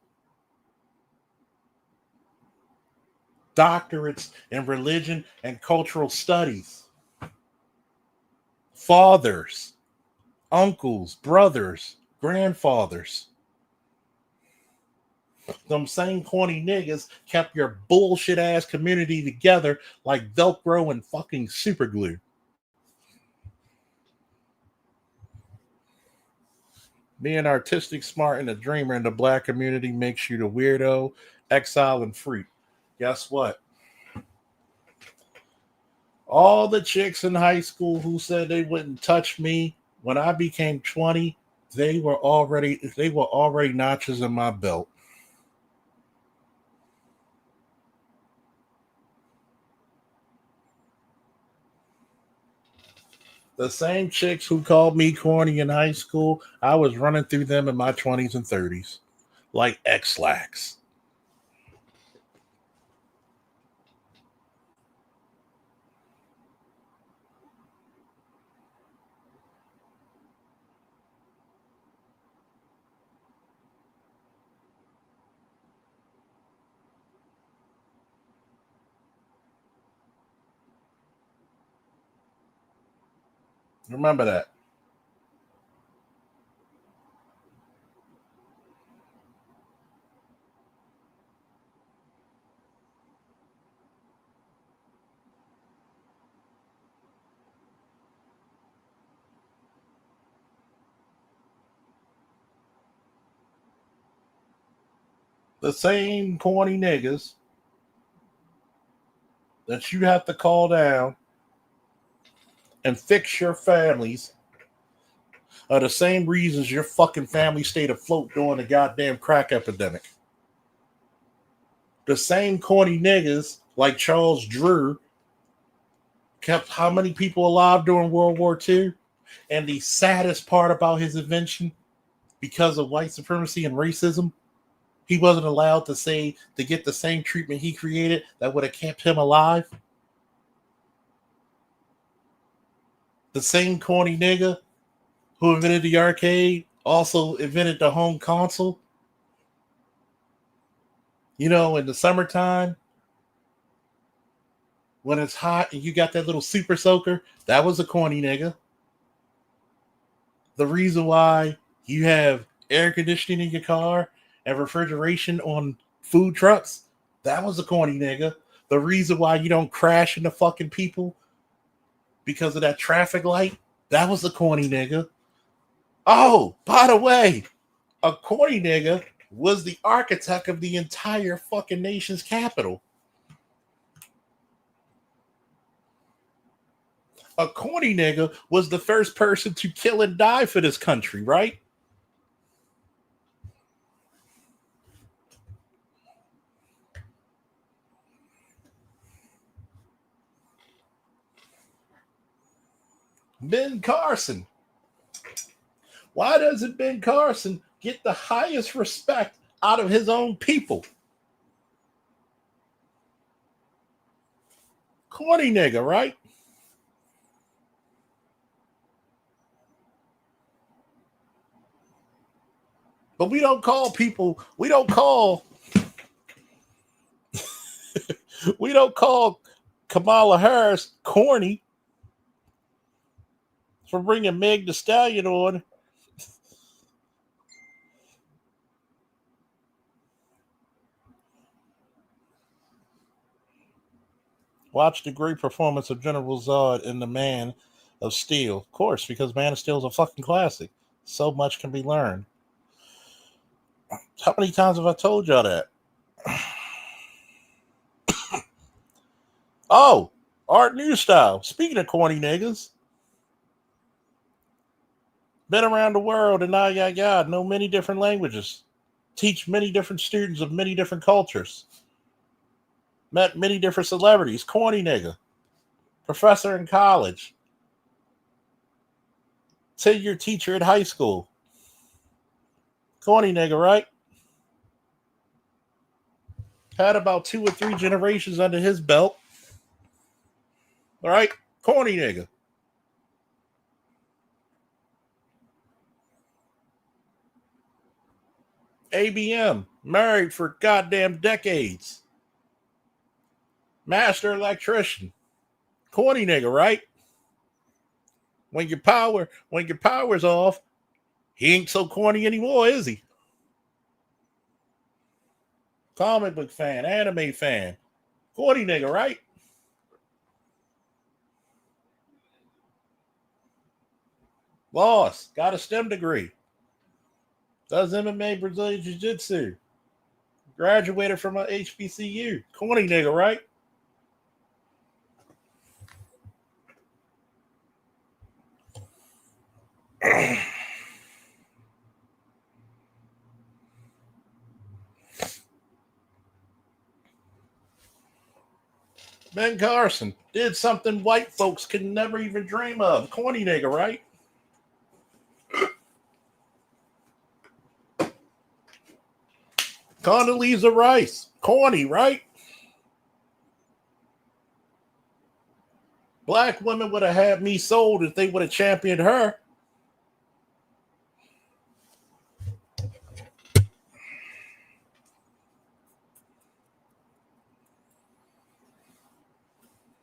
doctorates in religion and cultural studies, fathers, uncles, brothers, grandfathers. Them same corny niggas kept your bullshit ass community together like Velcro and fucking super glue. Being artistic, smart, and a dreamer in the black community makes you the weirdo, exile, and freak. Guess what? All the chicks in high school who said they wouldn't touch me when I became 20, they were already notches in my belt. The same chicks who called me corny in high school, I was running through them in my 20s and 30s like X-Lax. Remember that. The same corny niggas that you have to call down and fix your families are the same reasons your fucking family stayed afloat during the goddamn crack epidemic. The same corny niggas like Charles Drew kept how many people alive during World War II? And the saddest part about his invention, because of white supremacy and racism, he wasn't allowed to get the same treatment he created that would have kept him alive. The same corny nigga who invented the arcade also invented the home console. You know, in the summertime, when it's hot and you got that little super soaker, that was a corny nigga. The reason why you have air conditioning in your car and refrigeration on food trucks, that was a corny nigga. The reason why you don't crash into fucking people because of that traffic light, that was a corny nigga. Oh, by the way, a corny nigga was the architect of the entire fucking nation's capital. A corny nigga was the first person to kill and die for this country, right? Ben Carson. Why doesn't Ben Carson get the highest respect out of his own people? Corny nigga, right? But we don't call Kamala Harris corny for bringing Meg Thee Stallion on. Watch the great performance of General Zod in The Man of Steel. Of course, because Man of Steel is a fucking classic. So much can be learned. How many times have I told y'all that? Oh, Art New Style. Speaking of corny niggas, been around the world and know many different languages, teach many different students of many different cultures, met many different celebrities. Corny nigga. Professor in college. 10-year teacher at high school. Corny nigga, right? Had about 2 or 3 generations under his belt. All right? Corny nigga. ABM. Married for goddamn decades. Master electrician. Corny nigga, right? When your power's off, he ain't so corny anymore, is he? Comic book fan, anime fan. Corny nigga, right? Lost. Got a STEM degree. Does MMA Brazilian Jiu Jitsu. Graduated from a HBCU. Corny nigga, right? Ben Carson did something white folks could never even dream of. Corny nigga, right? Condoleezza Rice. Corny, right? Black women would have had me sold if they would have championed her.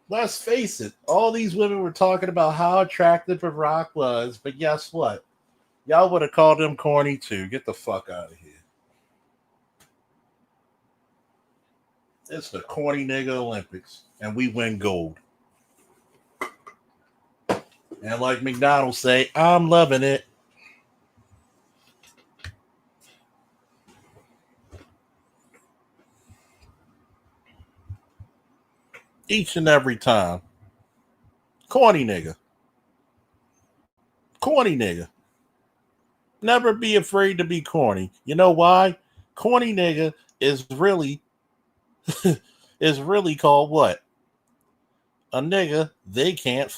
Let's face it, all these women were talking about how attractive Barack was, but guess what? Y'all would have called them corny too. Get the fuck out of here. It's the corny nigga Olympics, and we win gold. And like McDonald's say, I'm loving it. Each and every time. Corny nigga. Corny nigga. Never be afraid to be corny. You know why? Corny nigga is really called what? A nigga they can't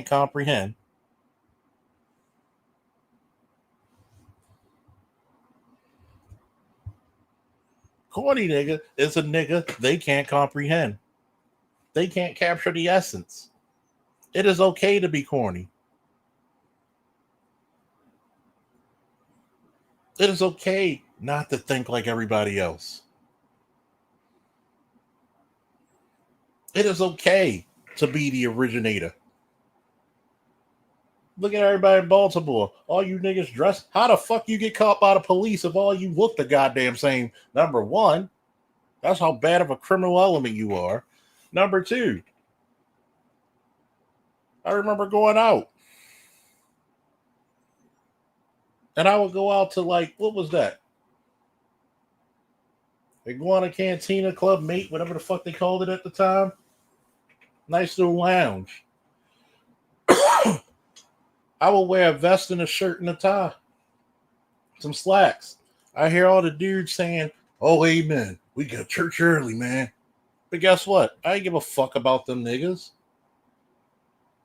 comprehend. Corny nigga is a nigga they can't comprehend. They can't capture the essence. It is okay to be corny. It is okay not to think like everybody else. It is okay to be the originator. Look at everybody in Baltimore. All you niggas dressed. How the fuck you get caught by the police if all you look the goddamn same? Number one, that's how bad of a criminal element you are. Number two, I remember going out. And I would go out to like, what was that? Iguana Cantina Club Mate, whatever the fuck they called it at the time. Nice little lounge. I will wear a vest and a shirt and a tie. Some slacks. I hear all the dudes saying, oh, amen. We got church early, man. But guess what? I ain't give a fuck about them niggas.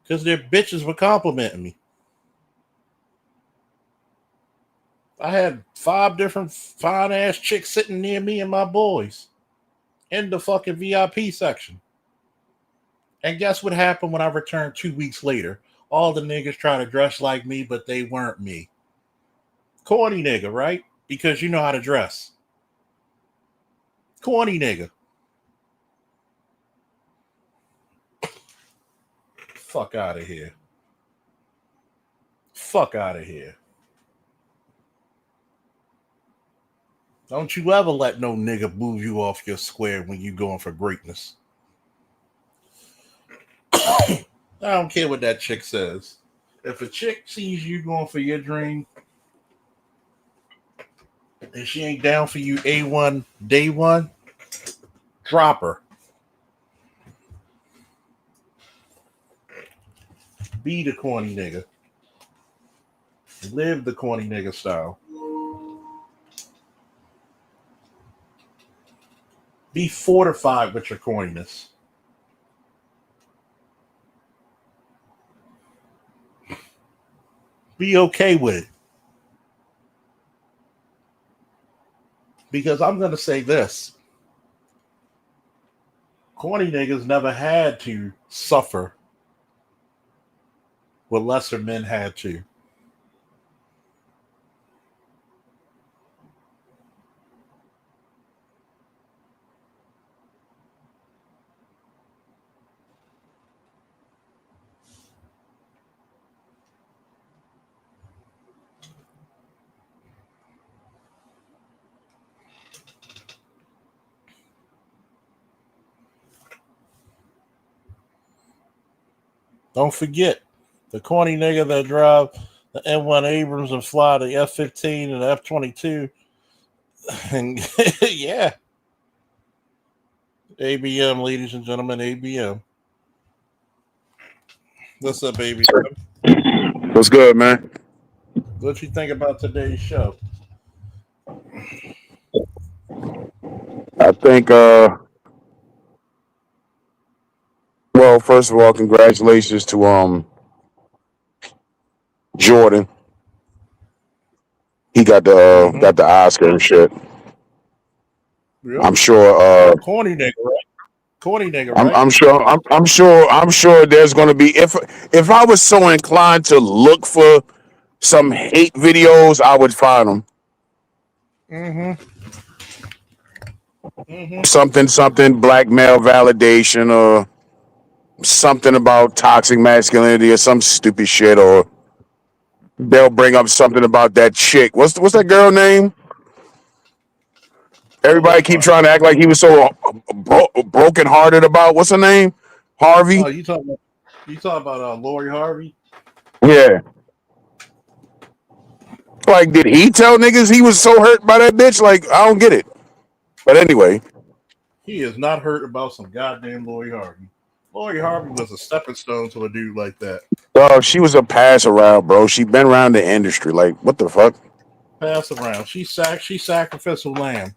Because their bitches were complimenting me. I had 5 different fine ass chicks sitting near me and my boys in the fucking VIP section. And guess what happened when I returned 2 weeks later? All the niggas try to dress like me, but they weren't me. Corny nigga, right? Because you know how to dress. Corny nigga. Fuck out of here. Fuck out of here. Don't you ever let no nigga move you off your square when you going for greatness. I don't care what that chick says. If a chick sees you going for your dream and she ain't down for you A1 day one, drop her. Be the corny nigga. Live the corny nigga style. Be fortified with your corniness. Be okay with it. Because I'm going to say this. Corny niggas never had to suffer what lesser men had to. Don't forget, the corny nigga that drive the M1 Abrams and fly the F-15 and the F-22. And yeah. ABM, ladies and gentlemen, ABM. What's up, baby? What's good, man? What you think about today's show? I think, well, first of all, congratulations to Jordan. He got the Oscar and shit. Really? I'm sure. Corny nigga, right? Corny nigga, right? I'm sure there's going to be if I was so inclined to look for some hate videos, I would find them. Something black male validation or something about toxic masculinity or some stupid shit, or they'll bring up something about that chick. What's that girl name? Everybody keep trying to act like he was so broken hearted about what's her name? Harvey. Oh, you talking about Lori Harvey? Yeah. Like, did he tell niggas he was so hurt by that bitch? Like, I don't get it. But anyway, he is not hurt about some goddamn Lori Harvey. Lori Harvey was a stepping stone to a dude like that. She was a pass around, bro. She been around the industry. Like, what the fuck? Pass around. She sacrificial lamb.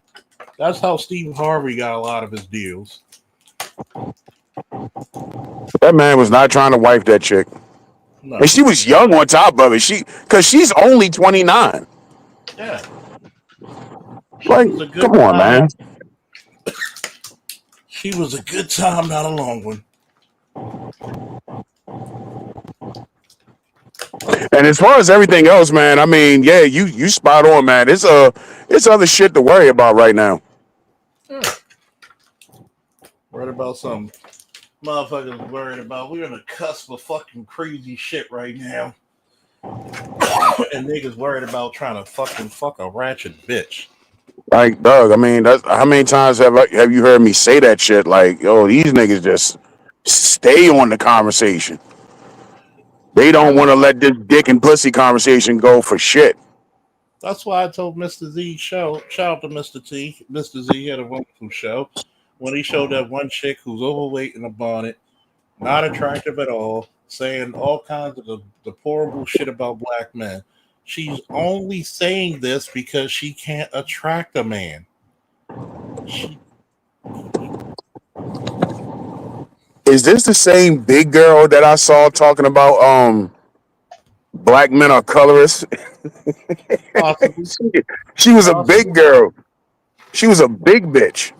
That's how Steve Harvey got a lot of his deals. That man was not trying to wife that chick. No. And she was young on top of it. Because she's only 29. Yeah. Like, come on, man. She was a good time, not a long one. And as far as everything else, man, I mean, yeah, you spot on, man. It's other shit to worry about right now. Yeah. Worried about some motherfuckers worried about. We're on the cusp of fucking crazy shit right now. And niggas worried about trying to fucking fuck a ratchet bitch. Like, Doug, I mean, how many times have you heard me say that shit? Like, yo, these niggas just stay on the conversation. They don't want to let this dick and pussy conversation go for shit. That's why I told Mr. Z, shout out to Mr. T. Mr. Z had a wonderful show when he showed that one chick who's overweight in a bonnet, not attractive at all, saying all kinds of deplorable shit about black men. She's only saying this because she can't attract a man. Is this the same big girl that I saw talking about black men are colorists? She was a big girl. She was a big bitch.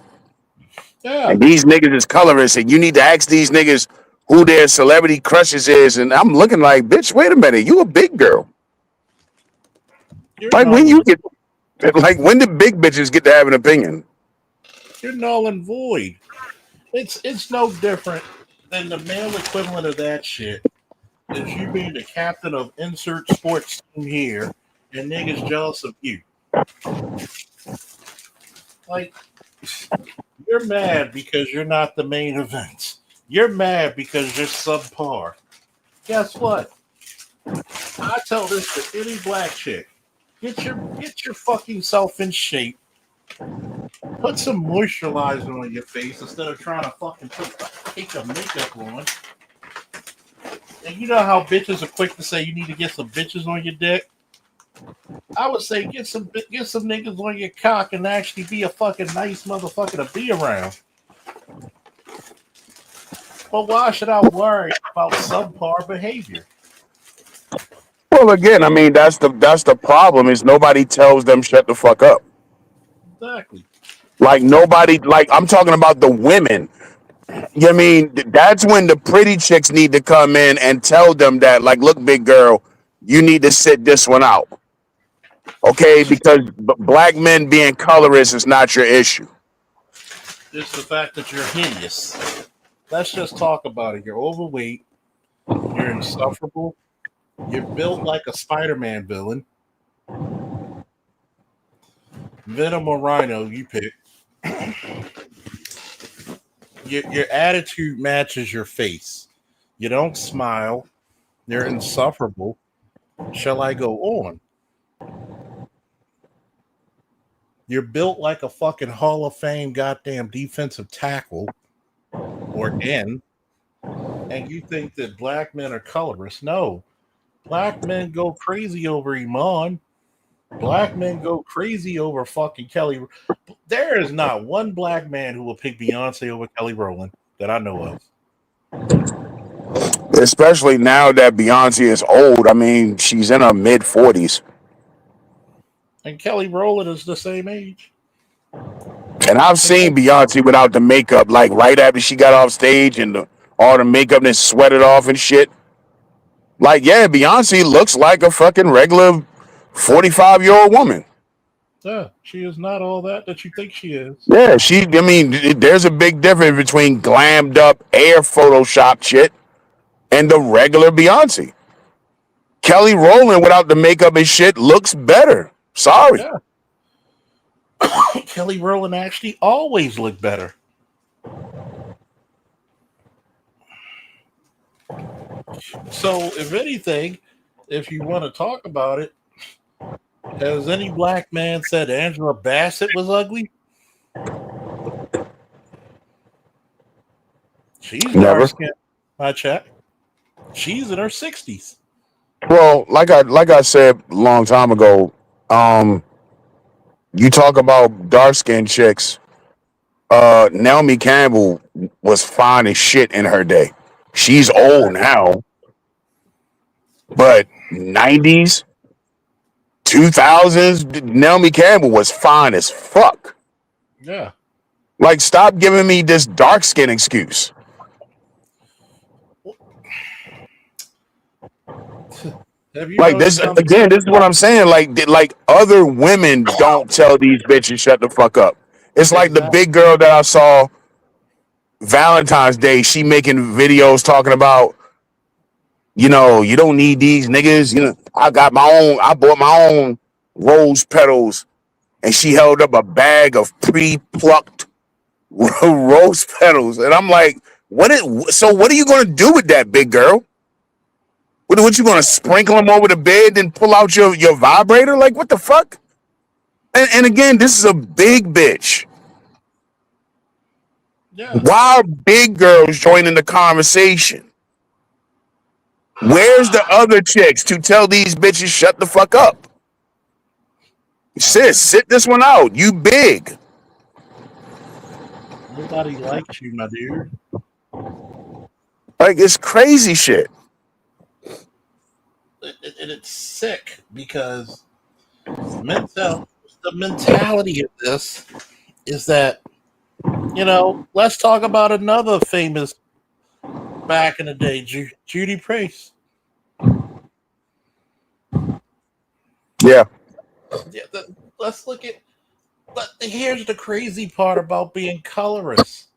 Yeah. And these niggas is colorists, and you need to ask these niggas who their celebrity crushes is. And I'm looking like, bitch, wait a minute, you a big girl. Like, when you get, like, when the big bitches get to have an opinion? You're null and void. It's no different than the male equivalent of that shit. Is you being the captain of insert sports team here and niggas jealous of you. Like, you're mad because you're not the main event. You're mad because you're subpar. Guess what? I tell this to any black chick. Get your fucking self in shape. Put some moisturizer on your face instead of trying to fucking take a makeup on. and you know how bitches are quick to say you need to get some bitches on your dick. I would say get some niggas on your cock and actually be a fucking nice motherfucker to be around. But why should I worry about subpar behavior? Well, again, I mean that's the problem is nobody tells them shut the fuck up. Exactly. Like nobody, like I'm talking about the women. You know what I mean? That's when the pretty chicks need to come in and tell them that, like, look, big girl, you need to sit this one out, okay? Because black men being colorist is not your issue. It's the fact that you're hideous. Let's just talk about it. You're overweight. You're insufferable. You're built like a Spider-Man villain. Venom or Rhino, you pick. Your attitude matches your face. You don't smile. You're insufferable. Shall I go on? You're built like a fucking Hall of Fame goddamn defensive tackle or end, and you think that black men are colorist. No. Black men go crazy over Iman. Black men go crazy over fucking Kelly. There is not one black man who will pick Beyonce over Kelly Rowland that I know of. Especially now that Beyonce is old. I mean, she's in her mid 40s. And Kelly Rowland is the same age. And I've seen Beyonce without the makeup, like right after she got off stage and all the makeup and sweated off and shit. Like, yeah, Beyonce looks like a fucking regular 45-year-old woman. Yeah, she is not all that you think she is. Yeah, I mean, there's a big difference between glammed up air Photoshop shit and the regular Beyonce. Kelly Rowland without the makeup and shit looks better. Sorry. Yeah. Kelly Rowland actually always looked better. So, if anything, if you want to talk about it, has any black man said Angela Bassett was ugly? She's never. Dark-skinned. I check. She's in her 60s. Well, like I said a long time ago, you talk about dark skinned chicks. Naomi Campbell was fine as shit in her day. She's old now, but 90s, 2000s, Naomi Campbell was fine as fuck. Yeah. Like, stop giving me this dark skin excuse. Like this again, this is what I'm saying. Like other women don't tell these bitches shut the fuck up. It's like the big girl that I saw Valentine's Day. She making videos talking about, you know, you don't need these niggas. You know, I bought my own rose petals, and she held up a bag of pre-plucked rose petals, and I'm like, what are you gonna do with that, big girl? What you gonna sprinkle them over the bed and pull out your vibrator? Like, what the fuck? And again, this is a big bitch. Yeah. Why are big girls joining the conversation? Where's the other chicks to tell these bitches shut the fuck up? Sis, sit this one out. You big. Nobody likes you, my dude. Like, it's crazy shit. And it's sick because the mentality of this is that, you know, let's talk about another famous back in the day, Judy Priest. Yeah. Let's look at. But here's the crazy part about being colorist.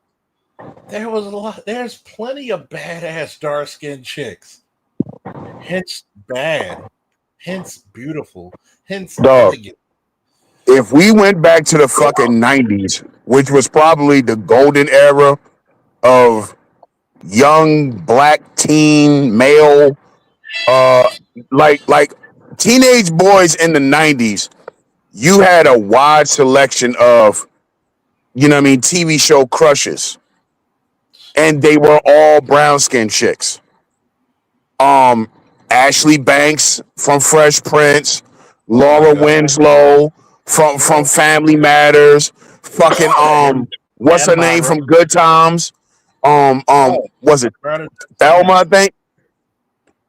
There's plenty of badass dark skinned chicks. Hence bad, hence beautiful, hence elegant. If we went back to the fucking 90s, which was probably the golden era of young black teen male, like teenage boys in the 90s, you had a wide selection of, you know what I mean, TV show crushes. And they were all brown skinned chicks. Ashley Banks from Fresh Prince, Oh my Laura god. Winslow from Yep. Family Matters, fucking what's her And name Myra. from Good Times? Oh, Was it Bernadette Thelma? I stands. think.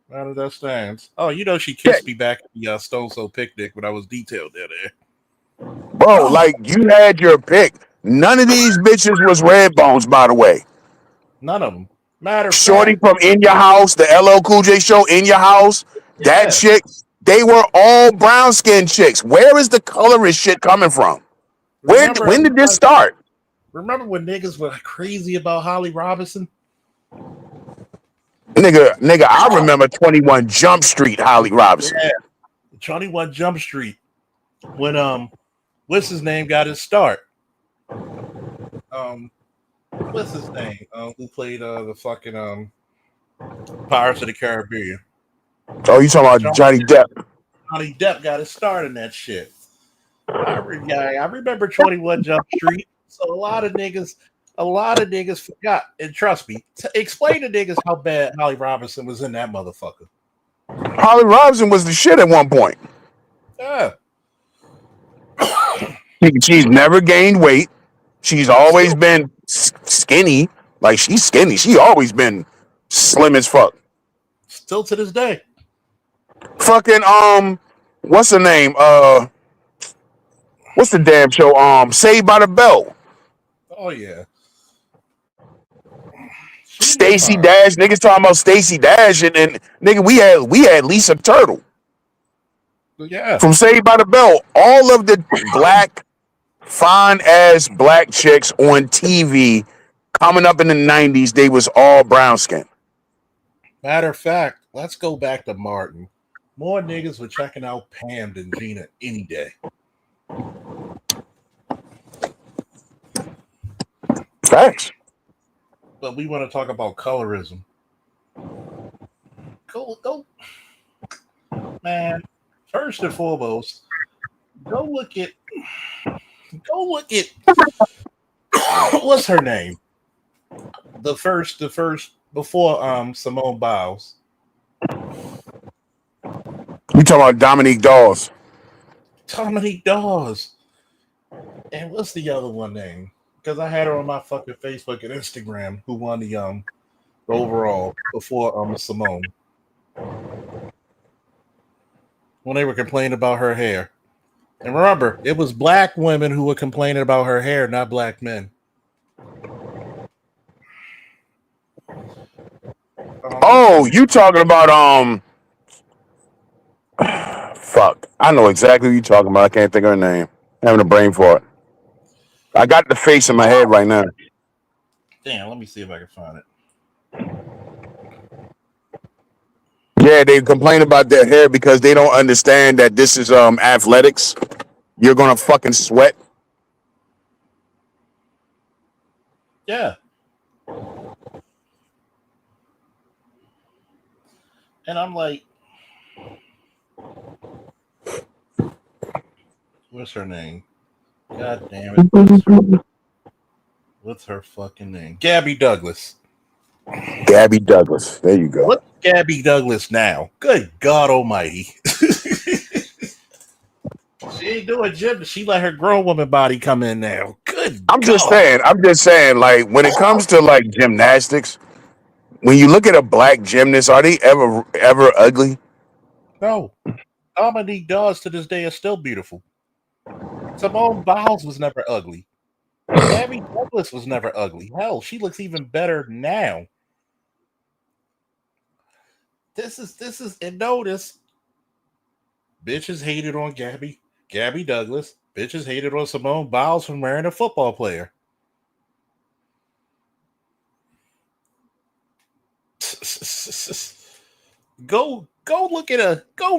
Bernadette stands. Oh, you know she Yeah, kissed me back at the Stone Soul picnic when I was detailed there. bro. Like you had your pick. None of these bitches was red bones, by the way. None of them. Matter of Shorty fact, from In Your House, the LL Cool J show, In Your House, that yeah. chick, they were all brown skinned chicks. Where is the colorist shit coming from? Remember When did this everybody? start? Remember when niggas were crazy about Holly Robinson? Nigga, I remember 21 Jump Street, Holly Robinson. Yeah, 21 Jump Street. When what's his name got his start? Um, what's his name? Who played the fucking Pirates of the Caribbean? Oh, you talking about Johnny Johnny Depp? Depp got his start in that shit. I remember 21 Jump Street. So a lot of niggas forgot. And trust me, explain to niggas how bad Holly Robinson was in that motherfucker. Holly Robinson was the shit at one point. Yeah. She's never gained weight. She's always been skinny. Like she's skinny. She always been slim as fuck. Still to this day. Fucking what's her name? What's the damn show? Saved by the Bell. Oh yeah. Stacey Dash. Niggas talking about Stacey Dash and nigga, we had Lisa Turtle. Yeah. From Saved by the Bell. All of the black, fine ass black chicks on TV coming up in the 90s, they was all brown skin. Matter of fact, let's go back to Martin. More niggas were checking out Pam than Gina any day. Facts. But we want to talk about colorism. Go. Man, first and foremost, go look at what's her name? The first before Simone Biles. You talking about Dominique Dawes? Dominique Dawes. And what's the other one name? Because I had her on my fucking Facebook and Instagram who won the overall before Simone. When they were complaining about her hair. And remember, it was black women who were complaining about her hair, not black men. Oh, you talking about fuck. I know exactly what you're talking about. I can't think of her name. Having a brain for it. I got the face in my head right now. Damn, let me see if I can find it. Yeah, they complain about their hair because they don't understand that this is athletics. You're gonna fucking sweat. Yeah. And I'm like, what's her name? God damn it. What's her fucking name? Gabby Douglas. Gabby Douglas. There you go. What's Gabby Douglas now? Good God almighty. She ain't doing gym. She let her grown woman body come in now. Good I'm God. just saying, like, when it comes to like gymnastics, when you look at a black gymnast, are they ever ugly? No. Dominique Dawes to this day is still beautiful. Simone Biles was never ugly. Gabby Douglas was never ugly. Hell, she looks even better now. This is and notice bitches hated on Gabby Douglas. Bitches hated on Simone Biles for marrying a football player. Go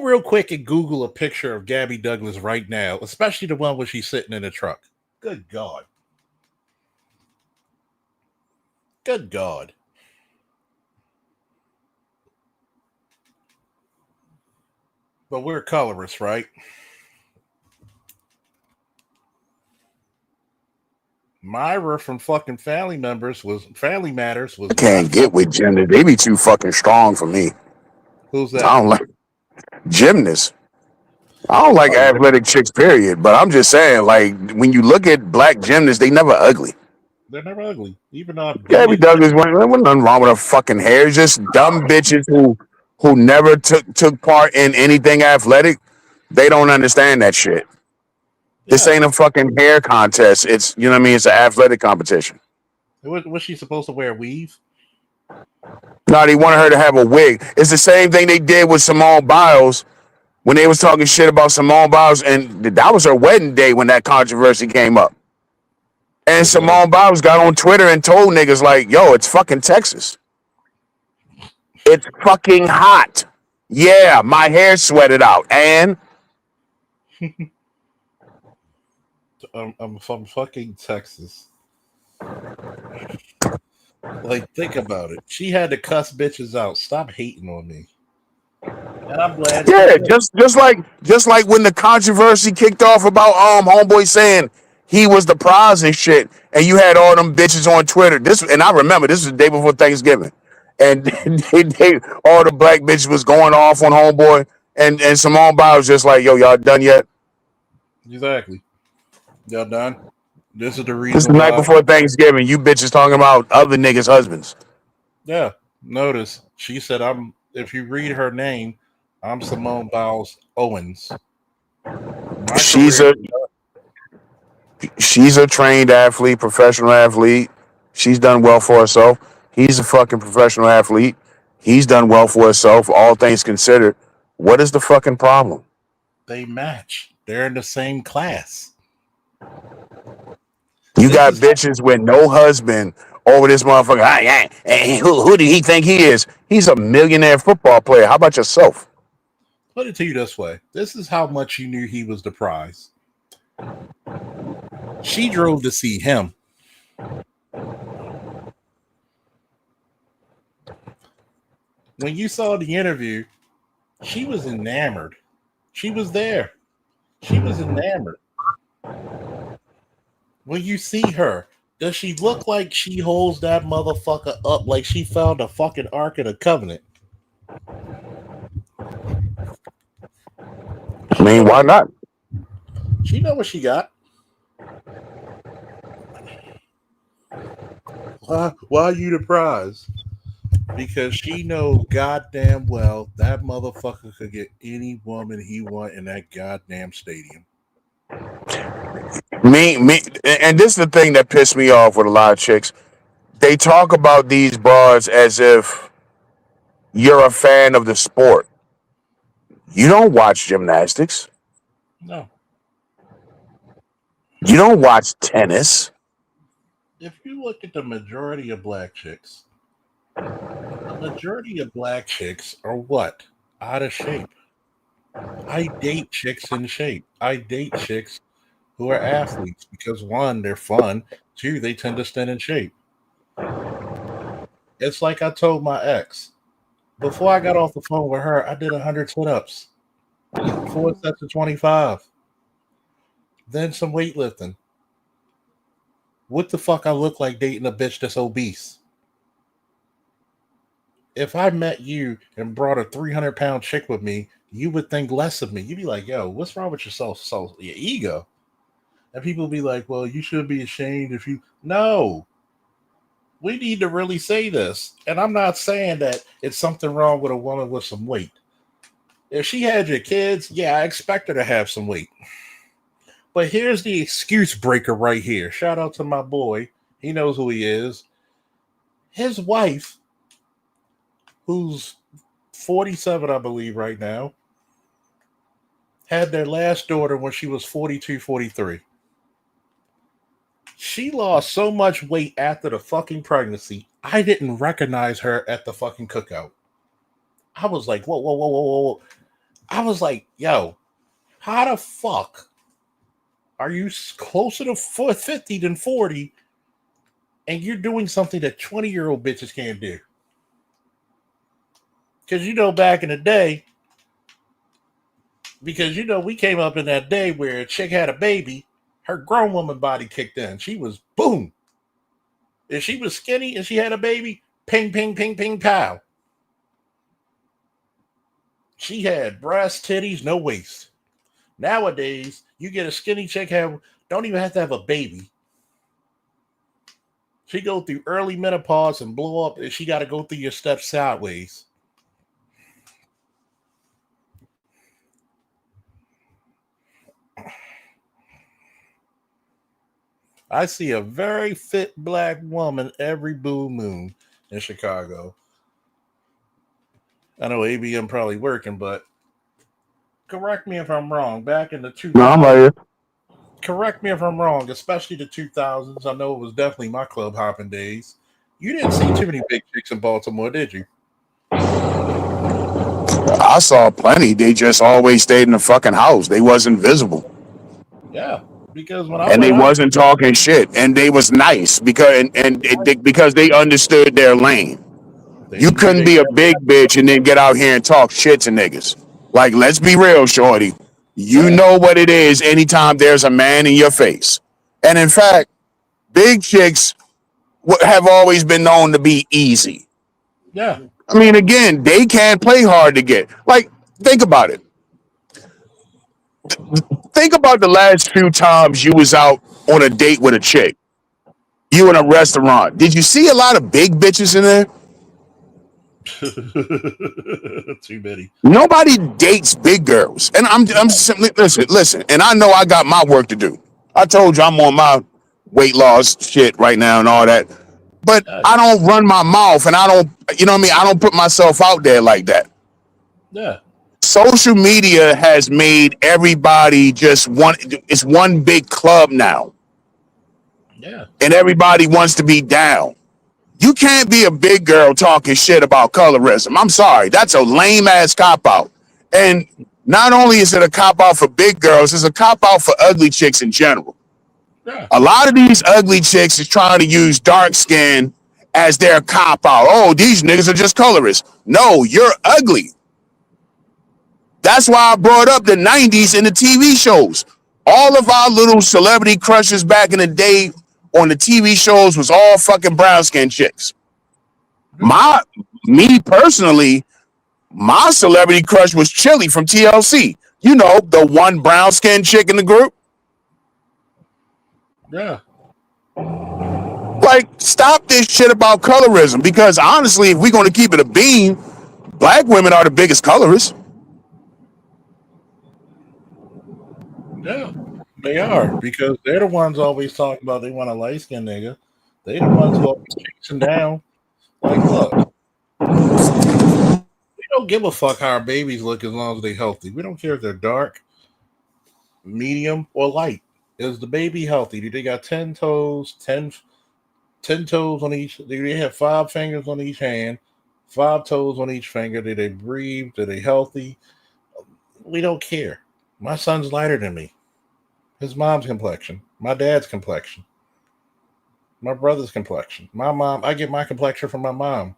real quick and Google a picture of Gabby Douglas right now, especially the one where she's sitting in a truck. Good God. Good God. But we're colorists, right? Myra from fucking Family Matters was I can't get with gender. They be too fucking strong for me. Who's I that? don't like gymnasts. I don't like Oh, athletic chicks, period. But I'm just saying, like, when you look at black gymnasts, they never ugly. they're never ugly. Even though I've Gabby dated Douglas went nothing wrong with her fucking hair. It's just dumb bitches who never took part in anything athletic. They don't understand that shit. This yeah. ain't a fucking hair contest. It's you know what I mean. It's an athletic competition. Was she supposed to wear a weave? No, they wanted her to have a wig. It's the same thing they did with Simone Biles when they was talking shit about Simone Biles, and that was her wedding day when that controversy came up. And It was. Simone Biles got on Twitter and told niggas like, "Yo, it's fucking Texas. It's fucking hot. Yeah, my hair sweated out, and I'm from fucking Texas. Like, think about it. She had to cuss bitches out. Stop hating on me. And I'm glad she yeah, did. just like when the controversy kicked off about homeboy saying he was the prize and shit, and you had all them bitches on Twitter. This and I remember this was the day before Thanksgiving, and they all the black bitches was going off on homeboy, and Simone Biles was just like, "Yo, y'all done yet?" Exactly. Y'all done? This is the This is reason the night why. before Thanksgiving. You bitches talking about other niggas' husbands. Yeah. Notice she said, "I'm." If you read her name, I'm Simone Biles Owens. My She's career. a she's a trained athlete, professional athlete. She's done well for herself. He's a fucking professional athlete. He's done well for himself, all things considered. What is the fucking problem? They match. They're in the same class. You This got is how, bitches with no husband over this motherfucker. Who do he think he is? He's a millionaire football player. How about yourself? put it to you this way. This is how much you knew he was the prize. She drove to see him. When you saw the interview, she was enamored. She was there. She was enamored. When you see her, does she look like she holds that motherfucker up like she found a fucking Ark of the Covenant? I She know mean, what why not? she know what she got. Why are you the prize? Because she knows goddamn well that motherfucker could get any woman he want in that goddamn stadium. And this is the thing that pissed me off with a lot of chicks. They talk about these broads as if you're a fan of the sport. You don't watch gymnastics. No. You don't watch tennis. If you look at the majority of black chicks, the majority of black chicks are what? Out of shape. I date chicks in shape. I date chicks who are athletes because one, they're fun. Two, they tend to stay in shape. It's like I told my ex before I got off the phone with her, I did 100 sit ups, 4 sets of 25, then some weightlifting. What the fuck I look like dating a bitch that's obese? If I met you and brought a 300-pound chick with me, you would think less of me. You'd be like, yo, what's wrong with yourself? So your ego. And people be like, well, you should be ashamed if you. No, we need to really say this. And I'm not saying that it's something wrong with a woman with some weight. If she had your kids, yeah, I expect her to have some weight. But here's the excuse breaker right here. Shout out to my boy. He knows who he is. His wife, who's 47, I believe, right now, had their last daughter when she was 42, 43. She lost so much weight after the fucking pregnancy, I didn't recognize her at the fucking cookout. I was like, whoa, whoa, whoa, whoa, whoa. I was like, yo, how the fuck are you closer to 50 than 40 and you're doing something that 20-year-old bitches can't do? Because, back in the day, because, we came up in that day where a chick had a baby, her grown woman body kicked in. She was boom. If she was skinny and she had a baby, ping, ping, ping, ping, pow. She had breast, titties, no waist. Nowadays, you get a skinny chick don't even have to have a baby. She go through early menopause and blow up, and she got to go through your steps sideways. I see a very fit black woman every blue moon in Chicago. I know ABM probably working, but correct me if I'm wrong. Back in the No, I'm right 2000s, here. correct me if I'm wrong, especially the 2000s. I know it was definitely my club hopping days. You didn't see too many big chicks in Baltimore, did you? I saw plenty. They just always stayed in the fucking house. They wasn't visible. Yeah, because when I And they went out, wasn't talking shit. And they was nice because they understood their lane. they You knew couldn't they be a kept big bitch and then get out here and talk shit to niggas. Like, let's be real, shorty. You yeah, know what it is anytime there's a man in your face. And in fact, big chicks have always been known to be easy. yeah, I mean, again, they can't play hard to get. Like, think about it. Think about the last few times you was out on a date with a chick. You in a restaurant. Did you see a lot of big bitches in there? too many. Nobody dates big girls. And I'm simply listen, and I know I got my work to do. I told you I'm on my weight loss shit right now and all that. But Yeah, I don't run my mouth and I don't, you know what I mean? I don't put myself out there like that. yeah, Social media has made everybody just it's one big club now. yeah, And everybody wants to be down. You can't be a big girl talking shit about colorism. I'm sorry. That's a lame ass cop out. And not only is it a cop out for big girls, it's a cop out for ugly chicks in general. yeah, A lot of these ugly chicks is trying to use dark skin as their cop out. Oh, these niggas are just colorists. No, you're ugly. That's why I brought up the 90s and the TV shows. All of our little celebrity crushes back in the day on the TV shows was all fucking brown skin chicks. My me personally, my celebrity crush was Chili from TLC. You know, the one brown skinned chick in the group. yeah, Like, stop this shit about colorism because honestly, if we're going to keep it a beam, black women are the biggest colorists. yeah. They are because they're the ones always talking about they want a light skinned nigga. They the ones who always chasing down. Like, look, we don't give a fuck how our babies look as long as they're healthy. We don't care if they're dark, medium, or light. Is the baby healthy? Do they got 10 toes, 10 toes on each? Do they have 5 fingers on each hand, 5 toes on each finger? Do they breathe? Are they healthy? We don't care. My son's lighter than me. His mom's complexion, my dad's complexion, my brother's complexion. My mom, I get my complexion from my mom.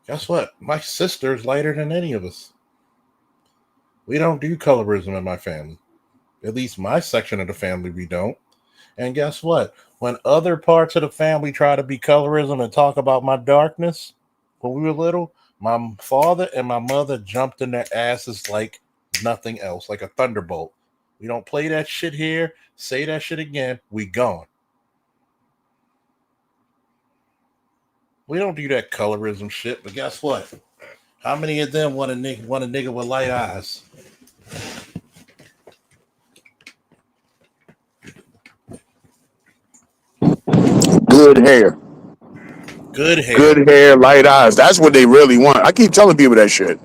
Guess what? My sister's lighter than any of us. We don't do colorism in my family. At least my section of the family, we don't. And guess what? When other parts of the family try to be colorism and talk about my darkness when we were little, my father and my mother jumped in their asses like nothing else, like a thunderbolt. We don't play that shit here. Say that shit again. We gone. We don't do that colorism shit. But guess what? How many of them want a nigga with light eyes? Good hair. Good hair. Good hair, light eyes. That's what they really want. I keep telling people that shit.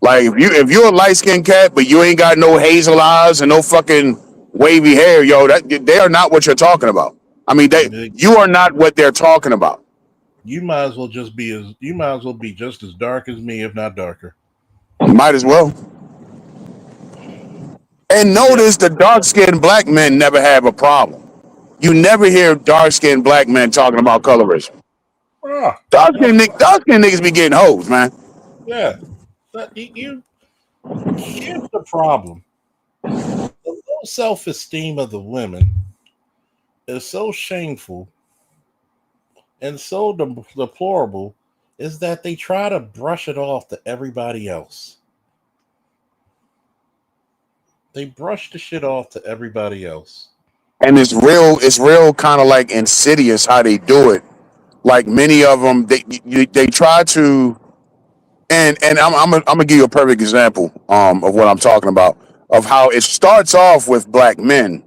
Like if you're a light skinned cat, but you ain't got no hazel eyes and no fucking wavy hair, yo, that they are not what you're talking about. I mean, you are not what they're talking about. You might as well be just as dark as me, if not darker. Might as well. And Yeah. notice the dark skinned black men never have a problem. You never hear dark skinned black men talking about colorism. Ah, Dark skinned niggas be getting hoes, man. yeah. Here's the problem. The low self-esteem of the women is so shameful and so deplorable is that they try to brush it off to everybody else. They brush the shit off to everybody else. And it's real kind of like insidious how they do it. Like many of them, they try to, and I'm gonna give you a perfect example of what I'm talking about, of how it starts off with black men,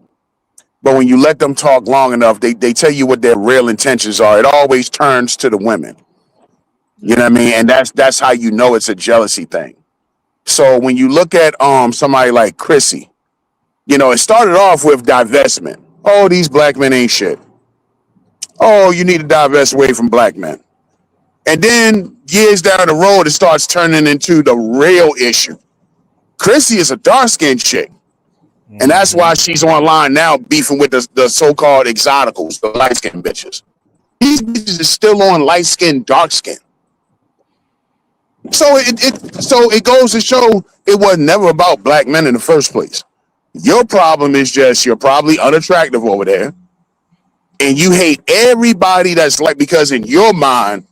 but when you let them talk long enough, they tell you what their real intentions are. It always turns to the women. You know what I mean? And that's how you know it's a jealousy thing. So when you look at somebody like Chrissy, you know, it started off with divestment. Oh, these black men ain't shit. Oh, you need to divest away from black men. And then years down the road, it starts turning into the real issue. Chrissy is a dark skinned chick. And that's why she's online now beefing with the so-called exoticals, the light-skinned bitches. These bitches is still on light-skinned, dark-skinned. So it goes to show it was never about black men in the first place. Your problem is just you're probably unattractive over there. And you hate everybody that's like, because in your mind,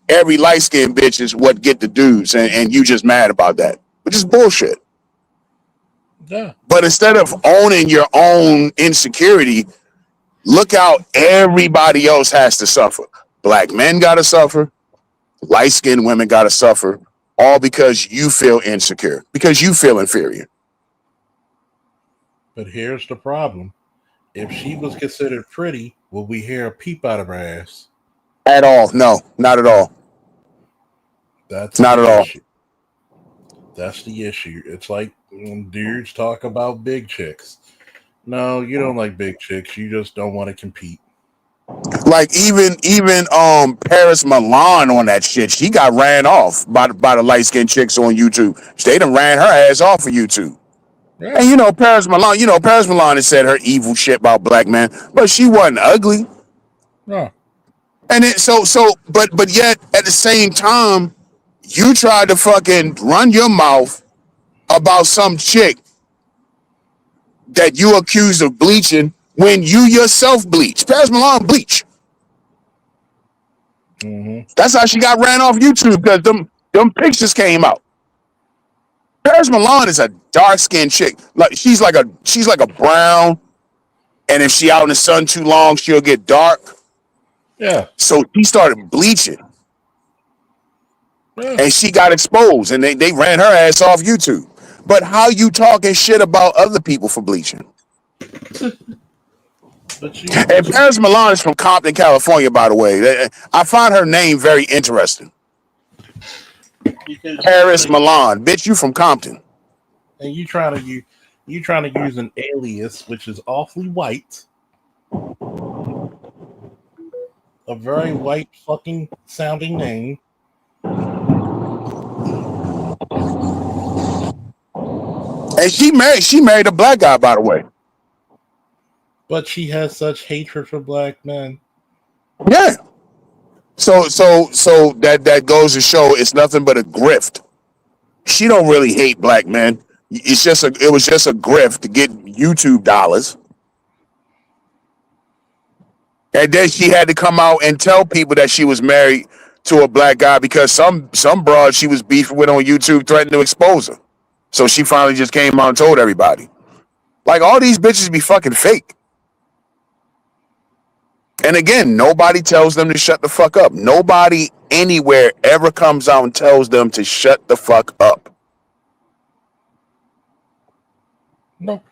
every light-skinned bitch is what get the dudes, and you just mad about that, which is bullshit. Yeah. But instead of owning your own insecurity, look how everybody else has to suffer. Black men got to suffer. Light-skinned women got to suffer, all because you feel insecure, because you feel inferior. But here's the problem. If she was considered pretty, would we hear a peep out of her ass? At all. No, not at all. That's not the at all. issue. That's the issue. It's like when dudes talk about big chicks. No, you don't like big chicks. You just don't want to compete. Like even Paris Milan on that shit, she got ran off by the light-skinned chicks on YouTube. They done ran her ass off of YouTube. Yeah. And Paris Milan has said her evil shit about black men, but she wasn't ugly. No. And but yet at the same time, you tried to fucking run your mouth about some chick that you accused of bleaching when you yourself bleach. Paris Milan bleach. Mm-hmm. That's how she got ran off YouTube, because them pictures came out. Paris Milan is a dark-skinned chick. Like she's like a brown, and if she out in the sun too long, she'll get dark. Yeah. So she started bleaching. Yeah. And she got exposed, and they ran her ass off YouTube. But how you talking shit about other people for bleaching? And Paris Milan is from Compton, California, by the way. I find her name very interesting. Paris Milan, bitch, you from Compton. And you trying to use an alias, which is awfully white. A very white fucking sounding name. And she married a black guy, by the way. But she has such hatred for black men. Yeah. So that goes to show it's nothing but a grift. She don't really hate black men. It was just a grift to get YouTube dollars. And then she had to come out and tell people that she was married to a black guy because some broad she was beefing with on YouTube threatened to expose her. So she finally just came out and told everybody. Like, all these bitches be fucking fake. And again, nobody tells them to shut the fuck up. Nobody anywhere ever comes out and tells them to shut the fuck up. No.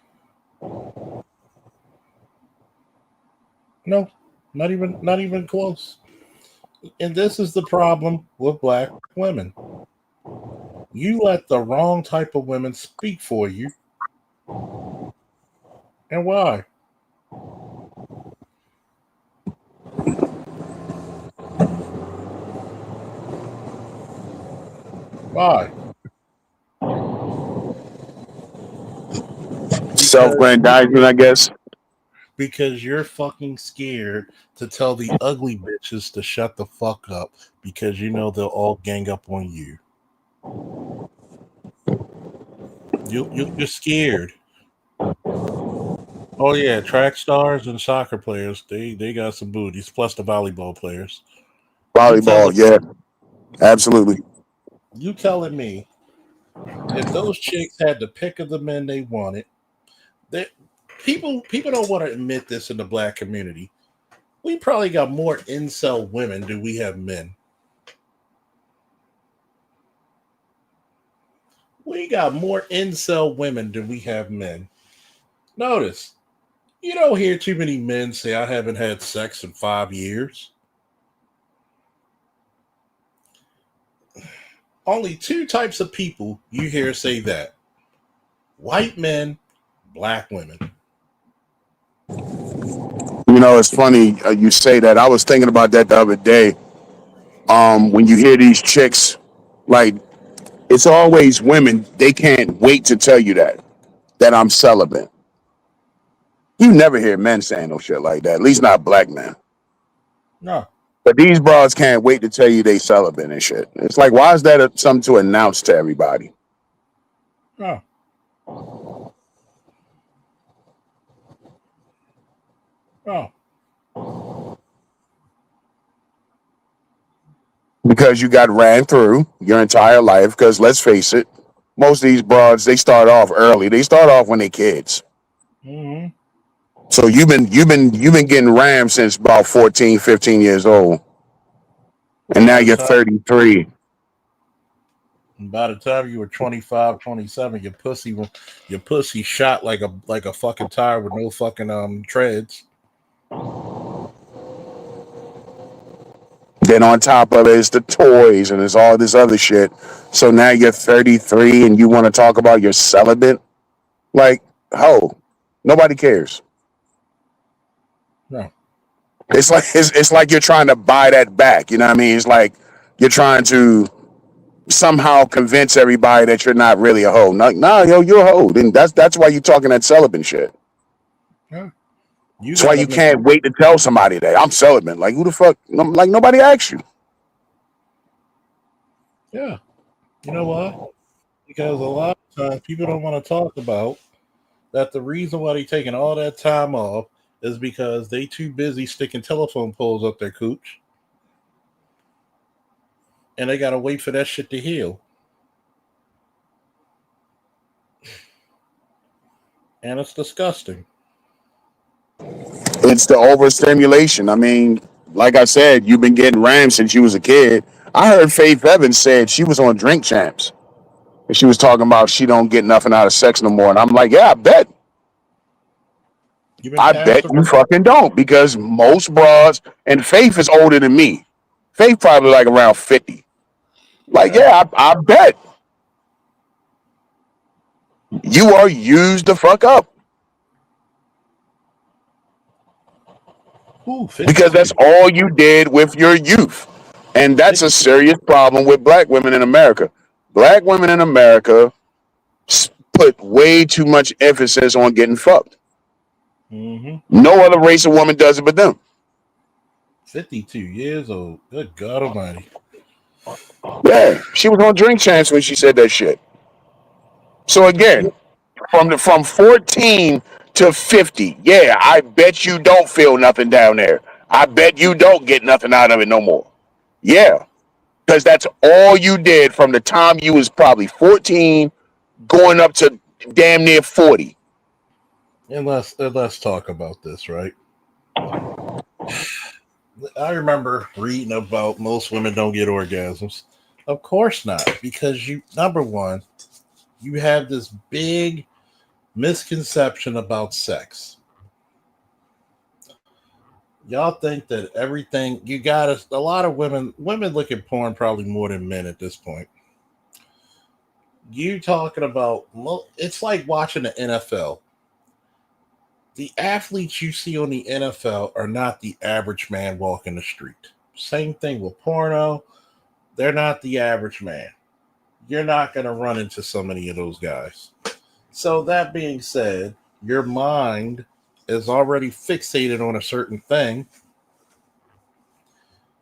No, not even close. And this is the problem with black women. You let the wrong type of women speak for you. And why? Why? Self-aggrandizement, I guess. Because you're fucking scared to tell the ugly bitches to shut the fuck up because you know they'll all gang up on you. You're scared. Oh yeah, track stars and soccer players, they got some booties, plus the volleyball players. Volleyball, yeah. Absolutely. You telling me if those chicks had the pick of the men they wanted, that people don't want to admit this in the black community. We probably got more incel women than we have men. We got more incel women than we have men. Notice, you don't hear too many men say, I haven't had sex in 5 years. Only two types of people you hear say that: white men, black women. You know, it's funny you say that. I was thinking about that the other day. When you hear these chicks, like it's always women. They can't wait to tell you that I'm celibate. You never hear men saying no shit like that. At least not black men. No, But these broads can't wait to tell you they celibate and shit. It's like, why is that something to announce to everybody? no, no. Because you got ran through your entire life. Because let's face it, most of these broads they start off early. They start off when they kids. Mm-hmm. So you've been getting rammed since about 14, 15 years old, and now By the you're time 33. by the time you were 25, 27, your pussy shot like a fucking tire with no fucking treads. Then on top of it is the toys and there's all this other shit. So now you're 33 and you want to talk about your celibate? Like, ho, nobody cares. No. It's like you're trying to buy that back. You know what I mean? It's like you're trying to somehow convince everybody that you're not really a hoe. Like, nah, yo, you're a hoe. Then that's why you're talking that celibate shit. Yeah. You That's why gotta you make it. can't wait to tell somebody that I'm celibate. Like, who the fuck? Like, nobody asked you. Yeah. You know why? Because a lot of times people don't want to talk about that the reason why they taking all that time off is because they too busy sticking telephone poles up their cooch and they gotta wait for that shit to heal. And it's disgusting. It's the overstimulation. I mean, like I said, you've been getting rammed since you was a kid. I heard Faith Evans said she was on Drink Champs and she was talking about she don't get nothing out of sex no more. And I'm like, yeah, You've been I passed bet you around. fucking don't because most broads and Faith is older than me. Faith probably like around 50. Like, Yeah. yeah, I bet you are used the fuck up Ooh, because that's 52. all you did with your youth. And that's a 52. serious problem with black women in America. Black women in America put way too much emphasis on getting fucked. Mm-hmm. No other race of woman does it but them. 52 years old. Good God Almighty. Yeah, she was on Drink Champs when she said that shit. So again, from 14 to 50, yeah, I bet you don't feel nothing down there. I bet you don't get nothing out of it no more. Yeah, because that's all you did from the time you was probably 14 going up to damn near 40. And let's talk about this, right? I remember reading about most women don't get orgasms. Of course not, because you number one, you have this big misconception about sex. Y'all think that everything you got is a lot of women look at porn probably more than men at this point. You talking about it's like watching the NFL. The athletes you see on the NFL are not the average man walking the street. Same thing with porno. They're not the average man. You're not going to run into so many of those guys. So, that being said, your mind is already fixated on a certain thing.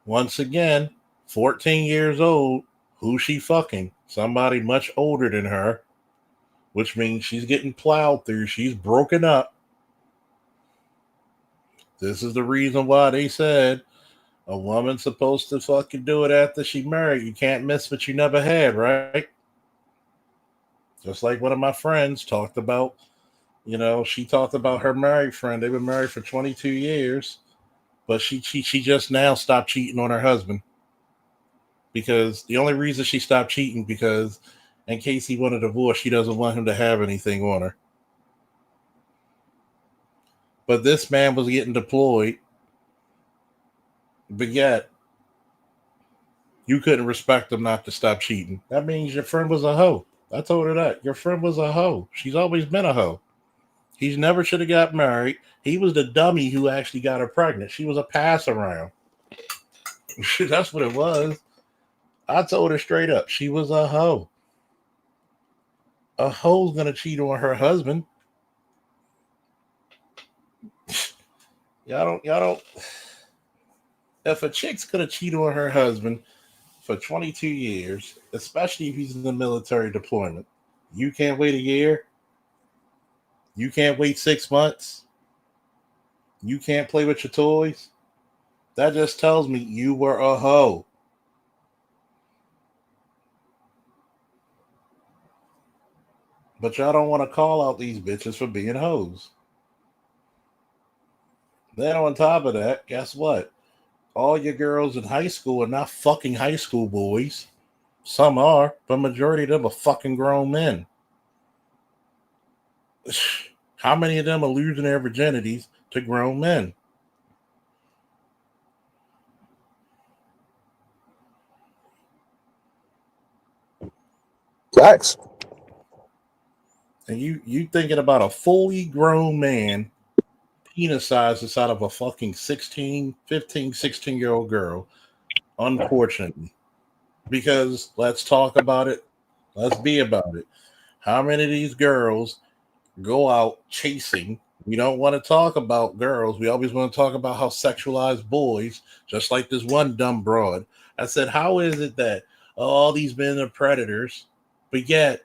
Once again, 14 years old, who's she fucking? Somebody much older than her, which means she's getting plowed through. She's broken up. This is the reason why they said A woman's supposed to fucking do it after she married. You can't miss what you never had, right? Just like one of my friends talked about, she talked about her married friend. They've been married for 22 years, but she just now stopped cheating on her husband because the only reason she stopped cheating because in case he wanted a divorce, she doesn't want him to have anything on her. But this man was getting deployed, but yet you couldn't respect him not to stop cheating. That means your friend was a hoe. I told her that. Your friend was a hoe. She's always been a hoe. He never should have got married. He was the dummy who actually got her pregnant. She was a pass around. That's what it was. I told her straight up. She was a hoe. A hoe's gonna cheat on her husband. Y'all don't. If a chick's gonna cheat on her husband for 22 years, especially if he's in the military deployment, you can't wait a year. You can't wait 6 months. You can't play with your toys. That just tells me you were a hoe. But y'all don't want to call out these bitches for being hoes. Then on top of that, guess what? All your girls in high school are not fucking high school boys. Some are, but majority of them are fucking grown men. How many of them are losing their virginities to grown men? Facts. And you thinking about a fully grown man penis size inside of a fucking 16, 15, 16-year-old girl, unfortunately. Because let's talk about it. Let's be about it. How many of these girls go out chasing? We don't want to talk about girls. We always want to talk about how sexualized boys, just like this one dumb broad. I said, how is it that all these men are predators, but yet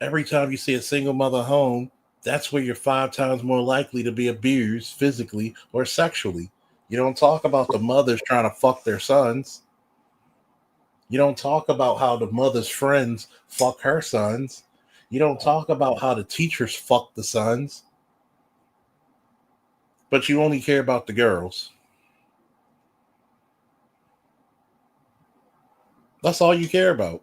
every time you see a single mother home, that's where you're 5 times more likely to be abused physically or sexually. You don't talk about the mothers trying to fuck their sons. You don't talk about how the mother's friends fuck her sons. You don't talk about how the teachers fuck the sons. But you only care about the girls. That's all you care about.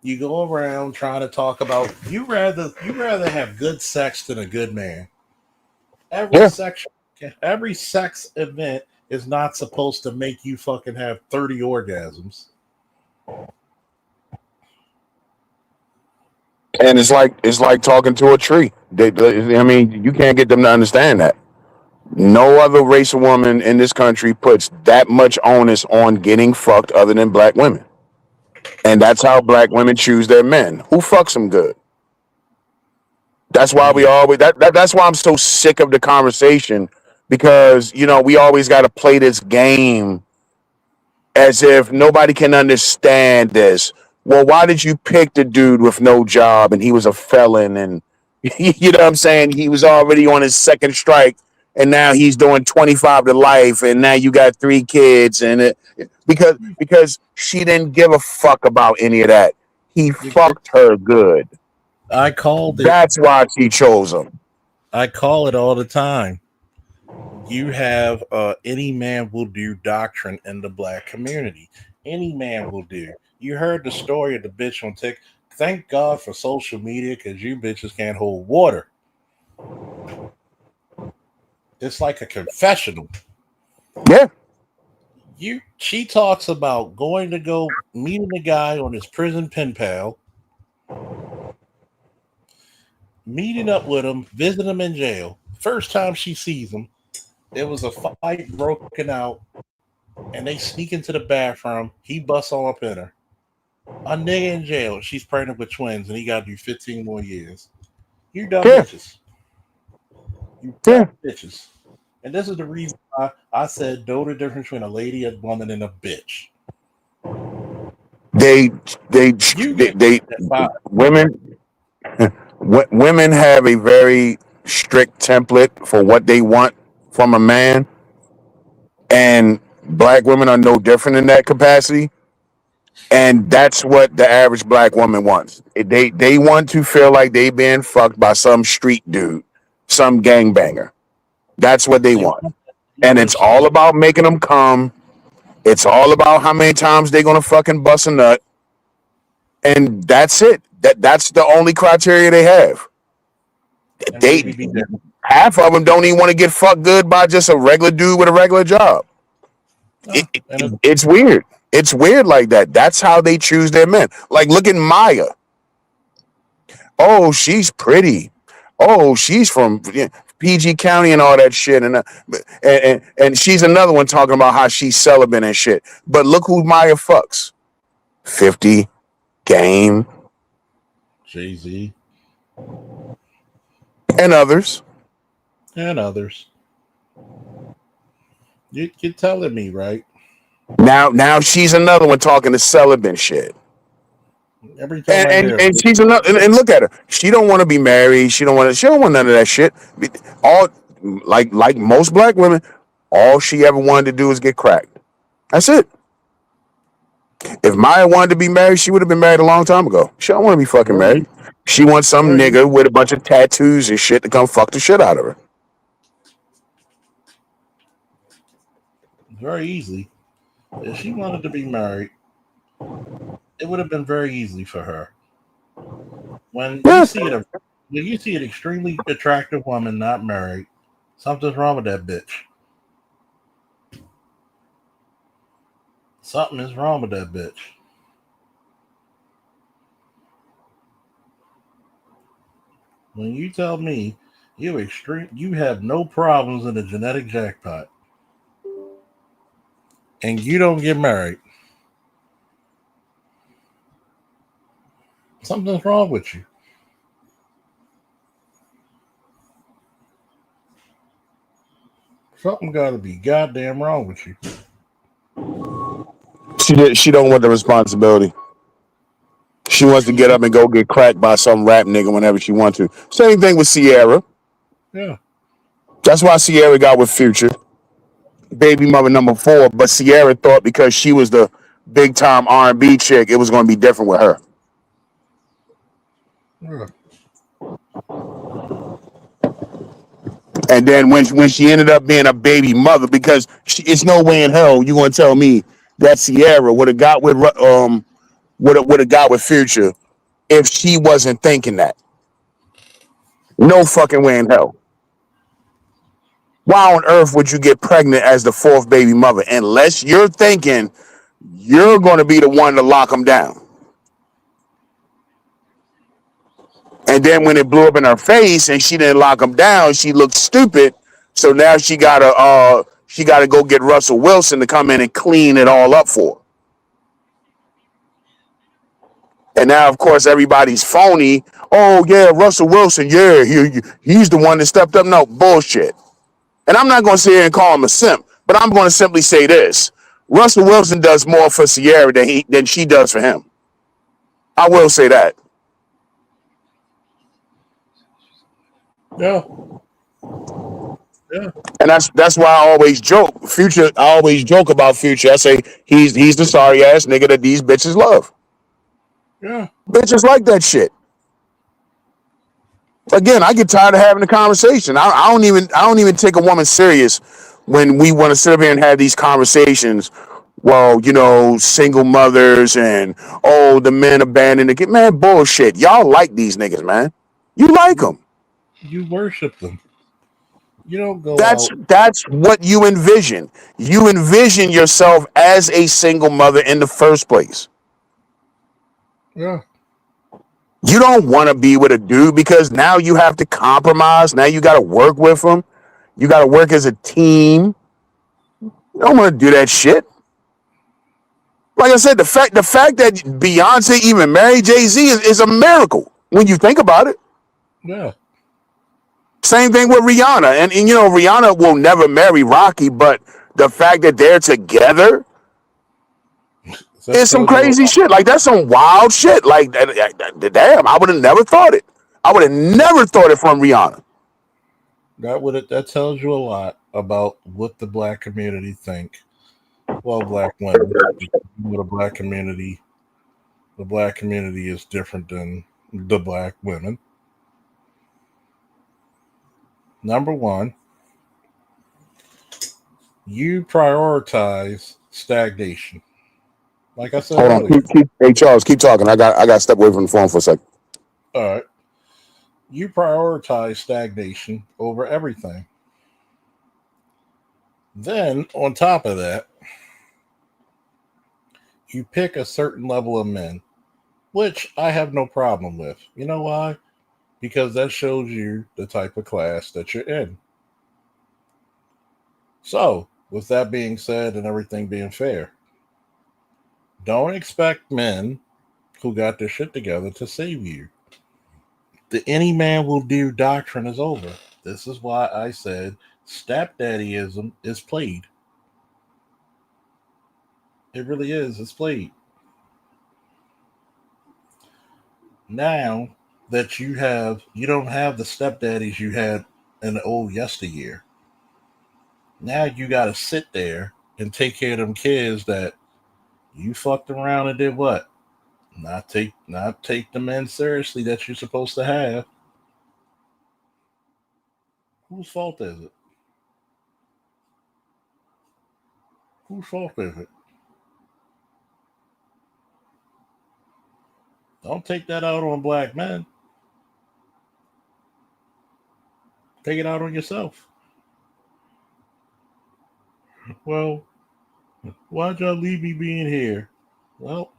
You go around trying to talk about you rather have good sex than a good man. Every Yeah. sex every sex event is not supposed to make you fucking have 30 orgasms. And it's like talking to a tree. I mean, you can't get them to understand that. No other race of woman in this country puts that much onus on getting fucked other than black women. And that's how black women choose their men. Who fucks them good? That's why we Yeah. always that's why I'm so sick of the conversation because we always got to play this game as if nobody can understand this. Well, why did you pick the dude with no job and he was a felon and you know what I'm saying? He was already on his second strike and now he's doing 25 to life and now you got 3 kids and because she didn't give a fuck about any of that. He fucked her good. I called it. That's why she chose him. I call it all the time. You have any man will do doctrine in the black community. Any man will do. You heard the story of the bitch on TikTok. Thank God for social media because you bitches can't hold water. It's like a confessional. Yeah. She talks about going to go meeting a guy on his prison pen pal, meeting up with him, visiting him in jail. First time she sees him, there was a fight broken out, and they sneak into the bathroom. He busts all up in her. A nigga in jail. She's pregnant with twins, and he got to do 15 more years. You dumb Yeah. bitches. You Yeah. dumb bitches. And this is the reason why I said know the difference between a lady, a woman, and a bitch. They You get women women have a very strict template for what they want from a man, And black women are no different in that capacity. And that's what the average black woman wants. They want to feel like they being fucked by some street dude, some gangbanger. That's what they They want. want, And want it's some. all about making them come. It's all about how many times they're gonna fucking bust a nut. And that's it. That's the only criteria they have. And They baby be there. half of them don't even want to get fucked good by just a regular dude with a regular job. No, and it, It's weird. It's weird like that. That's how they choose their men. Like, look at Maya. Oh, she's pretty. Oh, she's from PG County and all that shit. And she's another one talking about how she's celibate and shit. But look who Maya fucks. 50, Game, Jay-Z and others. and others. You're telling me, right? Now she's another one talking to celibate shit. Every time I hear And she's another and look at her. She don't want to be married. She don't want none of that shit. All like most black women, all she ever wanted to do was get cracked. That's it. If Maya wanted to be married, she would have been married a long time ago. She don't want to be fucking married. She wants some nigga with a bunch of tattoos and shit to come fuck the shit out of her. very easily, if she wanted to be married, it would have been very easy for her. When you see an extremely attractive woman not married, something's wrong with that bitch. Something is wrong with that bitch. When you tell me you have no problems in the genetic jackpot, and you don't get married, something's wrong with you. Something got to be goddamn wrong with you. She don't want the responsibility. She wants to get up and go get cracked by some rap nigga whenever she wants to. Same thing with Sierra. Yeah. That's why Sierra got with Future. Baby mother number 4, but Sierra thought because she was the big time R&B chick, it was going to be different with her. Yeah. And then when she ended up being a baby mother, because it's no way in hell you going to tell me that Sierra would have got with would have got with Future if she wasn't thinking that. No fucking way in hell. Why on earth would you get pregnant as the 4th baby mother unless you're thinking you're going to be the one to lock them down? And then when it blew up in her face and she didn't lock them down, she looked stupid. So now she gotta go get Russell Wilson to come in and clean it all up for her. And now, of course, everybody's phony. Oh yeah, Russell Wilson, yeah, he's the one that stepped up. No bullshit. And I'm not going to sit here and call him a simp, but I'm going to simply say this: Russell Wilson does more for Sierra than she does for him. I will say that. Yeah. Yeah. And that's why I always joke. Future, I always joke about Future. I say he's the sorry ass nigga that these bitches love. Yeah. Bitches like that shit. Again, I get tired of having the conversation. I don't even take a woman serious when we want to sit up here and have these conversations. Well, single mothers and the men abandoned the kid. Man, bullshit. Y'all like these niggas, man. You like them. You worship them. You don't go That's what you envision. You envision yourself as a single mother in the first place. Yeah. You don't want to be with a dude because now you have to compromise. Now you got to work with him. You got to work as a team. You don't want to do that shit. Like I said, the fact that Beyonce even married Jay-Z is a miracle when you think about it. Yeah. Same thing with Rihanna. And Rihanna will never marry Rocky, but the fact that they're together is some crazy shit. Like, that's some wild shit. Like, damn, I would have never thought it. I would have never thought it from Rihanna. That tells you a lot. about what the black community think. Well, black women, because the black community is different than the black women. Number one, you prioritize stagnation. Like I said Hold on. earlier. Hey Charles, keep talking. I got to step away from the phone for a second. All right. You prioritize stagnation over everything. Then, on top of that, you pick a certain level of men, which I have no problem with. You know why? Because that shows you the type of class that you're in. So, with that being said and everything being fair, don't expect men who got their shit together to save you. The any man will do doctrine is over. This is why I said stepdaddyism is played. It really is. It's played. Now that you don't have the stepdaddies you had in the old yesteryear. Now you got to sit there and take care of them kids that you fucked around and did what? Not take the men seriously that you're supposed to have. Whose fault is it? Whose fault is it? Don't take that out on black men. Take it out on yourself. Well, why'd y'all leave me being here? Well,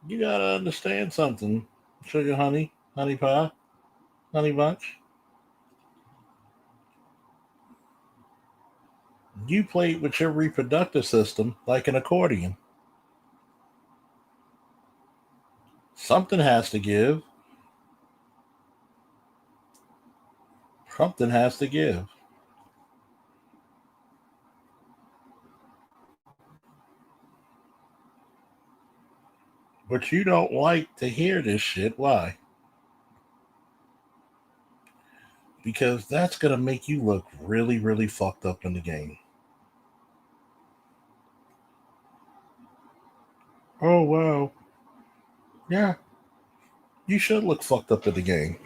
you gotta understand something. Sugar honey, honey pie, honey bunch. You played with your reproductive system like an accordion. Something has to give. Something has to give. But you don't like to hear this shit. Why? Because that's going to make you look really, really fucked up in the game. Oh, wow. Yeah, you should look fucked up in the game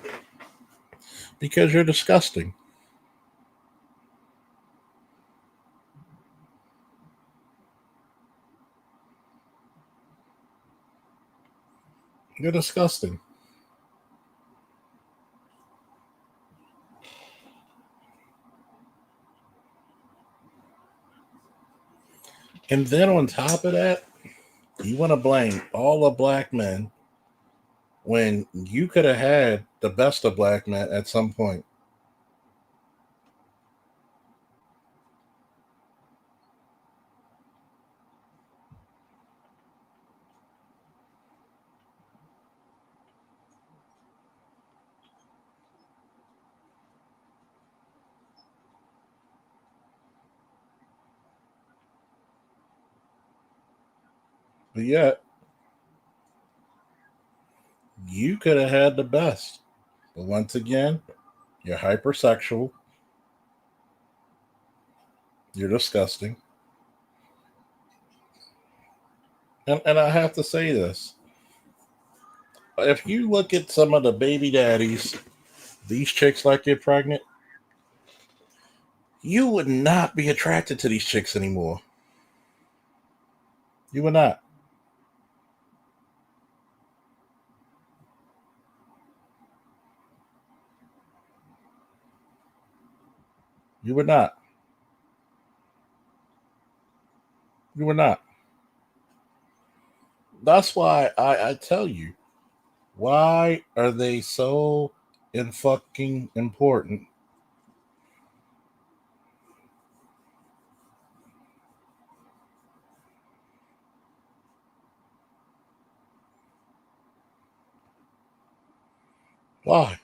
because you're disgusting. You're disgusting. And then on top of that, you want to blame all the black men when you could have had the best of black men at some point. But yet, you could have had the best. But once again, you're hypersexual. You're disgusting. And I have to say this. If you look at some of the baby daddies, these chicks like get pregnant, you would not be attracted to these chicks anymore. You would not. You would not. You would not. That's why I tell you, why are they so in fucking important? Why?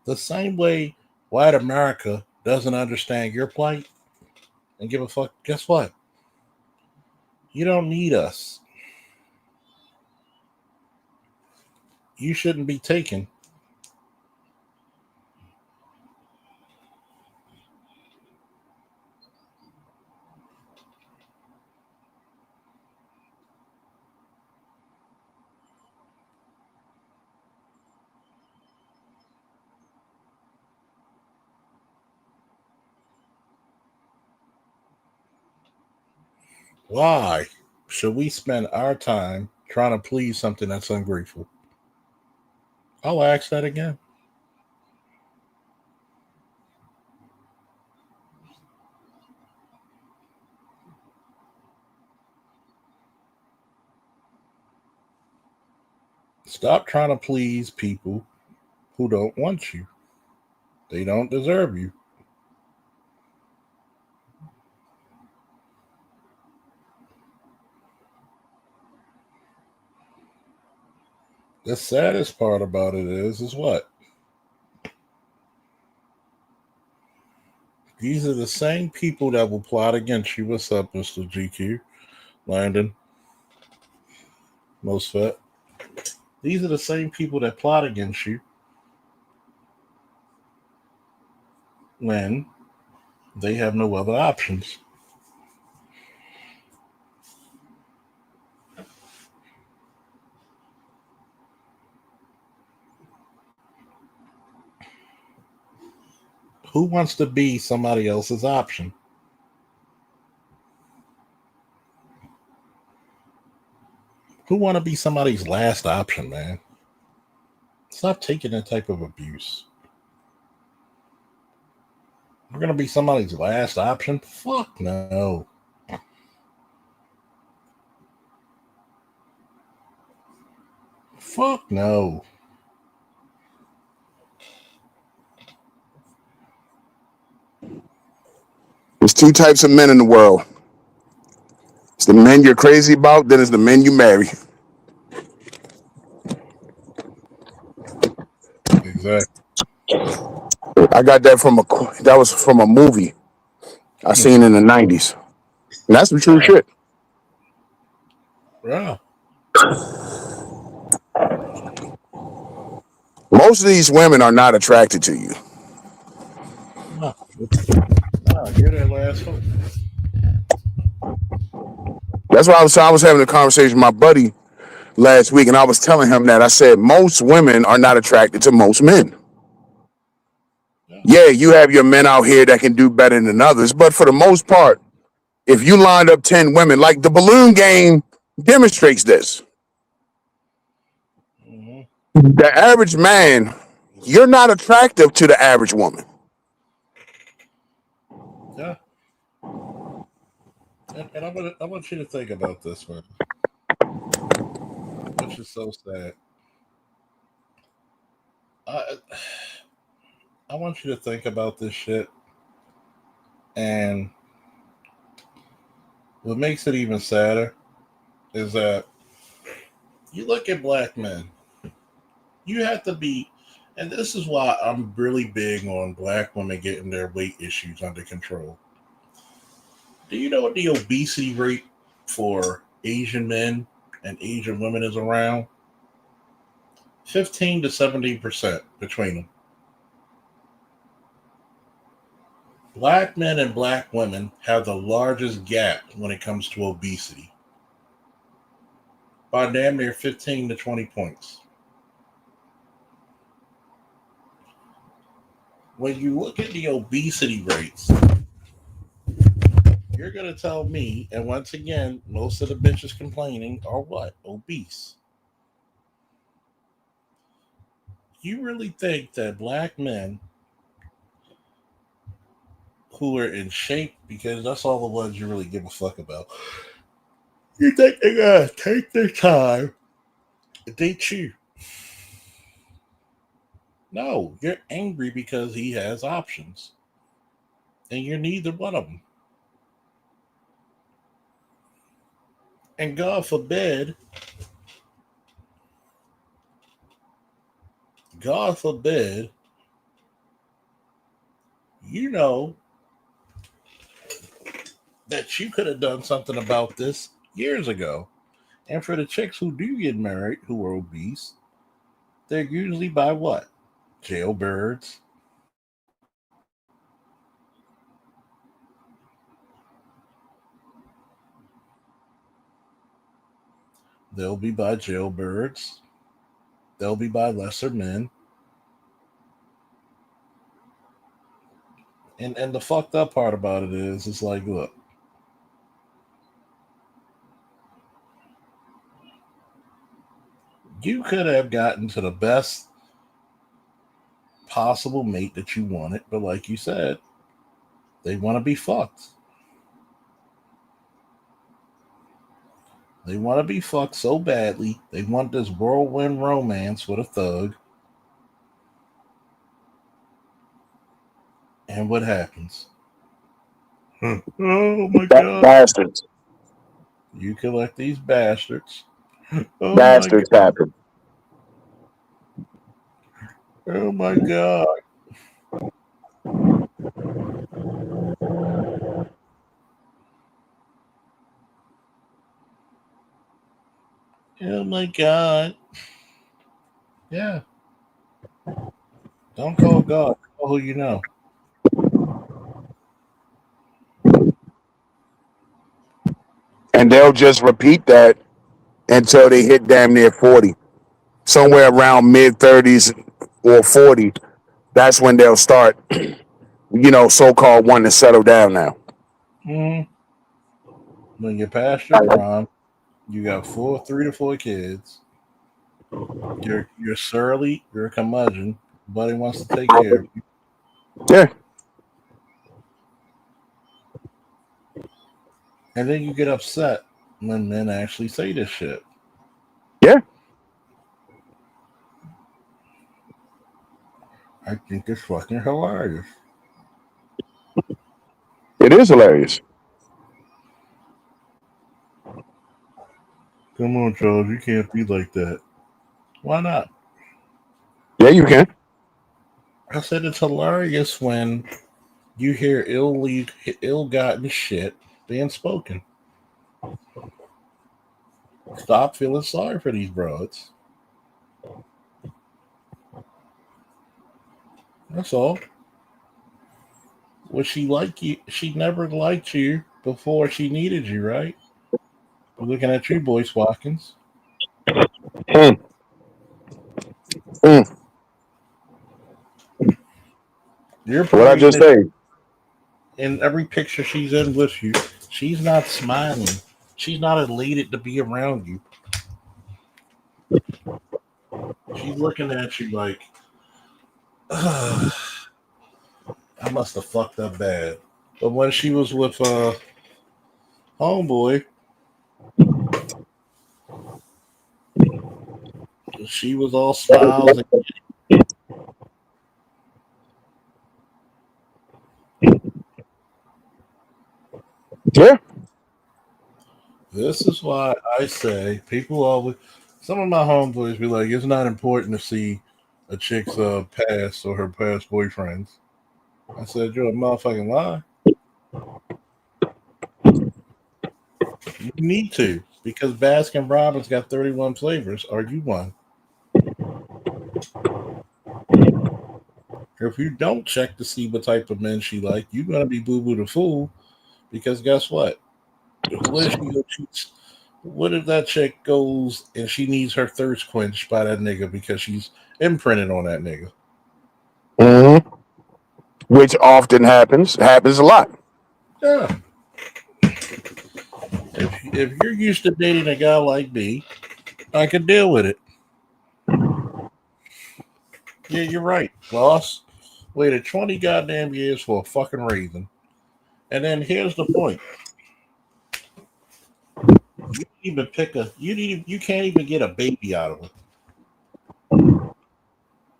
The same way white America doesn't understand your plight and give a fuck. Guess what? You don't need us. You shouldn't be taken. Why should we spend our time trying to please something that's ungrateful? I'll ask that again. Stop trying to please people who don't want you. They don't deserve you. The saddest part about it is what? These are the same people that will plot against you. What's up, Mr. GQ? Landon, most fit. These are the same people that plot against you when they have no other options. Who wants to be somebody else's option? Who want to be somebody's last option, man? Stop taking that type of abuse. We're gonna be somebody's last option? Fuck no. Fuck no. There's two types of men in the world. It's the men you're crazy about, then it's the men you marry. Exactly. I got that was from a movie I seen in the 90s. And that's some true Yeah. shit. Yeah. Most of these women are not attracted to you. No. You're their last hope. That's why I was having a conversation with my buddy last week, and I was telling him that I said most women are not attracted to most men. Yeah. Yeah, you have your men out here that can do better than others, but for the most part, if you lined up 10 women, like the balloon game demonstrates this. Mm-hmm. The average man, you're not attractive to the average woman. Yeah. And I want you to think about this, man, which is so sad. I, I want you to think about this shit, and what makes it even sadder is that you look at black men, you have to be, and this is why I'm really big on black women getting their weight issues under control. Do you know what the obesity rate for Asian men and Asian women is around? 15 to 17% between them. Black men and black women have the largest gap when it comes to obesity by damn near 15 to 20 points. When you look at the obesity rates, you're going to tell me, and once again, most of the bitches complaining are what? Obese. You really think that black men who are in shape, because that's all the ones you really give a fuck about, you think they're going to take their time and date you? No, you're angry because he has options, and you're neither one of them. And God forbid, you know that you could have done something about this years ago. And for the chicks who do get married who are obese, they're usually by what? Jailbirds. They'll be by jailbirds. They'll be by lesser men. And the fucked up part about it is, it's like, look, You could have gotten to the best possible mate that you wanted, but like you said, they want to be fucked. They want to be fucked so badly. They want this whirlwind romance with a thug. And what happens? Oh my god. Bastards. You collect these bastards. Oh my Bastards god. happen. Oh my god. Oh my god. Yeah. Don't call God. Call who you know. And they'll just repeat that until they hit damn near 40. Somewhere around mid 30s or 40, that's when they'll start, so called wanting to settle down now. Mm. When you're past your prime, you got 3 to 4 kids. You're surly. You're a curmudgeon. Buddy wants to take care of you, Yeah. and then you get upset when men actually say this shit. Yeah. I think it's fucking hilarious. It is hilarious. Come on, Charles. You can't be like that. Why not? Yeah, you can. I said it's hilarious when you hear ill-gotten shit being spoken. Stop feeling sorry for these broads. That's all. Would she like you? She never liked you before she needed you, right? We're looking at you, Boyce Watkins. Mm. Mm. You're What I probably just say. in every picture she's in with you. She's not smiling. She's not elated to be around you. She's looking at you like, "Ugh, I must have fucked up bad." But when she was with homeboy, she was all smiles. Yeah. This is why I say people always. Some of my homeboys be like, "It's not important to see a chick's past or her past boyfriends." I said, "You're a motherfucking lie. You need to because Baskin Robbins got 31 flavors. Are you one? If you don't check to see what type of men she like, you're gonna be boo boo the fool. Because guess what? What if she go cheat? What if that chick goes and she needs her thirst quenched by that nigga because she's imprinted on that nigga? Mm-hmm. Which often happens a lot. Yeah. If you're used to dating a guy like me, I could deal with it. Yeah, you're right, boss. Waited 20 goddamn years for a fucking reason. And then here's the point. You didn't even pick a you can't even get a baby out of her.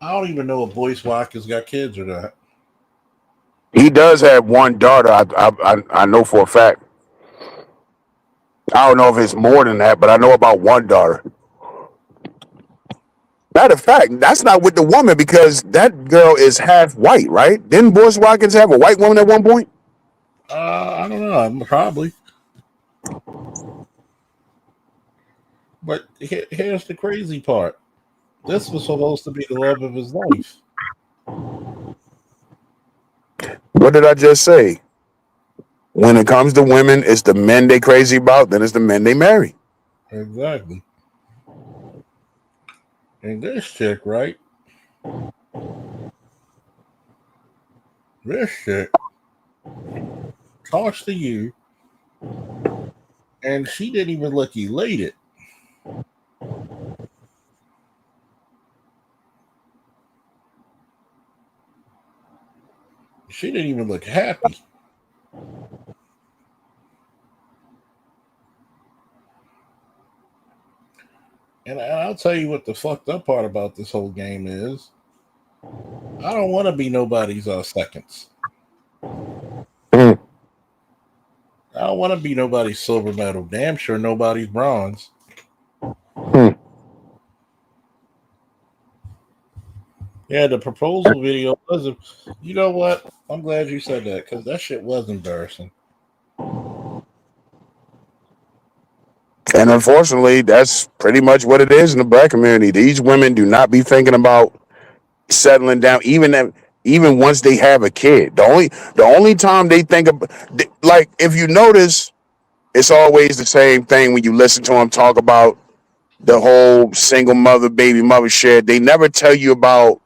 I don't even know if Boyce Watkins got kids or not. He does have one daughter. I know for a fact. I don't know if it's more than that, but I know about one daughter. Matter of fact, that's not with the woman because that girl is half white, right? Didn't Boyce Watkins have a white woman at one point? I don't know, probably. But here's the crazy part. This was supposed to be the love of his life. What did I just say? When it comes to women, it's the men they crazy about, then it's the men they marry. Exactly. And this chick, right? This chick talks to you, and she didn't even look elated. She didn't even look happy. And I'll tell you what the fucked up part about this whole game is. I don't want to be nobody's seconds. Mm. I don't want to be nobody's silver medal. Damn sure nobody's bronze. Mm. Yeah, the proposal video was. You know what? I'm glad you said that because that shit was embarrassing. And unfortunately, that's pretty much what it is in the black community. These women do not be thinking about settling down, even once they have a kid. The only time they think of, like, if you notice, it's always the same thing when you listen to them talk about the whole single mother, baby mother shit. They never tell you about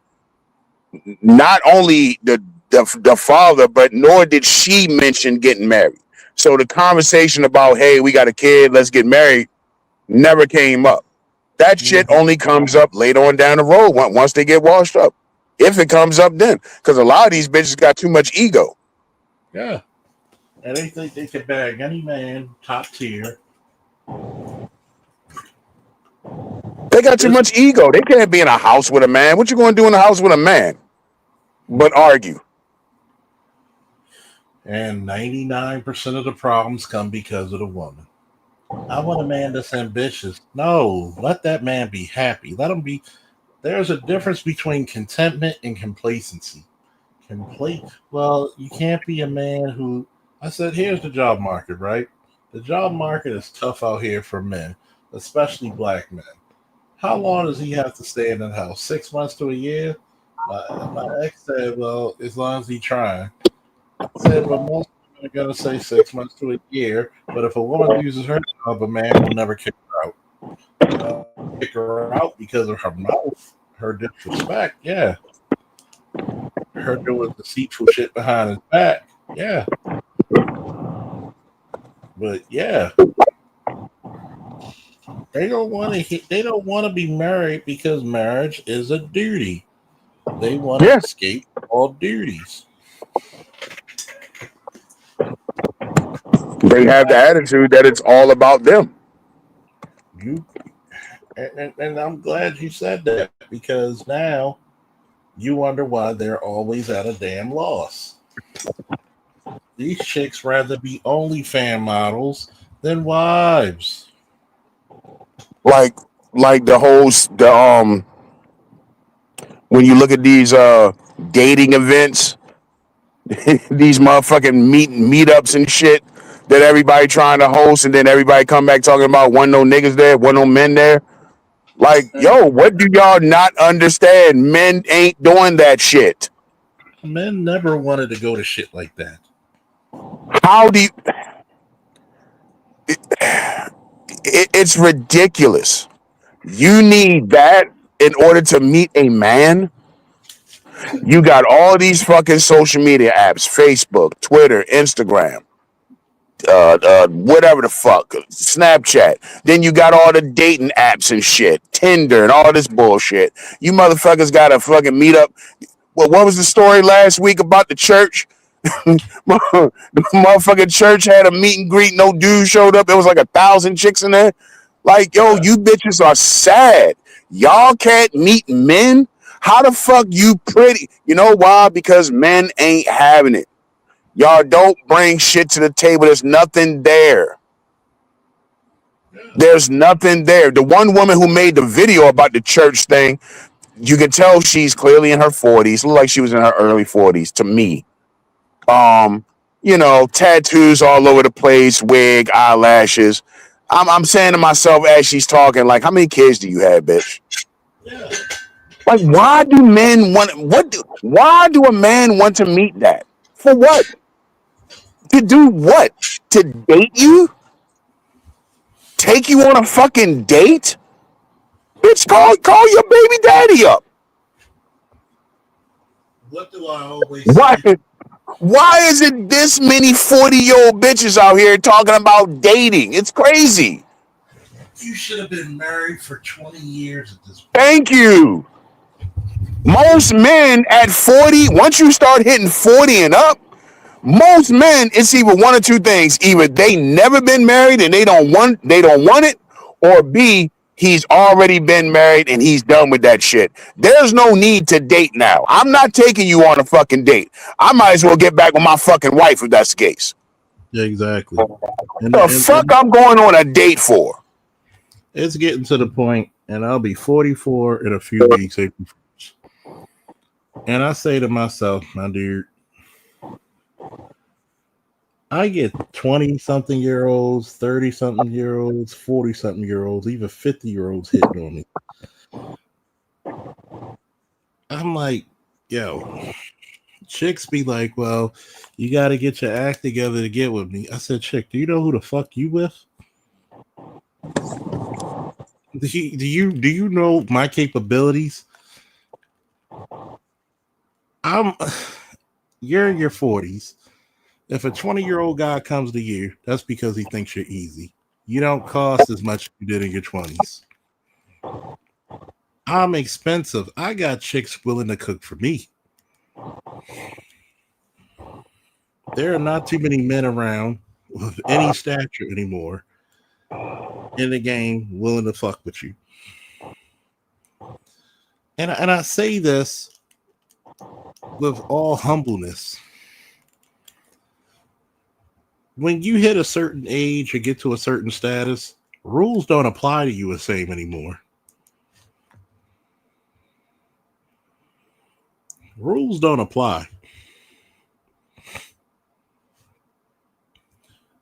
not only the father, but nor did she mention getting married. So the conversation about, hey, we got a kid, let's get married, never came up. That shit Mm-hmm. only comes up later on down the road once they get washed up. If it comes up then. Because a lot of these bitches got too much ego. Yeah. And they think they can bag any man, top tier. They got too much ego. They can't be in a house with a man. What you going to do in a house with a man? But argue. And 99% of the problems come because of the woman. I want a man that's ambitious. No, let that man be happy. Let him be. There's a difference between contentment and complacency. Well, you can't be a man who. I said, here's the job market, right? The job market is tough out here for men, especially black men. How long does he have to stay in the house? 6 months to a year? My ex said, well, as long as he trying. I said, well, most women are going to say 6 months to a year, but if a woman uses her job, a man will never kick her out. Kick her out because of her mouth, her disrespect, yeah. Her doing deceitful shit behind his back, yeah. But yeah, they don't want to. They don't want to be married because marriage is a duty. They want to escape all duties. They have the attitude that it's all about them. And I'm glad you said that because now you wonder why they're always at a damn loss. These chicks rather be OnlyFans models than wives. Like the when you look at these dating events, these motherfucking meetups and shit that everybody trying to host, and then everybody come back talking about one no niggas there, one no men there. Like, yo, what do y'all not understand? Men ain't doing that shit. Men never wanted to go to shit like that. How do you? It's ridiculous. You need that in order to meet a man. You got all these fucking social media apps: Facebook, Twitter, Instagram, whatever the fuck, Snapchat. Then you got all the dating apps and shit, Tinder and all this bullshit. You motherfuckers got to fucking meet up. Well, what was the story last week about the church? The motherfucking church had a meet and greet. No dude showed up. There was like 1,000 chicks in there. Like, yo, you bitches are sad. Y'all can't meet men. How the fuck you pretty? You know why? Because men ain't having it. Y'all don't bring shit to the table. There's nothing there. There's nothing there. The one woman who made the video about the church thing, you can tell she's clearly in her 40s. Looked like she was in her early 40s to me. Tattoos all over the place, wig, eyelashes. I'm saying to myself as she's talking, like, how many kids do you have, bitch? Yeah. Like, why do men want? Why do a man want to meet that? For what? To do what? To date you? Take you on a fucking date? Bitch, call your baby daddy up. What do I always Why? say? Why is it this many 40-year-old bitches out here talking about dating? It's crazy. You should have been married for 20 years at this point. Thank you. Most men at 40, once you start hitting 40 and up, most men, it's either one or two things. Either they never been married and they don't want it, or B, he's already been married and he's done with that shit. There's no need to date now. I'm not taking you on a fucking date. I might as well get back with my fucking wife if that's the case. Yeah, exactly. And, The and, fuck and I'm going on a date for? it's getting to the point, and I'll be 44 in a few weeks, April 1st. And I say to myself, my dude, I get 20 something year olds, 30 something year olds, 40 something year olds, even 50-year-olds hitting on me. I'm like, yo, chicks be like, well, you got to get your act together to get with me. I said, chick, do you know who the fuck you with? Do you know my capabilities? You're in your 40s. If a 20-year-old guy comes to you, that's because he thinks you're easy. You don't cost as much as you did in your 20s. I'm expensive. I got chicks willing to cook for me. There are not too many men around with any stature anymore in the game willing to fuck with you. And I say this with all humbleness. When you hit a certain age or get to a certain status, rules don't apply to you the same anymore. Rules don't apply.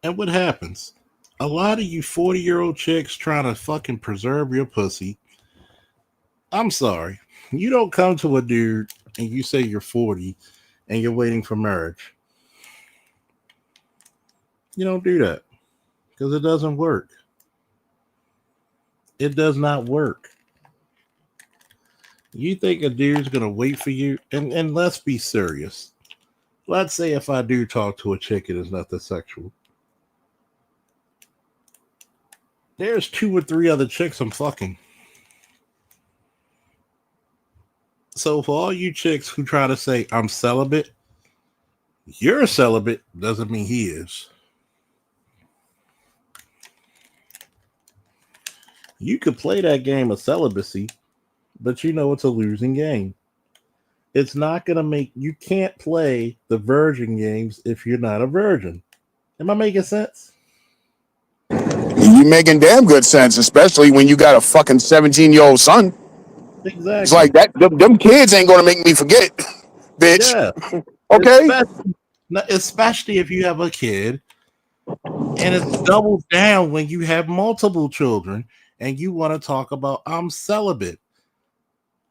And what happens? A lot of you 40-year-old chicks trying to fucking preserve your pussy. I'm sorry. You don't come to a dude and you say you're 40 and you're waiting for marriage. You don't do that because it doesn't work. It does not work. You think a dude's going to wait for you? And let's be serious. Let's say if I do talk to a chick and it's nothing sexual. There's 2 or 3 other chicks I'm fucking. So for all you chicks who try to say I'm celibate, you're celibate doesn't mean he is. You could play that game of celibacy, but you know it's a losing game. It's not going to make... You can't play the virgin games if you're not a virgin. Am I making sense? You making damn good sense, especially when you got a fucking 17-year-old son. Exactly. It's like that. Them kids ain't gonna make me forget, bitch. Yeah. Okay. Especially if you have a kid, and it's doubled down when you have multiple children, and you want to talk about I'm celibate.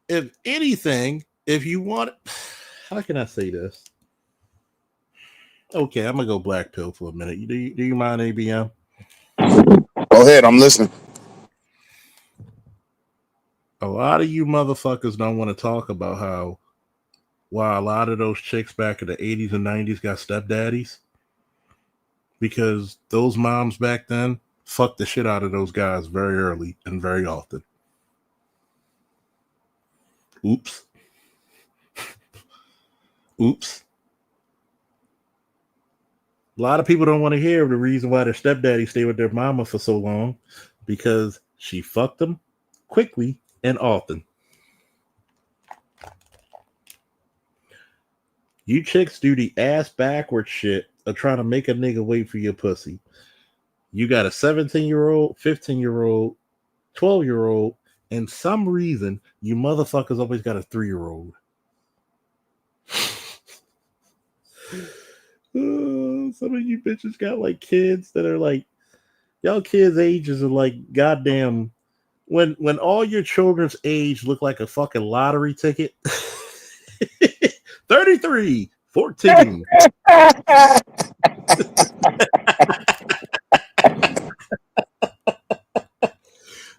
If anything, if you want, how can I say this? Okay, I'm gonna go black pill for a minute. Do you mind, ABM? Go ahead, I'm listening. A lot of you motherfuckers don't want to talk about how a lot of those chicks back in the 80s and 90s got stepdaddies, because those moms back then fucked the shit out of those guys very early and very often. Oops. Oops. A lot of people don't want to hear the reason why their stepdaddy stayed with their mama for so long, because she fucked them quickly and often. You chicks do the ass backwards shit of trying to make a nigga wait for your pussy. You got a 17-year-old, 15-year-old, 12-year-old, and some reason you motherfuckers always got a 3-year-old. Some of you bitches got like kids that are like, y'all kids' ages are like goddamn. When all your children's age look like a fucking lottery ticket. 33, 14.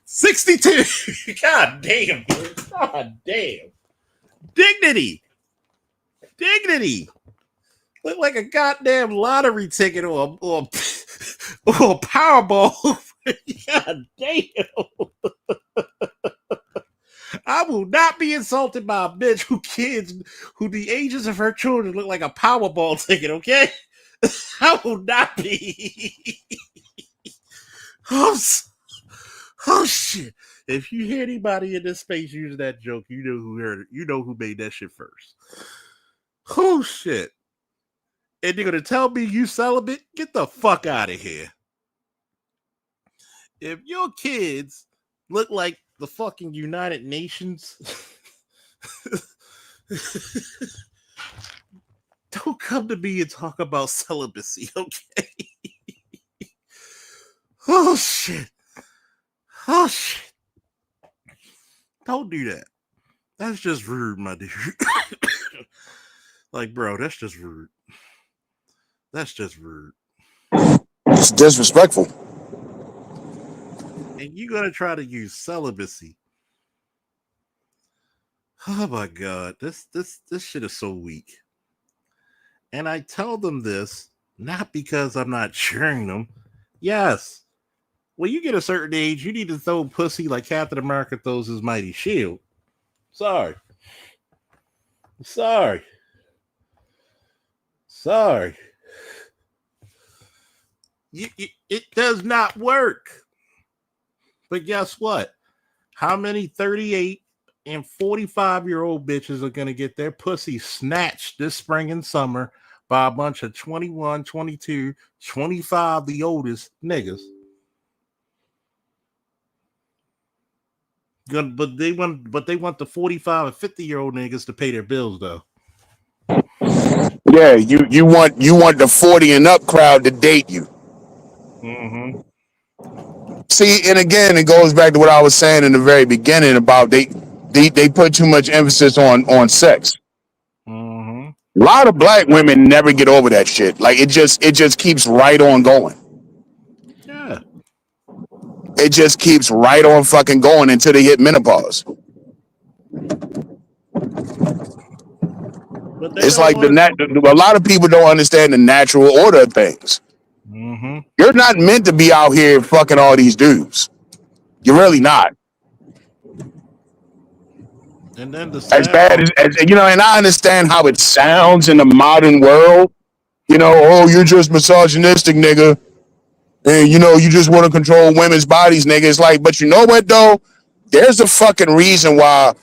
62. God damn. God damn. Dignity. Look like a goddamn lottery ticket or a Powerball. God damn. I will not be insulted by a bitch who the ages of her children look like a Powerball ticket, okay? I will not be. oh, oh shit. If you hear anybody in this space use that joke, you know who heard it. You know who made that shit first. Oh shit. And you're gonna tell me you celibate? Get the fuck out of here. If your kids look like the fucking United Nations, don't come to me and talk about celibacy, okay? Oh shit. Oh shit. Don't do that. That's just rude, my dude. Like, bro, that's just rude. That's just rude. It's disrespectful. And you're gonna try to use celibacy. Oh my god, this shit is so weak. And I tell them this not because I'm not cheering them. Yes, when you get a certain age, you need to throw pussy like Captain America throws his mighty shield. Sorry. It does not work. But guess what? How many 38 and 45-year-old bitches are going to get their pussy snatched this spring and summer by a bunch of 21, 22, 25, the oldest niggas? But they want the 45 and 50-year-old niggas to pay their bills though. Yeah, you want the 40 and up crowd to date you. Mm-hmm. See, and again, it goes back to what I was saying in the very beginning about they put too much emphasis on sex. Mm-hmm. A lot of black women never get over that shit. Like it just keeps right on going. Yeah. It just keeps right on fucking going until they hit menopause. But It's like a lot of people don't understand the natural order of things. Mm-hmm. You're not meant to be out here fucking all these dudes. You're really not. And then the As bad as you know, and I understand how it sounds in the modern world. You know, oh, you're just misogynistic, nigga. And you know, you just want to control women's bodies, nigga. It's like, but you know what though? There's a fucking reason why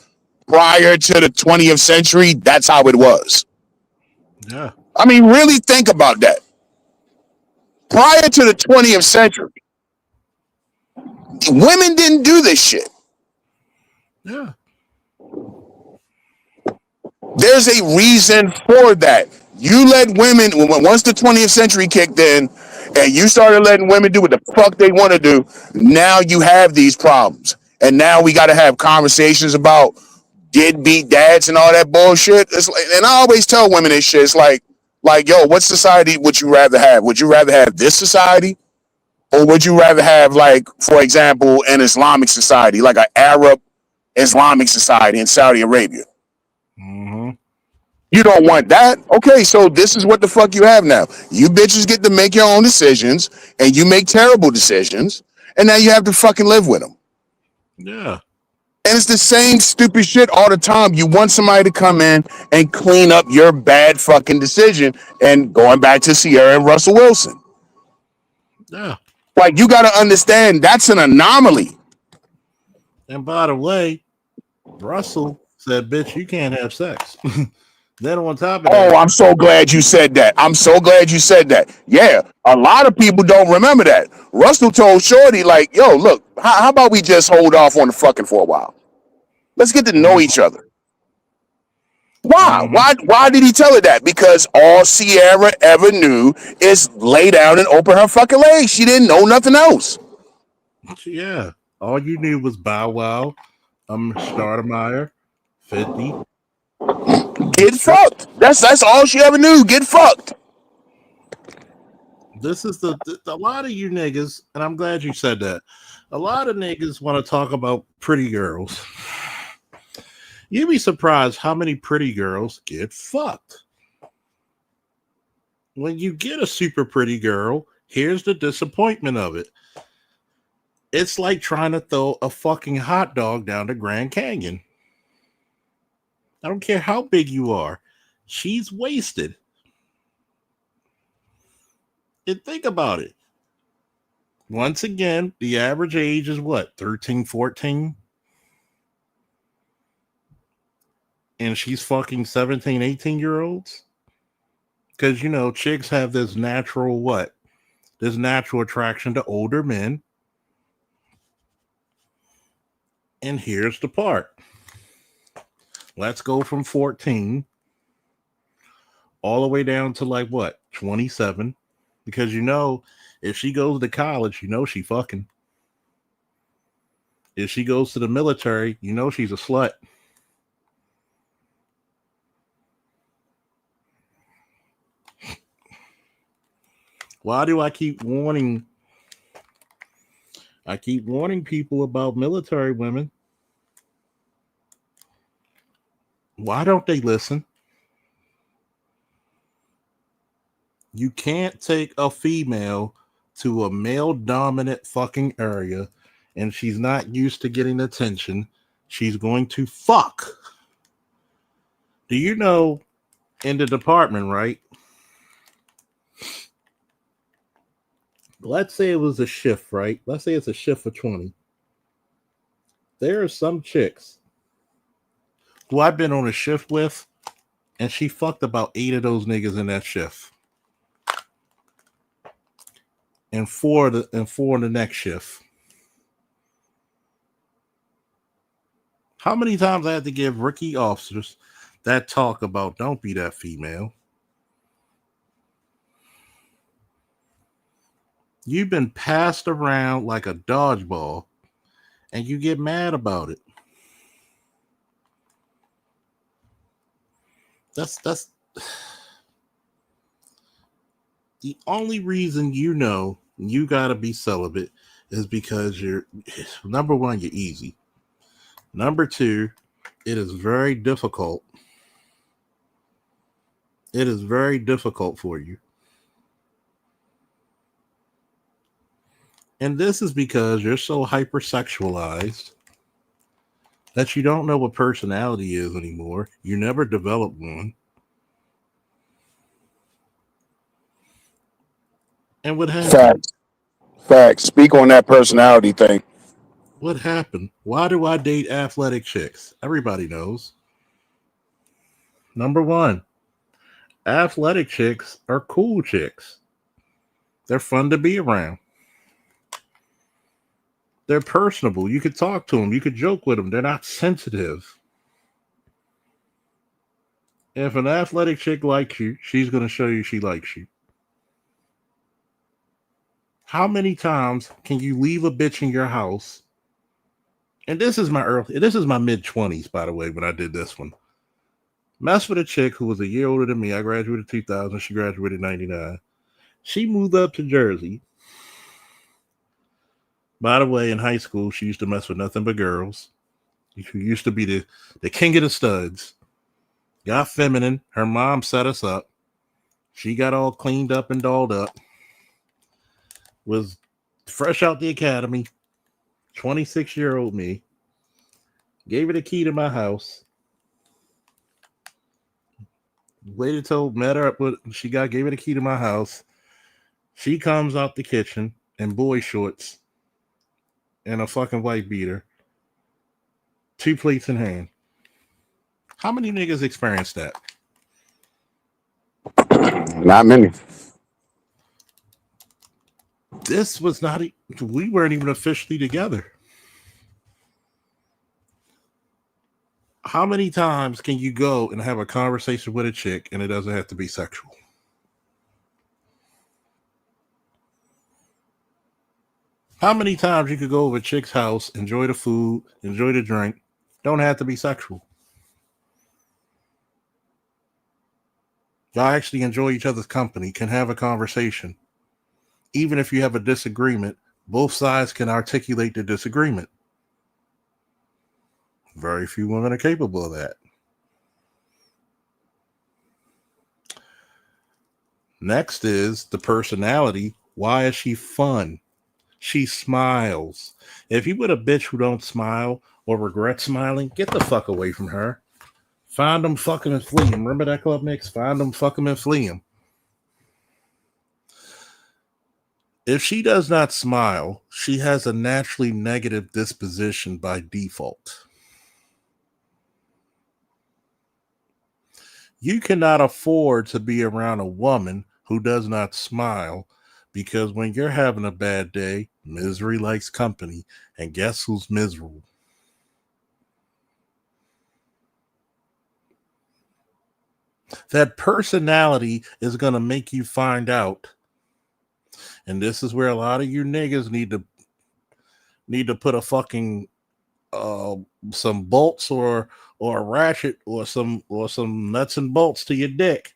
prior to the 20th century, that's how it was. Yeah. I mean, really think about that. Prior to the 20th century, women didn't do this shit. Yeah. There's a reason for that. You let women, once the 20th century kicked in and you started letting women do what the fuck they want to do, now you have these problems. And now we got to have conversations about deadbeat dads and all that bullshit. It's like, and I always tell women this shit. It's like, yo, what society would you rather have? Would you rather have this society? Or would you rather have, like, for example, an Islamic society, like an Arab Islamic society in Saudi Arabia? Mm-hmm. You don't want that? Okay, so this is what the fuck you have now. You bitches get to make your own decisions, and you make terrible decisions, and now you have to fucking live with them. Yeah. And it's the same stupid shit all the time. You want somebody to come in and clean up your bad fucking decision. And going back to Sierra and Russell Wilson. Yeah. Like, you got to understand, that's an anomaly. And by the way, Russell said, bitch, you can't have sex. Then on top of that. Oh, I'm so glad you said that. I'm so glad you said that. Yeah, a lot of people don't remember that. Russell told Shorty, like, yo, look, how about we just hold off on the fucking for a while? Let's get to know each other. Why? Mm-hmm. Why did he tell her that? Because all Sierra ever knew is lay down and open her fucking legs. She didn't know nothing else. Yeah. All you knew was Bow Wow, Stoudemire, 50. Get fucked. That's all she ever knew. Get fucked. This is a lot of you niggas, and I'm glad you said that. A lot of niggas want to talk about pretty girls. You'd be surprised how many pretty girls get fucked. When you get a super pretty girl, here's the disappointment of it. It's like trying to throw a fucking hot dog down the Grand Canyon. I don't care how big you are. She's wasted. And think about it. Once again, the average age is what? 13, 14? And she's fucking 17, 18-year-olds? Because, you know, chicks have this natural what? This natural attraction to older men. And here's the part. Let's go from 14 all the way down to like what? 27. Because, you know, if she goes to college, you know she fucking. If she goes to the military, you know she's a slut. Why do I keep warning? I keep warning people about military women. Why don't they listen? You can't take a female to a male dominant fucking area and she's not used to getting attention. She's going to fuck. Do you know in the department, right? Let's say it was a shift, right? Let's say it's a shift for 20. There are some chicks who I've been on a shift with, and she fucked about 8 of those niggas in that shift. And four in the next shift. How many times I had to give rookie officers that talk about don't be that female? You've been passed around like a dodgeball, and you get mad about it. That's the only reason you know you gotta be celibate is because you're number one, you're easy. Number two, it is very difficult. It is very difficult for you. And this is because you're so hypersexualized that you don't know what personality is anymore. You never developed one. And what happened? Facts. Facts. Speak on that personality thing. What happened? Why do I date athletic chicks? Everybody knows. Number one, athletic chicks are cool chicks. They're fun to be around. They're personable. You could talk to them. You could joke with them. They're not sensitive. If an athletic chick likes you, she's going to show you she likes you. How many times can you leave a bitch in your house? And this is my mid-20s, by the way, when I did this one. Mess with a chick who was a year older than me. I graduated 2000. She graduated 99. She moved up to Jersey. By the way, in high school, she used to mess with nothing but girls. She used to be the king of the studs. Got feminine. Her mom set us up. She got all cleaned up and dolled up. Was fresh out the academy. 26-year-old me. Gave her the key to my house. Waited till met her up with gave her the key to my house. She comes out the kitchen in boy shorts and a fucking white beater. 2 plates in hand. How many niggas experienced that? Not many. This was not, we weren't even officially together. How many times can you go and have a conversation with a chick and it doesn't have to be sexual? How many times you could go over a chick's house, enjoy the food, enjoy the drink, don't have to be sexual. Y'all actually enjoy each other's company, can have a conversation. Even if you have a disagreement, both sides can articulate the disagreement. Very few women are capable of that. Next is the personality. Why is she fun? She smiles. If you with a bitch who don't smile or regret smiling, get the fuck away from her. Find them, fuck them, and flee 'em. Remember that club mix? Find them, fuck them, and flee 'em. If she does not smile, she has a naturally negative disposition by default. You cannot afford to be around a woman who does not smile because when you're having a bad day, misery likes company. And guess who's miserable? That personality is going to make you find out. And this is where a lot of you niggas need to put a fucking some bolts or a ratchet or some nuts and bolts to your dick.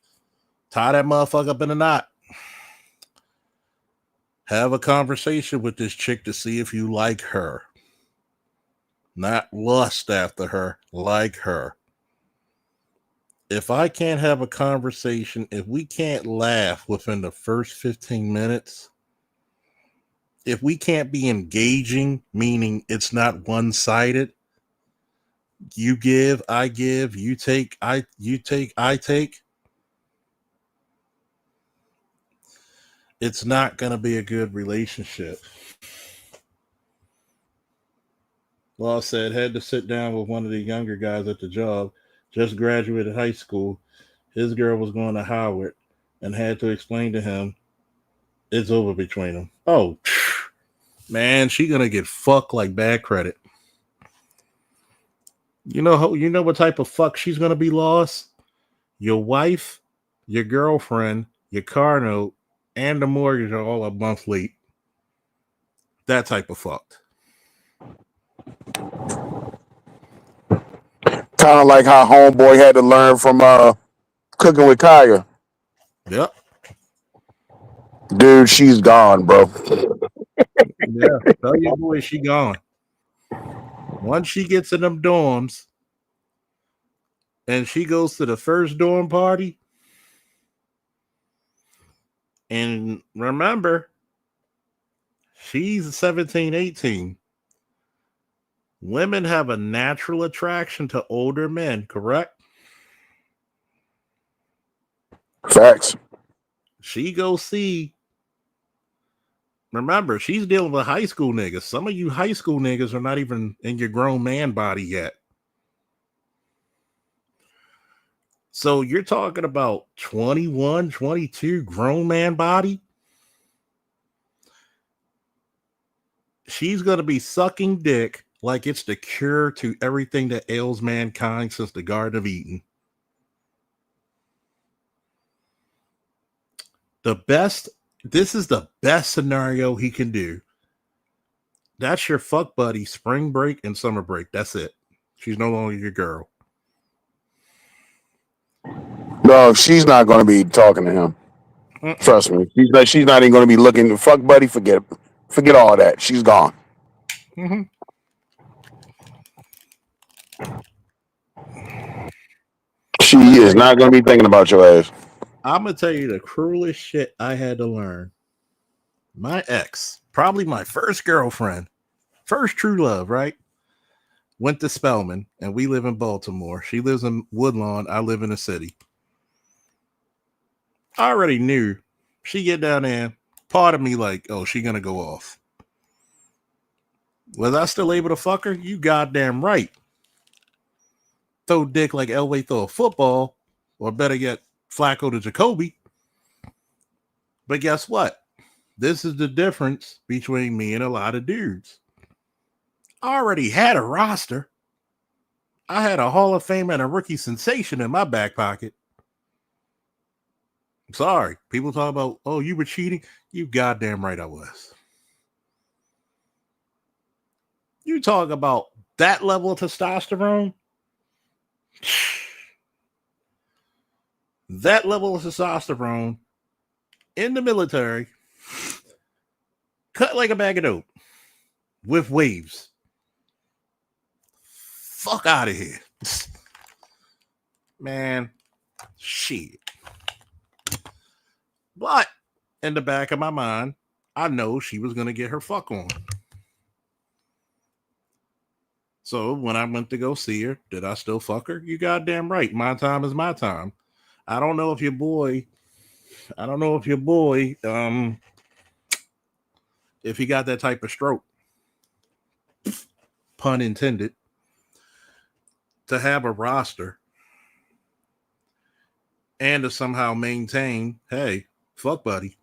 Tie that motherfucker up in a knot. Have a conversation with this chick to see if you like her. Not lust after her, like her. If I can't have a conversation, if we can't laugh within the first 15 minutes, if we can't be engaging, meaning it's not one-sided, you give, I give, you take, I take, it's not going to be a good relationship. Law said, had to sit down with one of the younger guys at the job, just graduated high school. His girl was going to Howard and had to explain to him it's over between them. Oh, man, she going to get fucked like bad credit. You know what type of fuck she's going to be lost? Your wife, your girlfriend, your car note, and the mortgage are all a month late. That type of fucked. Kind of like how homeboy had to learn from Cooking with Kaya. Yep. Dude, she's gone, bro. Yeah. Tell your boy she gone. Once she gets in them dorms and she goes to the first dorm party, and remember, she's 17, 18. Women have a natural attraction to older men, correct? Facts. She go see. Remember, she's dealing with high school niggas. Some of you high school niggas are not even in your grown man body yet. So you're talking about 21, 22 grown man body? She's going to be sucking dick like it's the cure to everything that ails mankind since the Garden of Eden. This is the best scenario he can do. That's your fuck buddy, spring break and summer break. That's it. She's no longer your girl. No, she's not going to be talking to him. Trust me. She's not even going to be looking. Fuck buddy, forget all that. She's gone. Mm-hmm. She is not going to be thinking about your ass. I'm going to tell you the cruelest shit I had to learn. My ex, probably my first girlfriend, first true love, right? Went to Spelman, and we live in Baltimore. She lives in Woodlawn. I live in the city. I already knew she get down there. Part of me like, oh, she going to go off. Was I still able to fuck her? You goddamn right. Throw dick like Elway throw a football, or better yet, Flacco to Jacoby. But guess what? This is the difference between me and a lot of dudes. I already had a roster. I had a Hall of Fame and a rookie sensation in my back pocket. I'm sorry. People talk about, oh, you were cheating. You goddamn right I was. You talk about that level of testosterone. That level of testosterone in the military, cut like a bag of dope with waves. Fuck out of here. Man, shit. But in the back of my mind, I know she was gonna get her fuck on. So when I went to go see her, did I still fuck her? You goddamn right. My time is my time. I don't know if your boy, if he got that type of stroke, pun intended, to have a roster and to somehow maintain, hey, fuck buddy.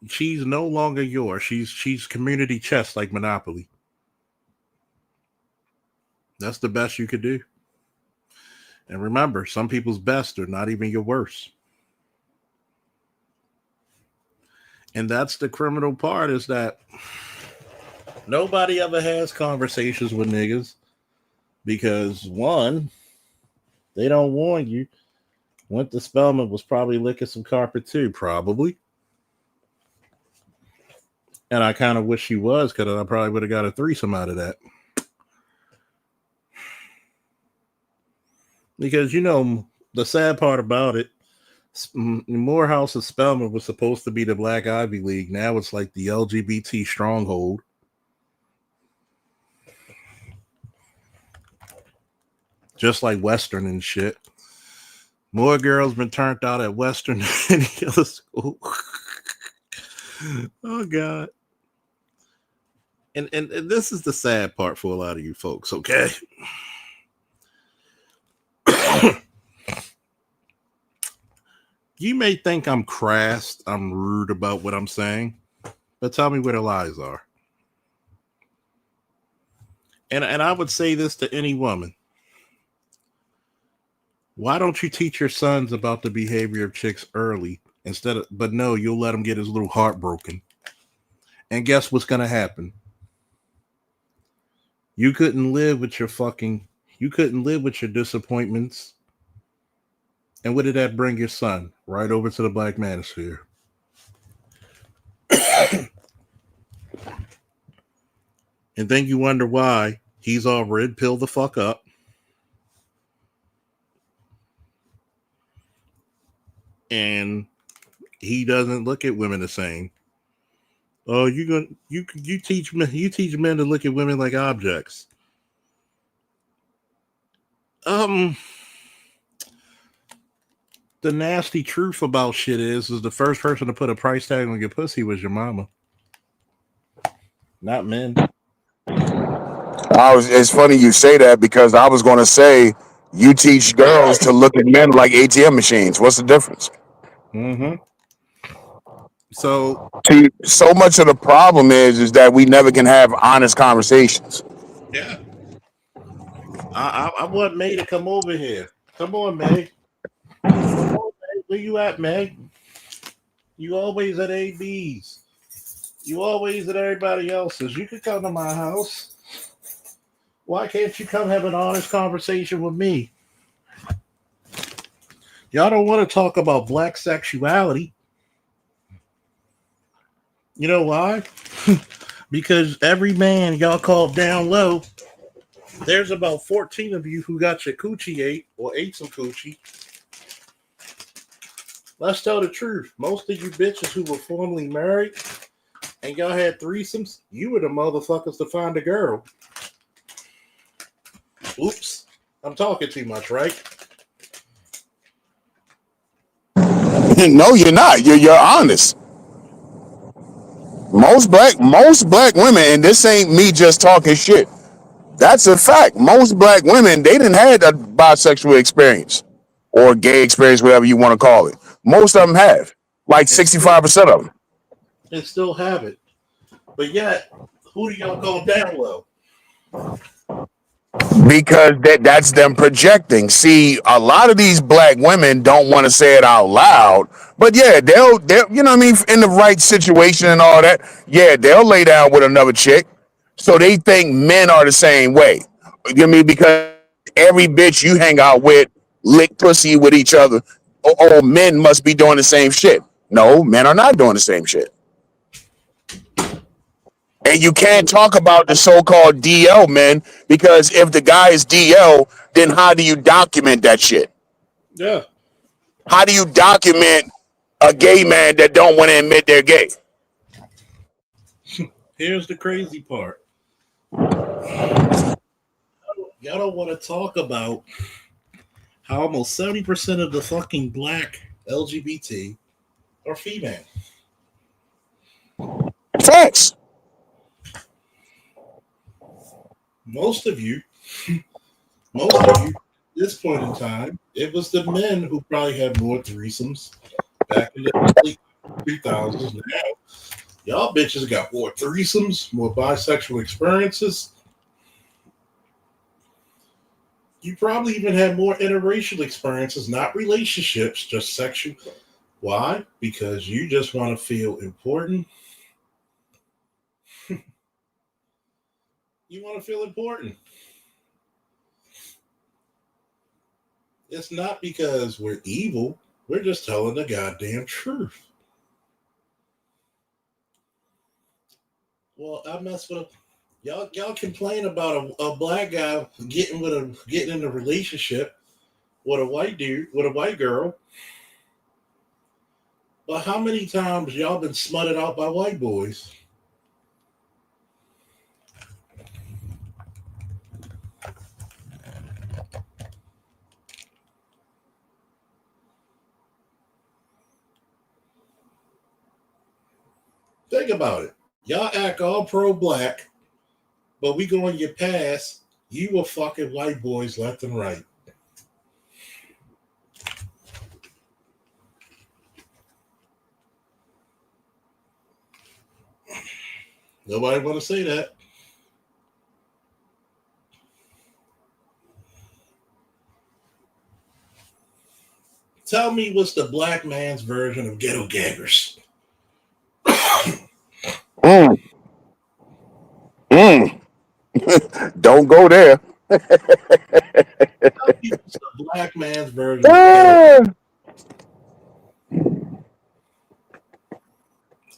She's no longer yours. She's community chest like Monopoly. That's the best you could do. And remember, some people's best are not even your worst. And that's the criminal part, is that nobody ever has conversations with niggas because, one, they don't warn you. Winter Spellman was probably licking some carpet too, probably. And I kind of wish she was, because I probably would have got a threesome out of that. Because, you know, the sad part about it, Morehouse and Spelman was supposed to be the Black Ivy League. Now it's like the LGBT stronghold. Just like Western and shit. More girls been turned out at Western than any other school. Oh, God. And this is the sad part for a lot of you folks, okay? You may think I'm crass, I'm rude about what I'm saying, but tell me where the lies are. And I would say this to any woman. Why don't you teach your sons about the behavior of chicks early but no, you'll let him get his little heart broken. And guess what's going to happen? You couldn't live with your disappointments. And what did that bring your son? Right over to the Black Manosphere. And then you wonder why he's all red pill the fuck up. And he doesn't look at women the same. Oh, you teach men to look at women like objects. The nasty truth about shit is the first person to put a price tag on your pussy was your mama, not men. It's funny you say that, because I was going to say you teach girls to look at men like ATM machines. What's the difference? Mm-hmm. So much of the problem is that we never can have honest conversations. Yeah. I want May to come over here. Come on, May. Where you at, Meg? You always at AB's. You always at everybody else's. You could come to my house. Why can't you come have an honest conversation with me? Y'all don't want to talk about black sexuality. You know why? Because every man y'all call down low, there's about 14 of you who got your coochie ate or ate some coochie. Let's tell the truth. Most of you bitches who were formerly married and y'all had threesomes, you were the motherfuckers to find a girl. Oops. I'm talking too much, right? No, you're not. You're honest. Most black women, and this ain't me just talking shit. That's a fact. Most black women, they didn't have a bisexual experience or gay experience, whatever you want to call it. Most of them have, like 65% of them. And still have it. But yet, who do y'all call down low? Because that's them projecting. See, a lot of these black women don't want to say it out loud, but yeah, they'll you know what I mean, in the right situation and all that, yeah, they'll lay down with another chick. So they think men are the same way. You know what I mean? Because every bitch you hang out with lick pussy with each other. Oh, men must be doing the same shit. No, men are not doing the same shit. And you can't talk about the so-called DL men, because if the guy is DL, then how do you document that shit? Yeah. How do you document a gay man that don't want to admit they're gay. Here's the crazy part. Y'all don't want to talk about how almost 70% of the fucking black LGBT are female. Facts. Most of you, at this point in time, it was the men who probably had more threesomes back in the early 2000s. Now, y'all bitches got more threesomes, more bisexual experiences. You probably even had more interracial experiences, not relationships, just sexual. Why? Because you just want to feel important. You want to feel important. It's not because we're evil. We're just telling the goddamn truth. Well, I mess with y'all complain about a black guy getting in a relationship with a white dude, with a white girl. But how many times y'all been smutted out by white boys? Think about it. Y'all act all pro-black, but we go in your past, you were fucking white boys left and right. Nobody want to say that. Tell me what's the black man's version of ghetto gaggers? Don't go there. Tell me what's the black man's version of ghetto.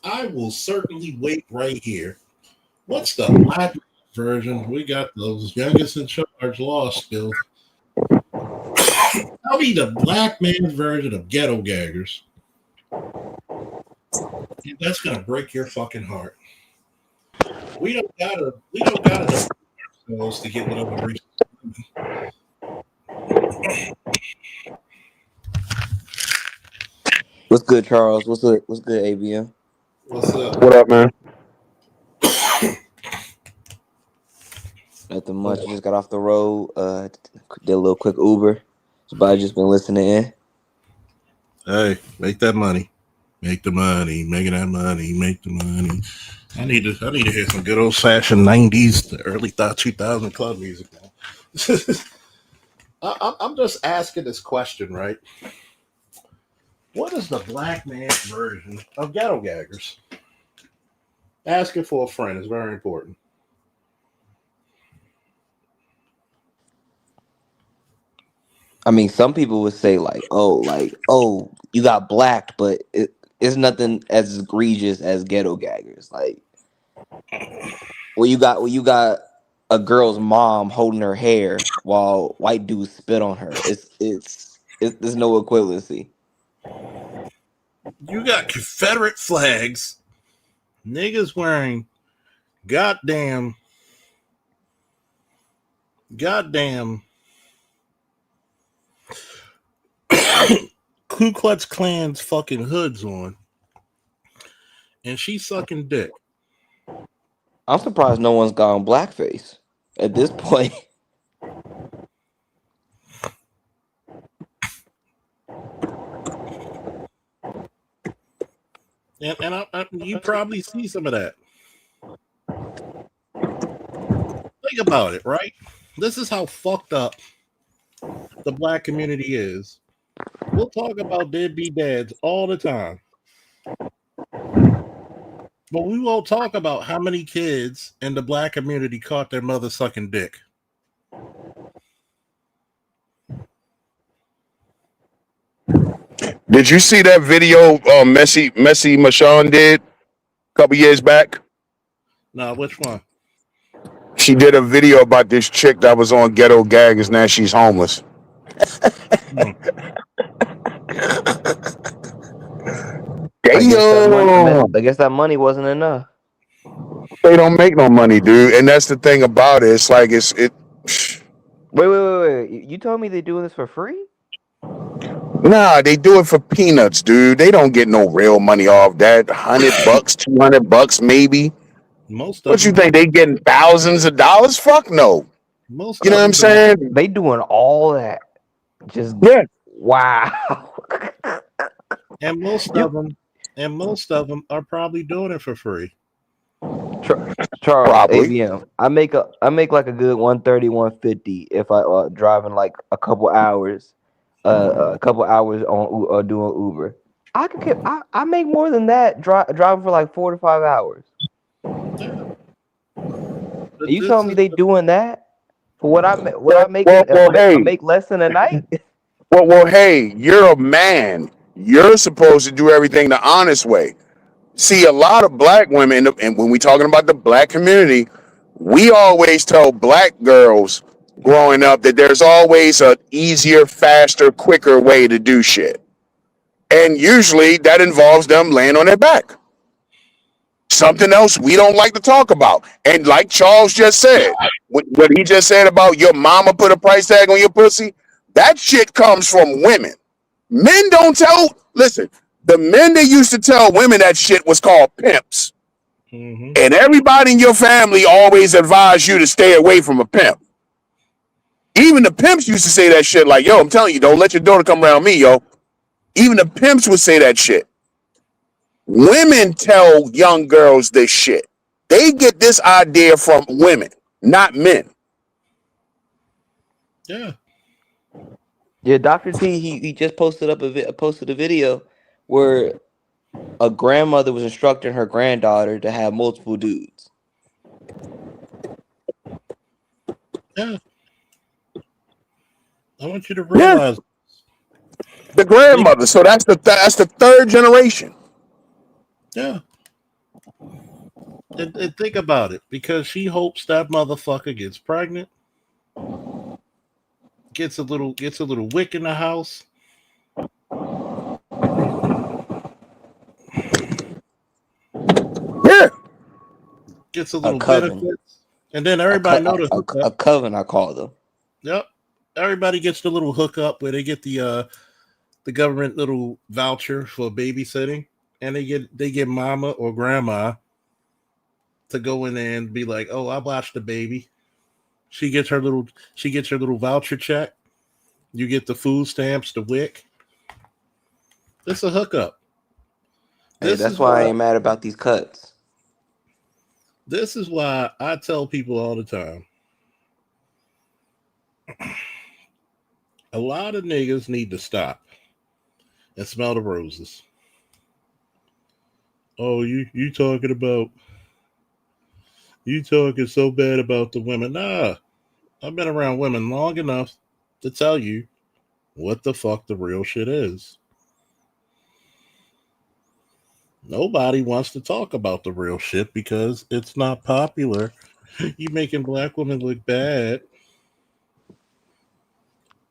I will certainly wait right here. What's the black version? We got those youngest in charge law skills. Tell me the black man's version of ghetto gaggers. And that's gonna break your fucking heart. We don't gotta ourselves to get whatever reason. What's good, Charles? What's good, ABM? What's up? What up, man? Nothing much. Just got off the road. Did a little quick Uber. So I just been listening in. Hey, make that money. Make the money. Making that money. Make the money. I need to hear some good old fashioned 90s, the early 2000 club music now. I'm just asking this question, right? What is the black man's version of ghetto gaggers? Asking for a friend is very important. I mean, some people would say oh, you got blacked, but it's nothing as egregious as ghetto gaggers. Like, you got a girl's mom holding her hair while white dudes spit on her. There's no equivalency. You got Confederate flags, niggas wearing goddamn Ku Klux Klan's fucking hoods on, and she's sucking dick. I'm surprised no one's gone blackface at this point. And you probably see some of that. Think about it, right? This is how fucked up the black community is. We'll talk about deadbeat dads all the time. But we won't talk about how many kids in the black community caught their mother sucking dick. Did you see that video Messi Michonne did a couple years back? Now, which one? She did a video about this chick that was on ghetto gaggers. Now she's homeless. I guess that money. Damn. I guess that money wasn't enough. They don't make no money, dude. And that's the thing about it. It's like it. Wait. You told me they're doing this for free? Nah, they do it for peanuts, dude. They don't get no real money off that. $100, $200 maybe. Most of What you them, think they getting thousands of dollars? Fuck no. most You know of what I'm them don't. saying? They doing all that. Just Yeah. wow. And most You of them, are probably doing it for free. Charles, Probably. ABM. I make like a good 130, 150 if I driving like a couple hours on doing Uber. I make more than that driving for like 4 to 5 hours. Yeah. And But you this telling me is they doing that for what I make Well, I hey, make less than a night? hey, you're a man. You're supposed to do everything the honest way. See, a lot of black women, and when we talking about the black community, we always tell black girls growing up that there's always a easier, faster, quicker way to do shit. And usually that involves them laying on their back. Something else we don't like to talk about. And like Charles just said, what he just said about your mama put a price tag on your pussy, that shit comes from women. Men don't tell, listen, the men that used to tell women that shit was called pimps. hmm And everybody in your family always advised you to stay away from a pimp. Even the pimps used to say that shit like, yo, I'm telling you, don't let your daughter come around me, yo. Even the pimps would say that shit. Women tell young girls this shit. They get this idea from women, not men. yeah. Yeah, Dr. T, he just posted a video where a grandmother was instructing her granddaughter to have multiple dudes. Yeah. I want you to Yeah, realize the they grandmother. So that's the third generation. yeah. And think about it, because she hopes that motherfucker gets pregnant, gets a little wick in the house. Yeah, Gets a A little coven. benefits, and then everybody know the hookup. A coven, I call them. Yep, everybody gets the little hookup where they get the government little voucher for babysitting, and they get mama or grandma to go in there and be like, "Oh, I watched the baby." She gets her little voucher check. You get the food stamps, the WIC. It's a hookup. Hey, This that's is why I why ain't mad about these cuts. I tell people all the time. A lot of niggas need to stop and smell the roses. Oh, you talking so bad about the women. Nah, I've been around women long enough to tell you what the fuck the real shit is. Nobody wants to talk about the real shit because it's not popular. You making black women look bad.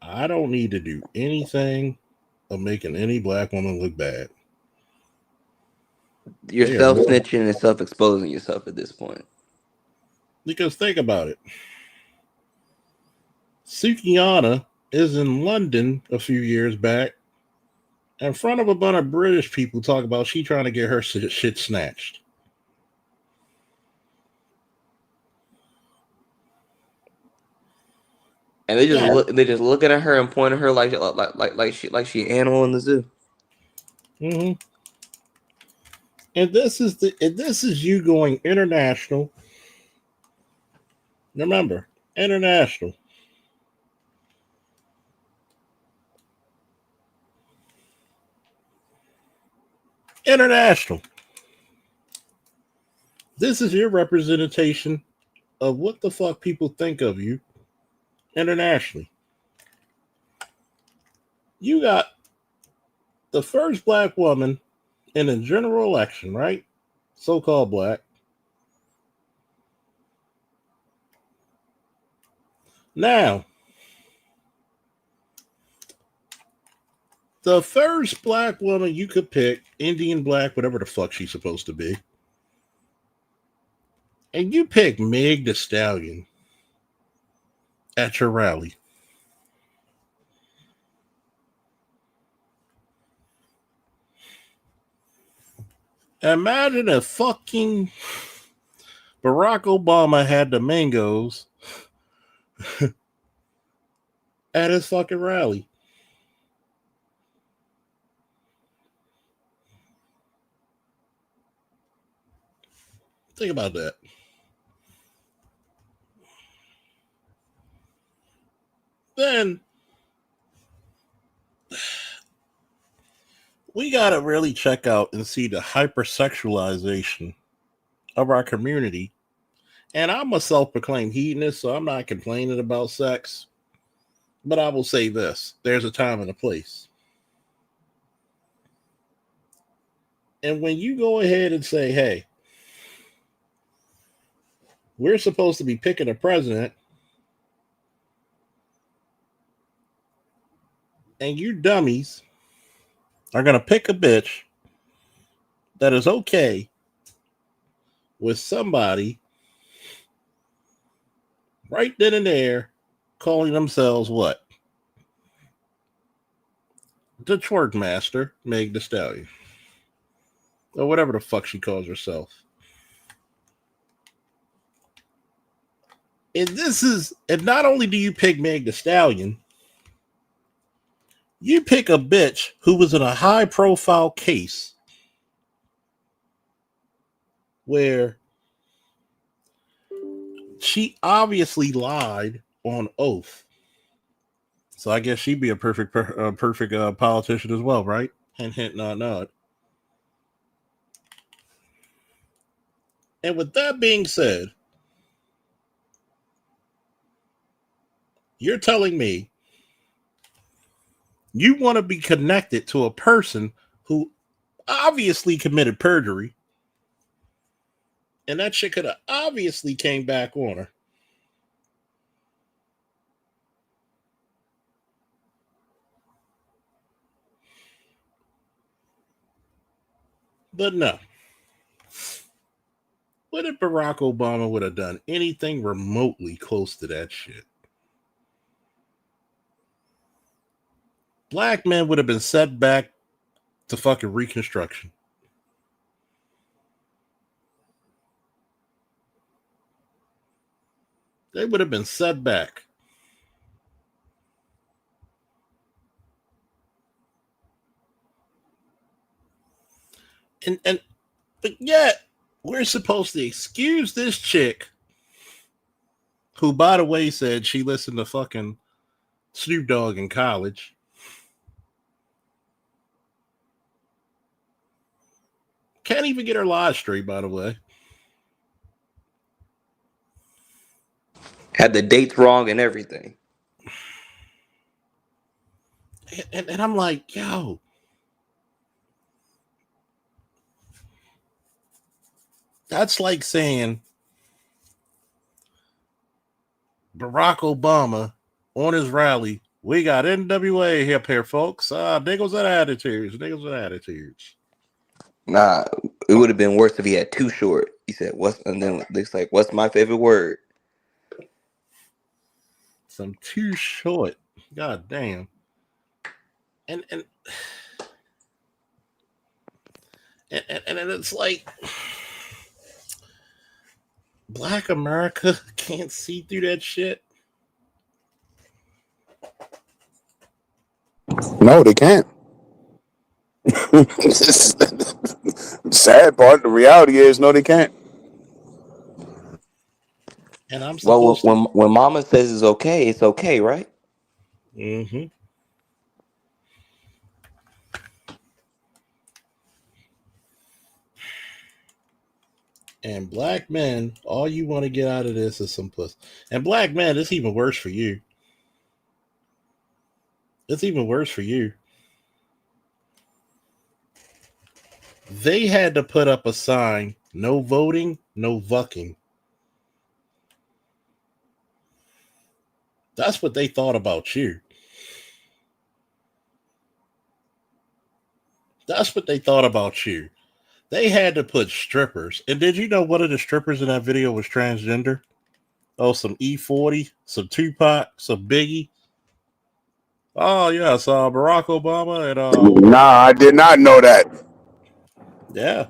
I don't need to do anything of making any black woman look bad. You're They are self more, snitching and self exposing yourself at this point. because think about it. Sukiana is in London a few years back in front of a bunch of British people talking about she trying to get her shit snatched. And they just Yeah. look, they just looking at her and pointing at her like she an animal in the zoo. hmm And this is you going international. Remember, international. International. This is your representation of what the fuck people think of you internationally. You got the first black woman in a general election, right? So called black. Now, The first black woman you could pick, Indian black, whatever the fuck she's supposed to be, and you pick Meg the Stallion at your rally. Imagine if fucking Barack Obama had the mangoes at his fucking rally. Think about that. Then we got to really check out and see the hypersexualization of our community. And I'm a self proclaimed hedonist, so I'm not complaining about sex. But I will say this, there's a time and a place. And when you go ahead and say, hey, we're supposed to be picking a president, and you dummies are going to pick a bitch that is okay with somebody right then and there calling themselves what? The twerk master, Meg the Stallion. Or whatever the fuck she calls herself. And not only do you pick Meg the Stallion, you pick a bitch who was in a high profile case where she obviously lied on oath. So I guess she'd be a perfect politician as well, right? Hint, hint, nod, nod. And with that being said, you're telling me you want to be connected to a person who obviously committed perjury, and that shit could have obviously came back on her. But no. What if Barack Obama would have done anything remotely close to that shit? Black men would have been set back to fucking Reconstruction. They would have been set back. But yet, we're supposed to excuse this chick who, by the way, said she listened to fucking Snoop Dogg in college. Can't even get her lies straight, by the way. Had the dates wrong and everything. And I'm like, yo. That's like saying Barack Obama on his rally, we got NWA up here, folks. Niggas and attitudes. Niggas and attitudes. Nah, it would have been worse if he had Too Short. He said, "What's?" And then it's like, "What's my favorite word?" Some Too Short. God damn. And it's like Black America can't see through that shit. No, they can't. Sad part. The reality is, no, they can't. And I'm Well, supposed to. when Mama says it's okay, right? Mm-hmm. And black men, all you want to get out of this is some puss. And black men, it's even worse for you. It's even worse for you. They had to put up a sign, no voting, no vucking. That's what they thought about you. That's what they thought about you. They had to put strippers. And did you know one of the strippers in that video was transgender? Oh, some E40, some Tupac, some Biggie. Oh yes, Barack Obama and Nah, I did not know that. yeah,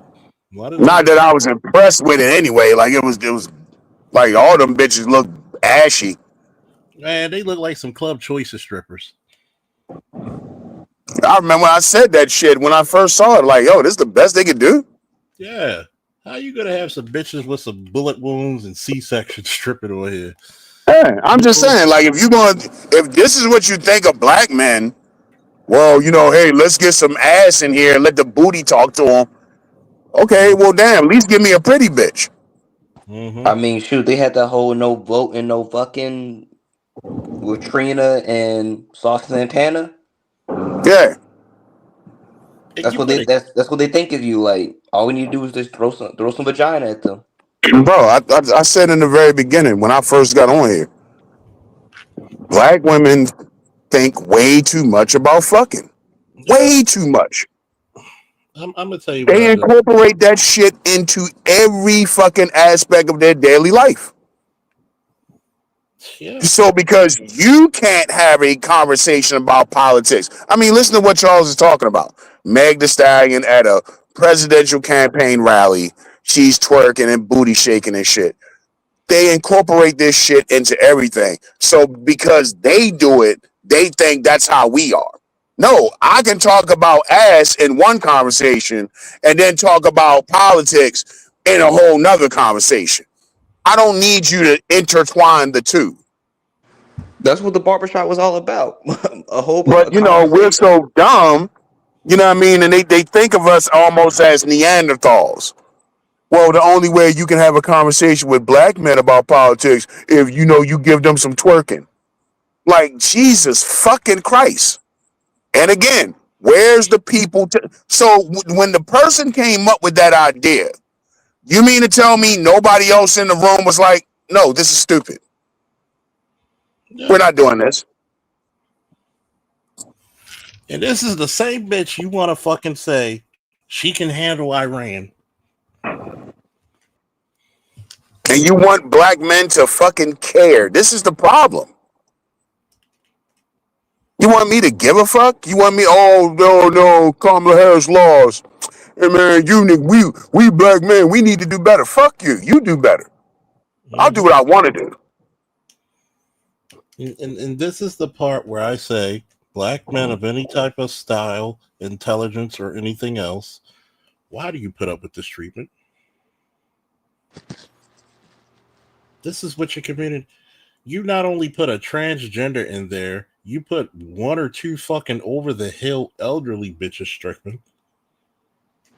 one of them Not that bitches. I was impressed with it anyway. Like it was like all them bitches look ashy. Man, they look like some Club Choices strippers. I remember when I said that shit when I first saw it. Like, yo, this is the best they could do. Yeah. How you gonna have some bitches with some bullet wounds and C-sections stripping on here? Yeah, I'm just No. saying, like, if this is what you think of black men, well, hey, let's get some ass in here and let the booty talk to them. Okay, well, damn, at least give me a pretty bitch. Mm-hmm. I mean, shoot, they had that whole no vote and no fucking with Trina and Sauce Santana. Yeah, And you put a That's what they think of you. Like all we need to do is just throw some vagina at them. bro, I said in the very beginning when I first got on here, black women think way too much about fucking. yeah. Way too much. I'm gonna tell you what I They do. incorporate that shit into every fucking aspect of their daily life. Yeah. So because you can't have a conversation about politics, I mean, listen to what Charles is talking about. Meg the Stallion at a presidential campaign rally, she's twerking and booty shaking and shit. They incorporate this shit into everything. So because they do it, they think that's how we are. No, I can talk about ass in one conversation and then talk about politics in a whole nother conversation. I don't need you to intertwine the two. That's what the barbershop was all about. A But we're conversation. so dumb, you know what I mean? And they think of us almost as Neanderthals. Well, the only way you can have a conversation with black men about politics if you give them some twerking. Like Jesus fucking Christ. And again, where's the people so when the person came up with that idea, you mean to tell me nobody else in the room was like, "No, this is stupid. Yeah. We're not doing this." And this is the same bitch you want to fucking say she can handle Iran. And you want black men to fucking care. This is the problem. You want me to give a fuck? You want me? Oh no, Kamala Harris laws. Hey man, we black men, we need to do better. Fuck you. You do better. I'll do Mm-hmm. what I want to do. And this is the part where I say black men of any type of style, intelligence, or anything else, why do you put up with this treatment? This is what your community. You not only put a transgender in there, you put one or two fucking over the hill elderly bitches stricken.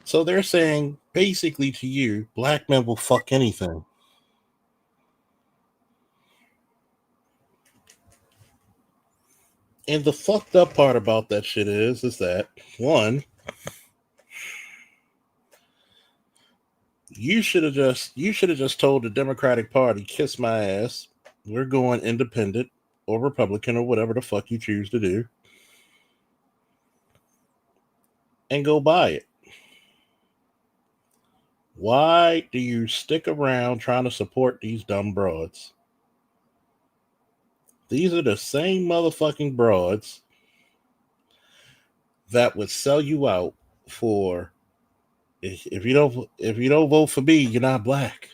So they're saying basically to you, black men will fuck anything. And the fucked up part about that shit is that one, you should have just told the Democratic Party, kiss my ass. We're going independent or Republican or whatever the fuck you choose to do. And go buy it. Why do you stick around trying to support these dumb broads? These are the same motherfucking broads that would sell you out for if you don't vote for me, you're not black.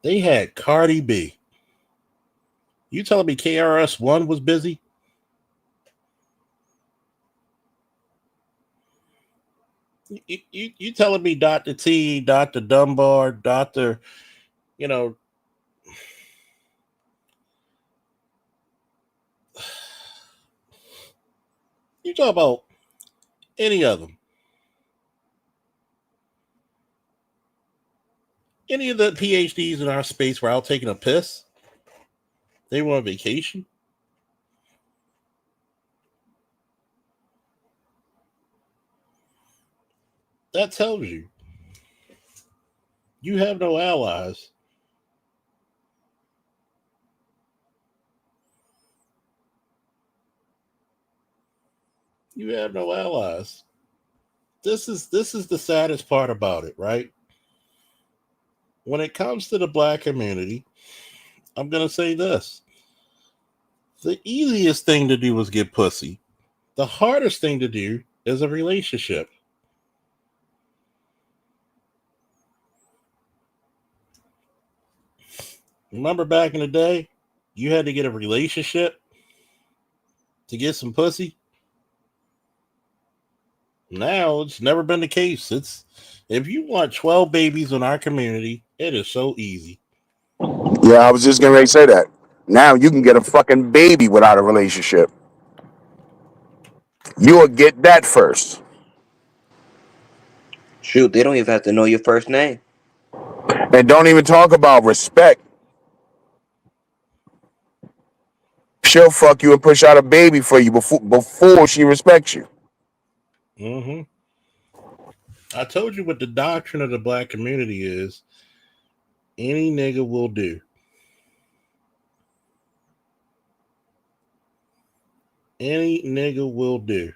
They had Cardi B. You telling me KRS-One was busy? You telling me Dr. T, Dr. Dunbar, Dr. You know, you talk about any of them. Any of the PhDs in our space were out taking a piss? They were on vacation? That tells you have no allies. You have no allies. This is the saddest part about it, right? When it comes to the black community, I'm gonna say this. The easiest thing to do is get pussy. The hardest thing to do is a relationship. Remember back in the day, you had to get a relationship to get some pussy. Now it's never been the case. It's if you want 12 babies in our community, it is so easy. Yeah, I was just getting ready to say that. Now you can get a fucking baby without a relationship. You will get that first. Shoot, they don't even have to know your first name. And don't even talk about respect. She'll fuck you and push out a baby for you before she respects you. Hmm. I told you what the doctrine of the black community is. Any nigga will do. Any nigga will do.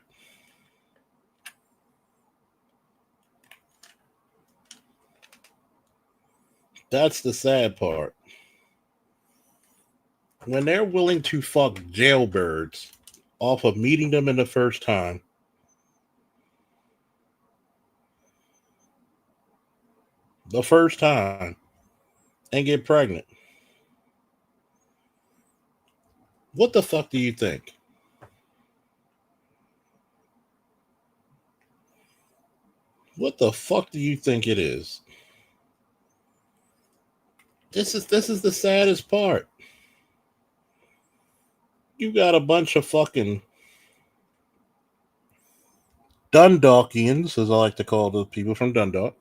That's the sad part. When they're willing to fuck jailbirds off of meeting them in the first time, and get pregnant, what the fuck do you think? What the fuck do you think it is? This is the saddest part. You got a bunch of fucking Dundalkians, as I like to call the people from Dundalk,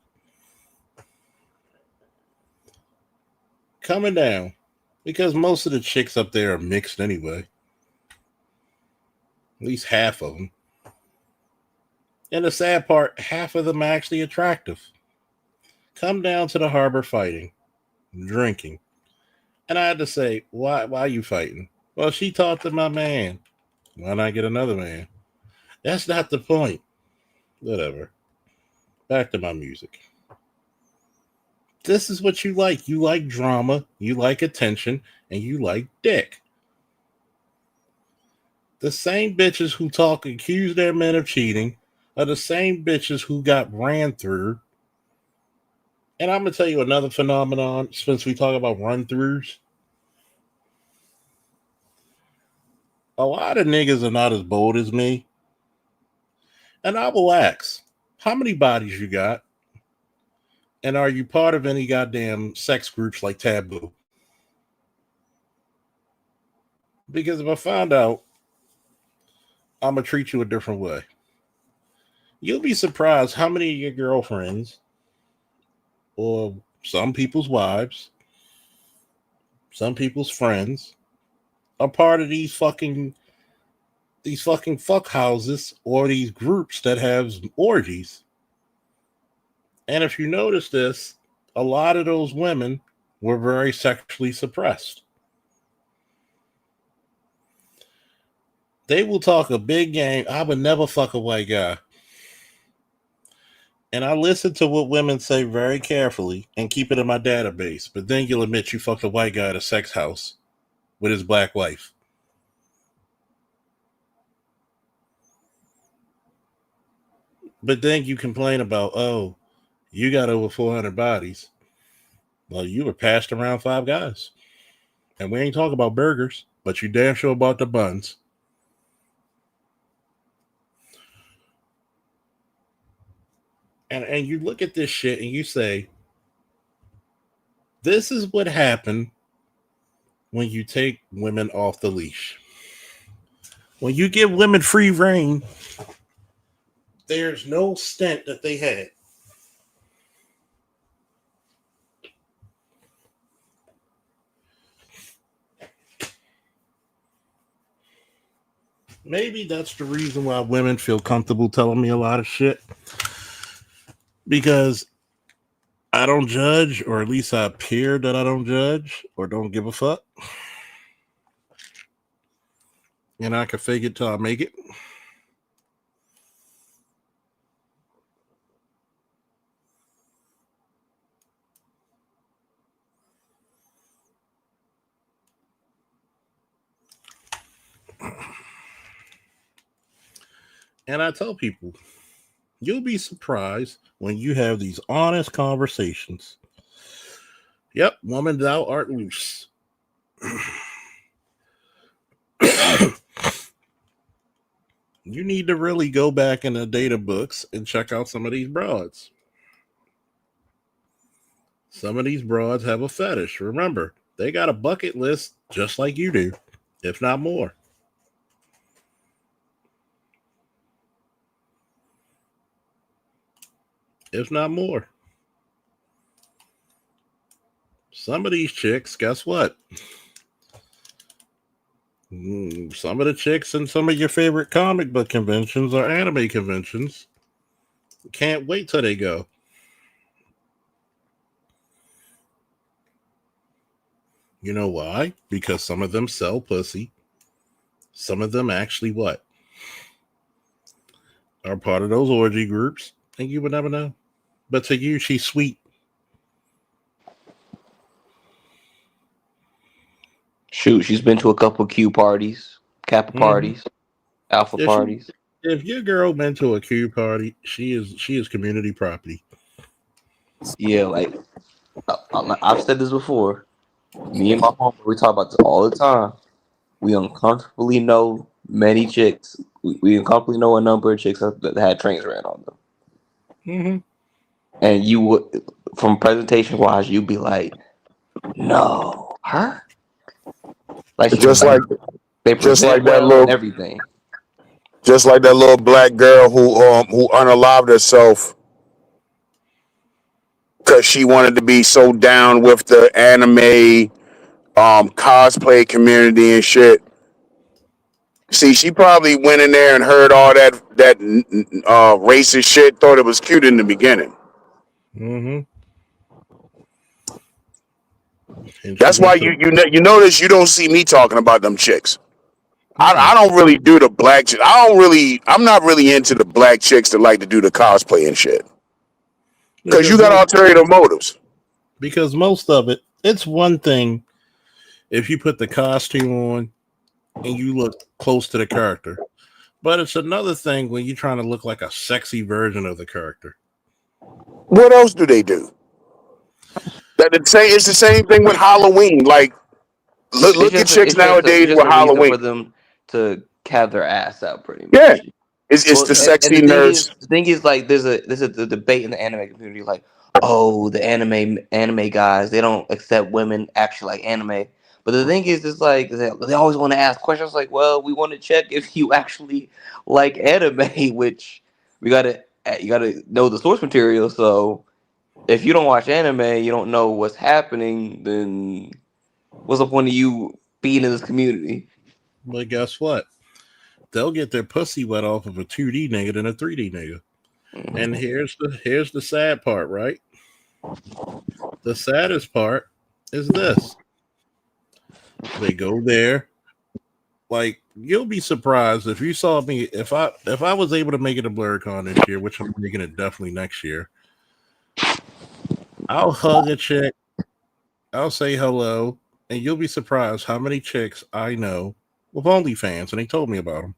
coming down because most of the chicks up there are mixed anyway. At least half of them. And the sad part, half of them are actually attractive. Come down to the harbor fighting, drinking. And I had to say, why are you fighting? Well, she talked to my man. Why not get another man? That's not the point. Whatever. Back to my music. This is what you like. You like drama, you like attention, and you like dick. The same bitches who accuse their men of cheating are the same bitches who got ran through. And I'm going to tell you another phenomenon since we talk about run throughs. A lot of niggas are not as bold as me. And I will ask, how many bodies you got? And are you part of any goddamn sex groups like Taboo? Because if I find out, I'm going to treat you a different way. You'll be surprised how many of your girlfriends or some people's wives, some people's friends are part of these fucking fuck houses or these groups that have orgies. And if you notice this, a lot of those women were very sexually suppressed. They will talk a big game. I would never fuck a white guy. And I listen to what women say very carefully and keep it in my database. But then you'll admit you fucked a white guy at a sex house with his black wife. But then you complain about, oh, you got over 400 bodies. Well, you were passed around 5 guys. And we ain't talking about burgers, but you damn sure bought the buns. And you look at this shit and you say, this is what happened when you take women off the leash. When you give women free reign, there's no stint that they had. Maybe that's the reason why women feel comfortable telling me a lot of shit. Because I don't judge, or at least I appear that I don't judge or don't give a fuck. And I can fake it till I make it. And I tell people, you'll be surprised when you have these honest conversations. Yep, woman, thou art loose. You need to really go back in the data books and check out some of these broads. Some of these broads have a fetish. Remember, they got a bucket list just like you do, if not more. If not more. Some of these chicks, guess what? Some of the chicks in some of your favorite comic book conventions or anime conventions can't wait till they go. You know why? Because some of them sell pussy. Some of them actually what? Are part of those orgy groups. And you would never know. But to you, she's sweet. Shoot, she's been to a couple Q parties, Kappa parties, Alpha If parties. If your girl been to a Q party, she is community property. Yeah, like I've said this before. Me and my homie, we talk about this all the time. We uncomfortably know many chicks. We uncomfortably know a number of chicks that had trains ran on them. Mm-hmm. And you would, from presentation wise, you'd be like, "No, her." Like she Just was like they just present like that well little and everything. just like that little black girl who unalived herself because she wanted to be so down with the anime cosplay community and shit. See, she probably went in there and heard all that racist shit. Thought it was cute in the beginning. Mm-hmm. And she That's why went to you notice you don't see me talking about them chicks. I no. don't really do the black chicks. I'm not really into the black chicks that like to do the cosplay and shit. Because you got ulterior motives. Because most of it, it's one thing if you put the costume on and you look close to the character. But it's another thing when you're trying to look like a sexy version of the character. What else do they do? It's the same thing with Halloween. Like, look at chicks nowadays It's just with a reason Halloween. for them to have their ass out, pretty much. Yeah, it's Well, the and sexy the nurse. thing is, like, there's a debate in the anime community, like, oh, the anime guys, they don't accept women actually like anime. But the thing is, it's like they always want to ask questions like, well, we want to check if you actually like anime, which you gotta know the source material. So if you don't watch anime, you don't know what's happening, then what's the point of you being in this community? But guess what? They'll get their pussy wet off of a 2D nigga than a 3D nigga. Mm-hmm. And here's the sad part, right? The saddest part is this. They go there. Like, you'll be surprised if you saw me if I was able to make it to BlurCon this year, which I'm making it definitely next year. I'll hug a chick, I'll say hello, and you'll be surprised how many chicks I know with OnlyFans, and they told me about them.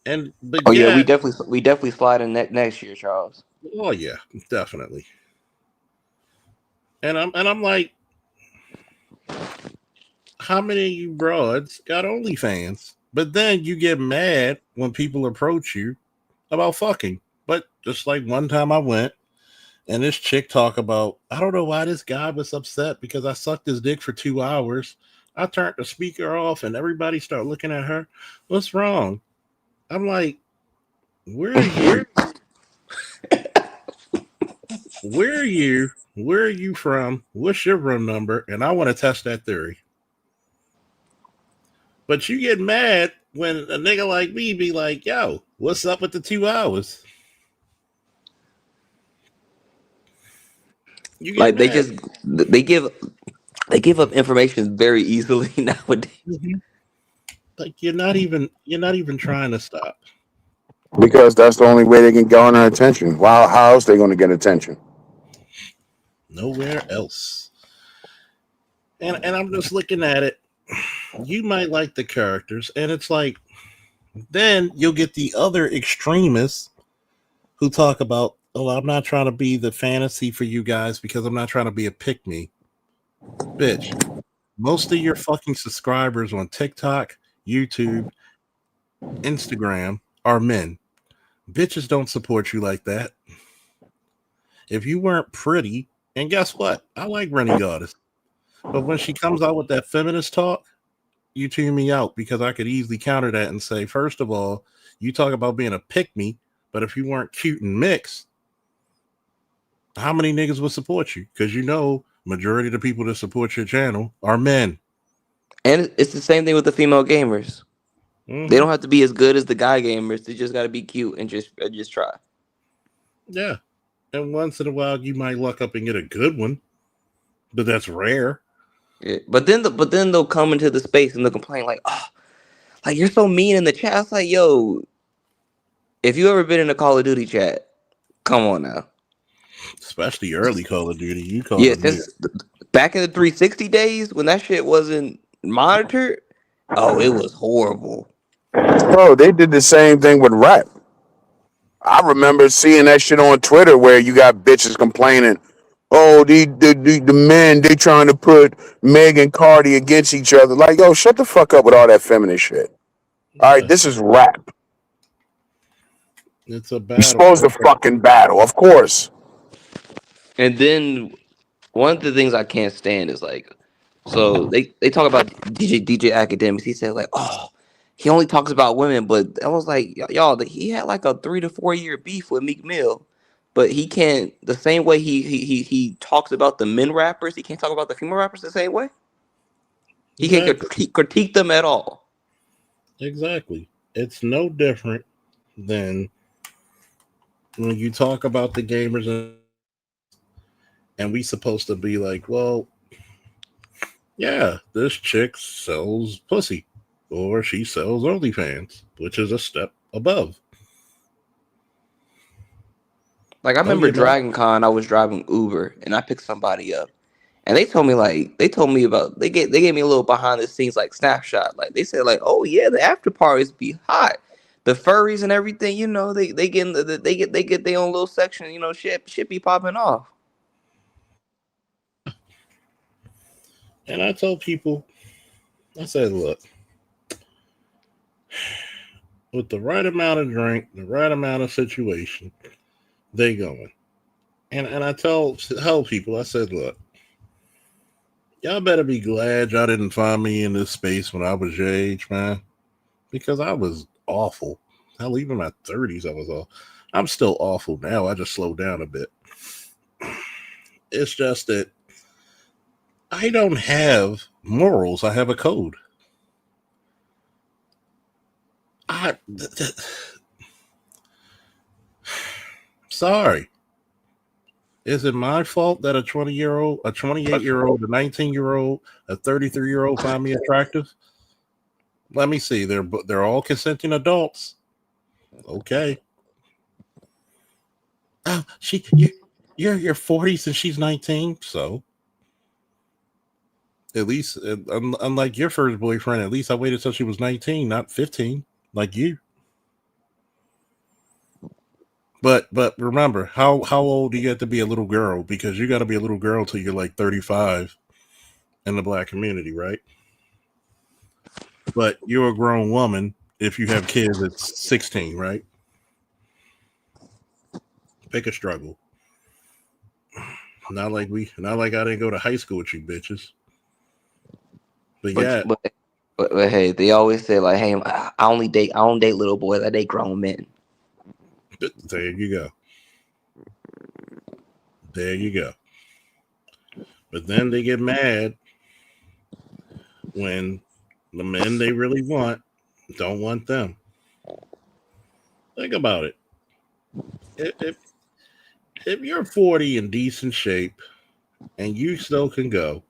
And but Oh yeah, we definitely slide in next year, Charles. Oh yeah, definitely. And I'm like, how many of you broads got OnlyFans? But then you get mad when people approach you about fucking. But just like one time I went and this chick talk about, I don't know why this guy was upset because I sucked his dick for 2 hours. I turned the speaker off and everybody started looking at her. What's wrong? I'm like, where are you? Where are you? Where are you from? What's your room number? And I want to test that theory. But you get mad when a nigga like me be like, yo, what's up with the 2 hours? You get Like mad. they give up information very easily nowadays. Mm-hmm. Like you're not even trying to stop. Because that's the only way they can garner attention. Wow, how else they going to get attention? Nowhere else. And I'm just looking at it. You might like the characters, and it's like then you'll get the other extremists who talk about, oh, I'm not trying to be the fantasy for you guys because I'm not trying to be a pick me. Bitch, most of your fucking subscribers on TikTok, YouTube, Instagram are men. Bitches don't support you like that. If you weren't pretty, and guess what? I like Rennie Goddess. But when she comes out with that feminist talk, you tune me out because I could easily counter that and say, first of all, you talk about being a pick me, but if you weren't cute and mixed, how many niggas would support you? Because you know, majority of the people that support your channel are men. And it's the same thing with the female gamers. Mm-hmm. They don't have to be as good as the guy gamers. They just got to be cute and just try. Yeah. And once in a while, you might luck up and get a good one, but that's rare. Yeah. But then they'll come into the space and they'll complain like, oh, like you're so mean in the chat. It's like, yo, if you ever been in a Call of Duty chat, come on now. Especially early Call of Duty. You call Yeah, it since back in the 360 days when that shit wasn't monitored, oh, it was horrible. Bro, they did the same thing with rap. I remember seeing that shit on Twitter where you got bitches complaining, oh, the men, they trying to put Meg and Cardi against each other. Like, yo, shut the fuck up with all that feminist shit. All right, this is rap. It's a battle. You're supposed to fucking battle, of course. And then one of the things I can't stand is like, so they talk about DJ Academics. He said like, oh, he only talks about women, but I was like, y'all, he had like a 3 to 4 year beef with Meek Mill, but he can't the same way he talks about the men rappers. He can't talk about the female rappers the same way. He can't critique them at all. Exactly. It's no different than when you talk about the gamers and we supposed to be like, well, yeah, this chick sells pussy or she sells OnlyFans, which is a step above. Like I remember Dragon Con, I was driving Uber and I picked somebody up. And they told me they gave me a little behind the scenes like snapshot. Like they said like, oh yeah, the after parties be hot. The furries and everything, you know, they get their own little section, you know, shit be popping off. And I told people, I said, look, with the right amount of drink, the right amount of situation, they going. And I tell people, I said, look, y'all better be glad y'all didn't find me in this space when I was your age, man. Because I was awful. Hell, even my 30s, I was awful. I'm still awful now. I just slowed down a bit. It's just that I don't have morals. I have a code. Sorry. Is it my fault that a 20-year-old, a 28-year-old, a 19-year-old, a 33-year-old find me attractive? Let me see. They're all consenting adults. Okay. Oh, you're your 40s and she's 19, so at least unlike your first boyfriend, at least I waited till she was 19, not 15, like you. But remember, how old do you have to be a little girl? Because you got to be a little girl till you're like 35 in the black community, right? But you're a grown woman if you have kids at 16, right? Pick a struggle. Not like I didn't go to high school with you bitches. But yeah. But hey, they always say like, hey, I don't date little boys. I date grown men. There you go. There you go. But then they get mad when the men they really want don't want them. Think about it. If you're 40 in decent shape and you still can go,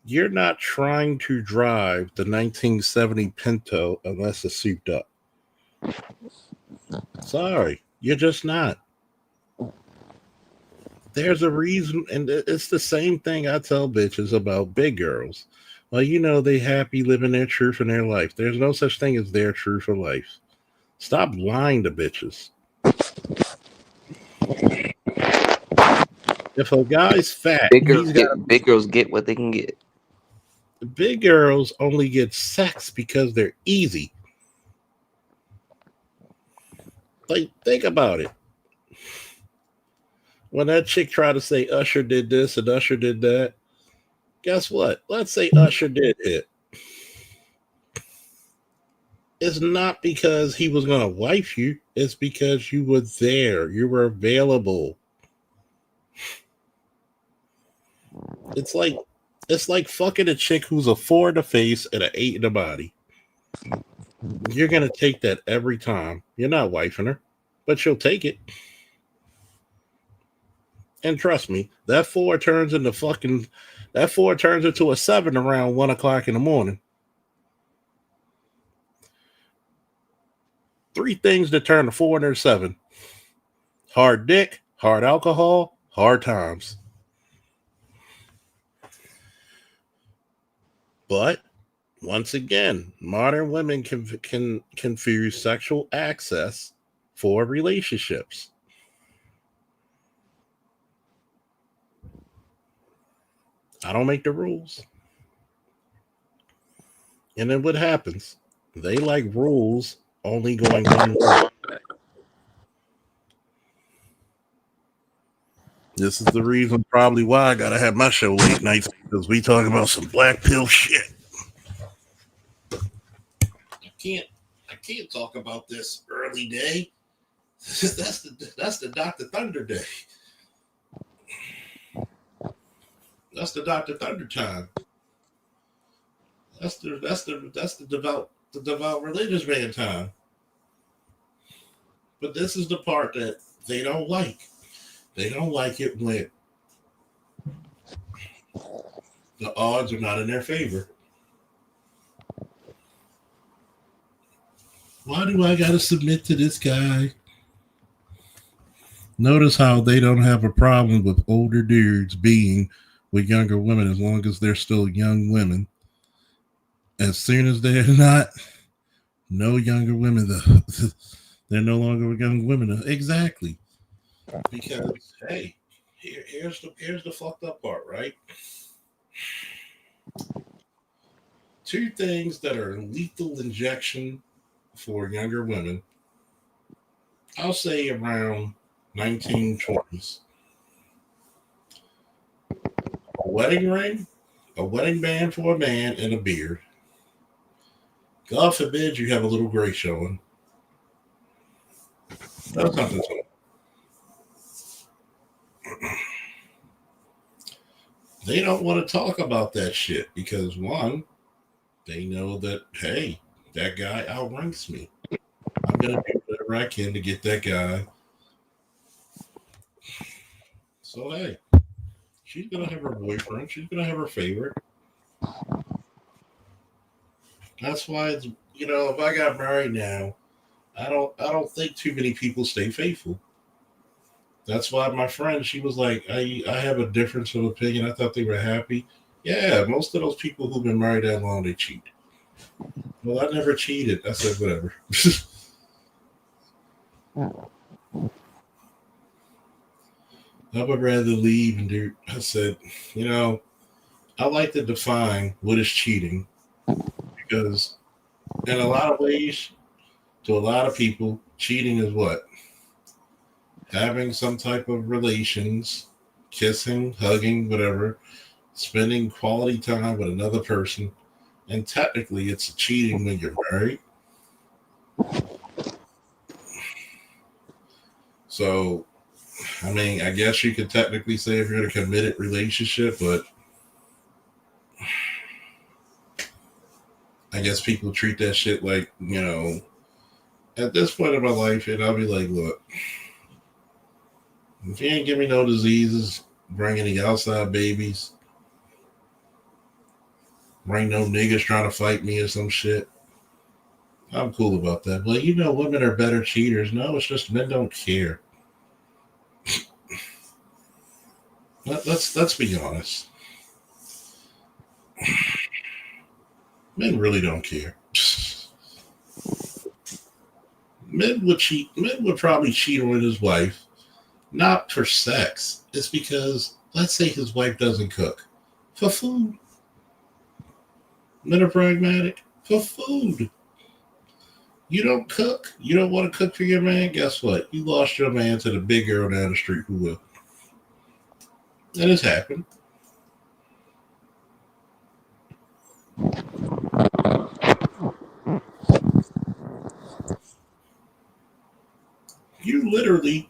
you're not trying to drive the 1970 Pinto unless it's souped up. Sorry, you're just not. There's a reason, and it's the same thing I tell bitches about big girls. Well, you know they happy living their truth in their life. There's no such thing as their truth of life. Stop lying to bitches. If a guy's fat, he's got Big girls get what they can get. big girls only get sex because they're easy. Like, think about it. When that chick tried to say Usher did this and Usher did that, guess what? Let's say Usher did it. It's not because he was going to wife you. It's because you were there. You were available. It's like fucking a chick who's a 4 in the face and an 8 in the body. You're going to take that every time. You're not wifing her, but you'll take it. And trust me, that 4 turns into a 7 around 1 o'clock in the morning. 3 things that turn a 4 into a 7. Hard dick, hard alcohol, hard times. But once again, modern women can confuse sexual access for relationships. I don't make the rules. And then what happens? They like rules only going one way. This is the reason probably why I gotta have my show late nights, because we talk about some black pill shit. I can't talk about this early day. That's the Dr. Thunder day. That's the Dr. Thunder time. That's the devout religious man time. But this is the part that they don't like. They don't like it when the odds are not in their favor. Why do I gotta submit to this guy? Notice how they don't have a problem with older dudes being with younger women as long as they're still young women. As soon as they're not, no younger women, they're no longer young women. Exactly. Because, hey, here's the fucked up part, right? 2 things that are lethal injection for younger women, I'll say around 1920s. A wedding ring, a wedding band for a man, and a beard. God forbid you have a little gray showing. That's nothing to it. They don't want to talk about that shit because, one, they know that, hey, that guy outranks me. I'm going to do whatever I can to get that guy. So, hey, she's going to have her boyfriend. She's going to have her favorite. That's why it's, if I got married now, I don't think too many people stay faithful. That's why my friend, she was like, I have a difference of opinion. I thought they were happy. Yeah, most of those people who've been married that long, they cheat. Well, I never cheated. I said, whatever. I would rather leave and do. I said, I like to define what is cheating, because in a lot of ways, to a lot of people, cheating is what? Having some type of relations, kissing, hugging, whatever, spending quality time with another person. And technically, it's cheating when you're married. So, I guess you could technically say if you're in a committed relationship, but I guess people treat that shit like, at this point in my life, and I'll be like, look, if you ain't give me no diseases, bring any outside babies, bring no niggas trying to fight me or some shit, I'm cool about that. But women are better cheaters. No, it's just men don't care. Let's be honest. Men really don't care. Men would cheat. Men would probably cheat on his wife, not for sex. It's because, let's say his wife doesn't cook, for food. Men are pragmatic, for food. You don't cook. You don't want to cook for your man. Guess what? You lost your man to the big girl down the street who will. And it's happened. You literally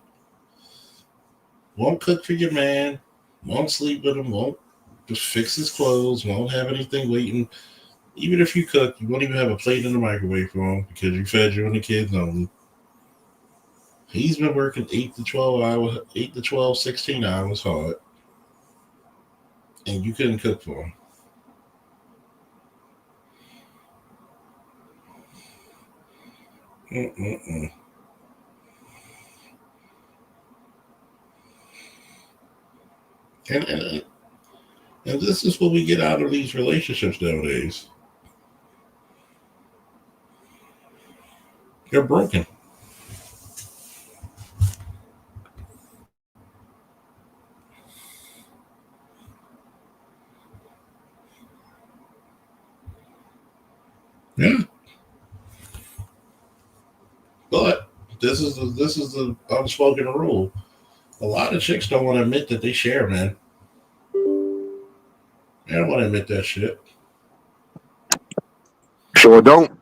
won't cook for your man, won't sleep with him, won't just fix his clothes, won't have anything waiting. Even if you cook, you won't even have a plate in the microwave for him because you fed you and the kids only. He's been working 8 to 12 hours, 8 to 12, 16 hours hard, and you couldn't cook for him. Mm-mm-mm. And this is what we get out of these relationships nowadays. They're broken. Yeah. But this is the unspoken rule. A lot of chicks don't want to admit that they share, man. They don't want to admit that shit. Sure don't.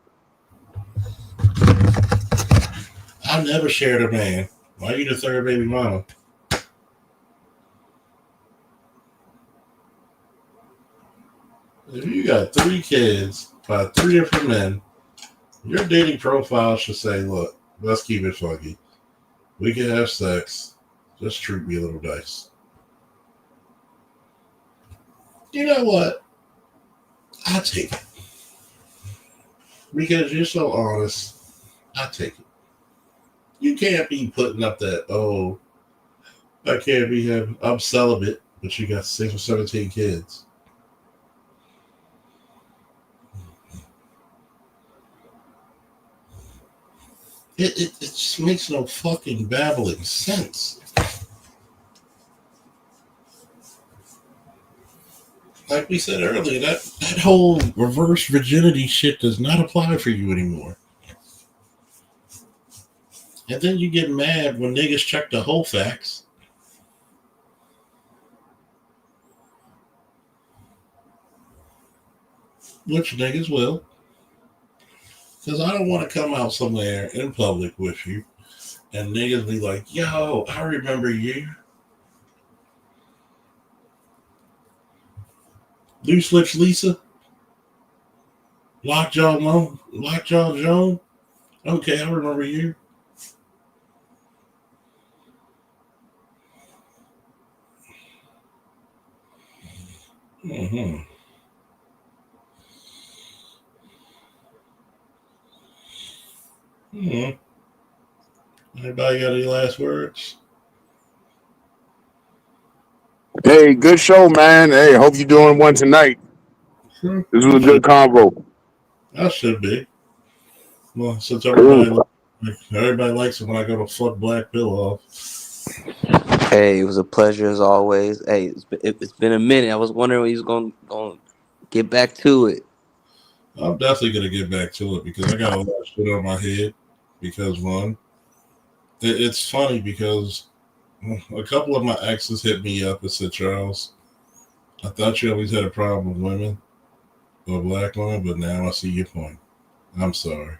I never shared a man. Why you the third baby mama? If you got 3 kids by 3 different men, your dating profile should say, look, let's keep it funky. We can have sex. Just treat me a little nice. You know what? I take it. Because you're so honest, I take it. You can't be putting up that, oh, I can't be having, I'm celibate, but you got 6 or 17 kids. It just makes no fucking babbling sense. Like we said earlier, that whole reverse virginity shit does not apply for you anymore. And then you get mad when niggas check the whole facts. Which niggas will. Because I don't want to come out somewhere in public with you and niggas be like, yo, I remember you. Loose Lips Lisa? Lockjaw Joan? Okay, I remember you. Mm-hmm. Mm-hmm. Anybody got any last words? Hey, good show, man. Hey, hope you're doing one tonight. Sure. This was a good convo. I should be. Well, since Cool. everybody likes it when I go to fuck Black Bill off. Hey, it was a pleasure as always. Hey, it's been a minute. I was wondering when he was going to get back to it. I'm definitely gonna get back to it because I got a lot of shit on my head. Because one, it's funny because a couple of my exes hit me up and said, Charles, I thought you always had a problem with women or black women, but now I see your point. I'm sorry.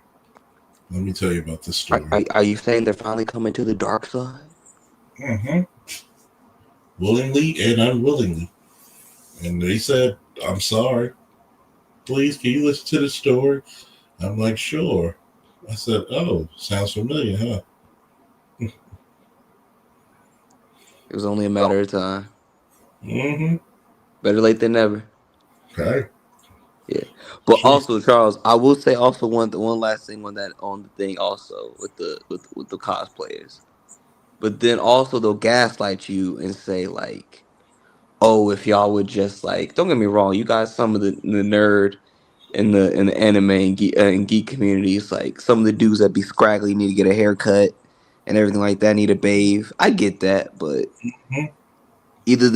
Let me tell you about this story. Are you saying they're finally coming to the dark side? Mm-hmm. Willingly and unwillingly. And they said, I'm sorry. Please, can you listen to the story? I'm like, sure. I said, oh, sounds familiar, huh? It was only a matter of time. Mm-hmm. Better late than never. Okay. Yeah. But also, Charles, I will say also one last thing on the thing also with the cosplayers. But then also they'll gaslight you and say like, oh, if y'all would just like, don't get me wrong, you guys some of the nerd in the anime and geek communities, like some of the dudes that be scraggly need to get a haircut and everything like that, need to bathe. I get that, but Mhm. either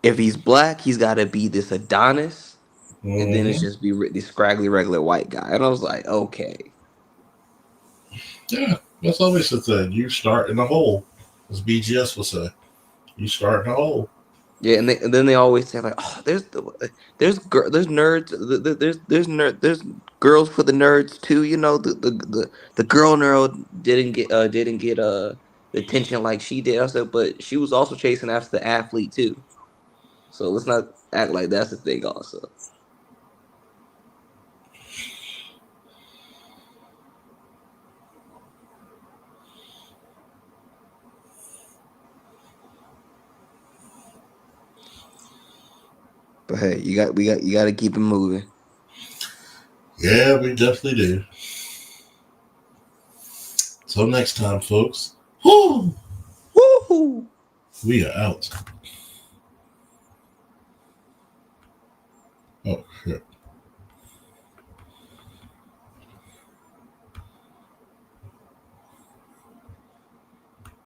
if he's black, he's got to be this Adonis, and then it's Mhm. just be the scraggly regular white guy. And I was like, okay, Yeah, that's always the thing. You start in the hole, as BGS will say. You start in the hole. yeah. And then they always say like, oh, there's nerds, there's girls for the nerds too. You know, the girl nerd didn't get the attention like she did. I said, but she was also chasing after the athlete too. So let's not act like that's the thing also. But hey, you got to keep it moving. Yeah, we definitely do. Till next time, folks. Woo! Woohoo! We are out. Oh, shit.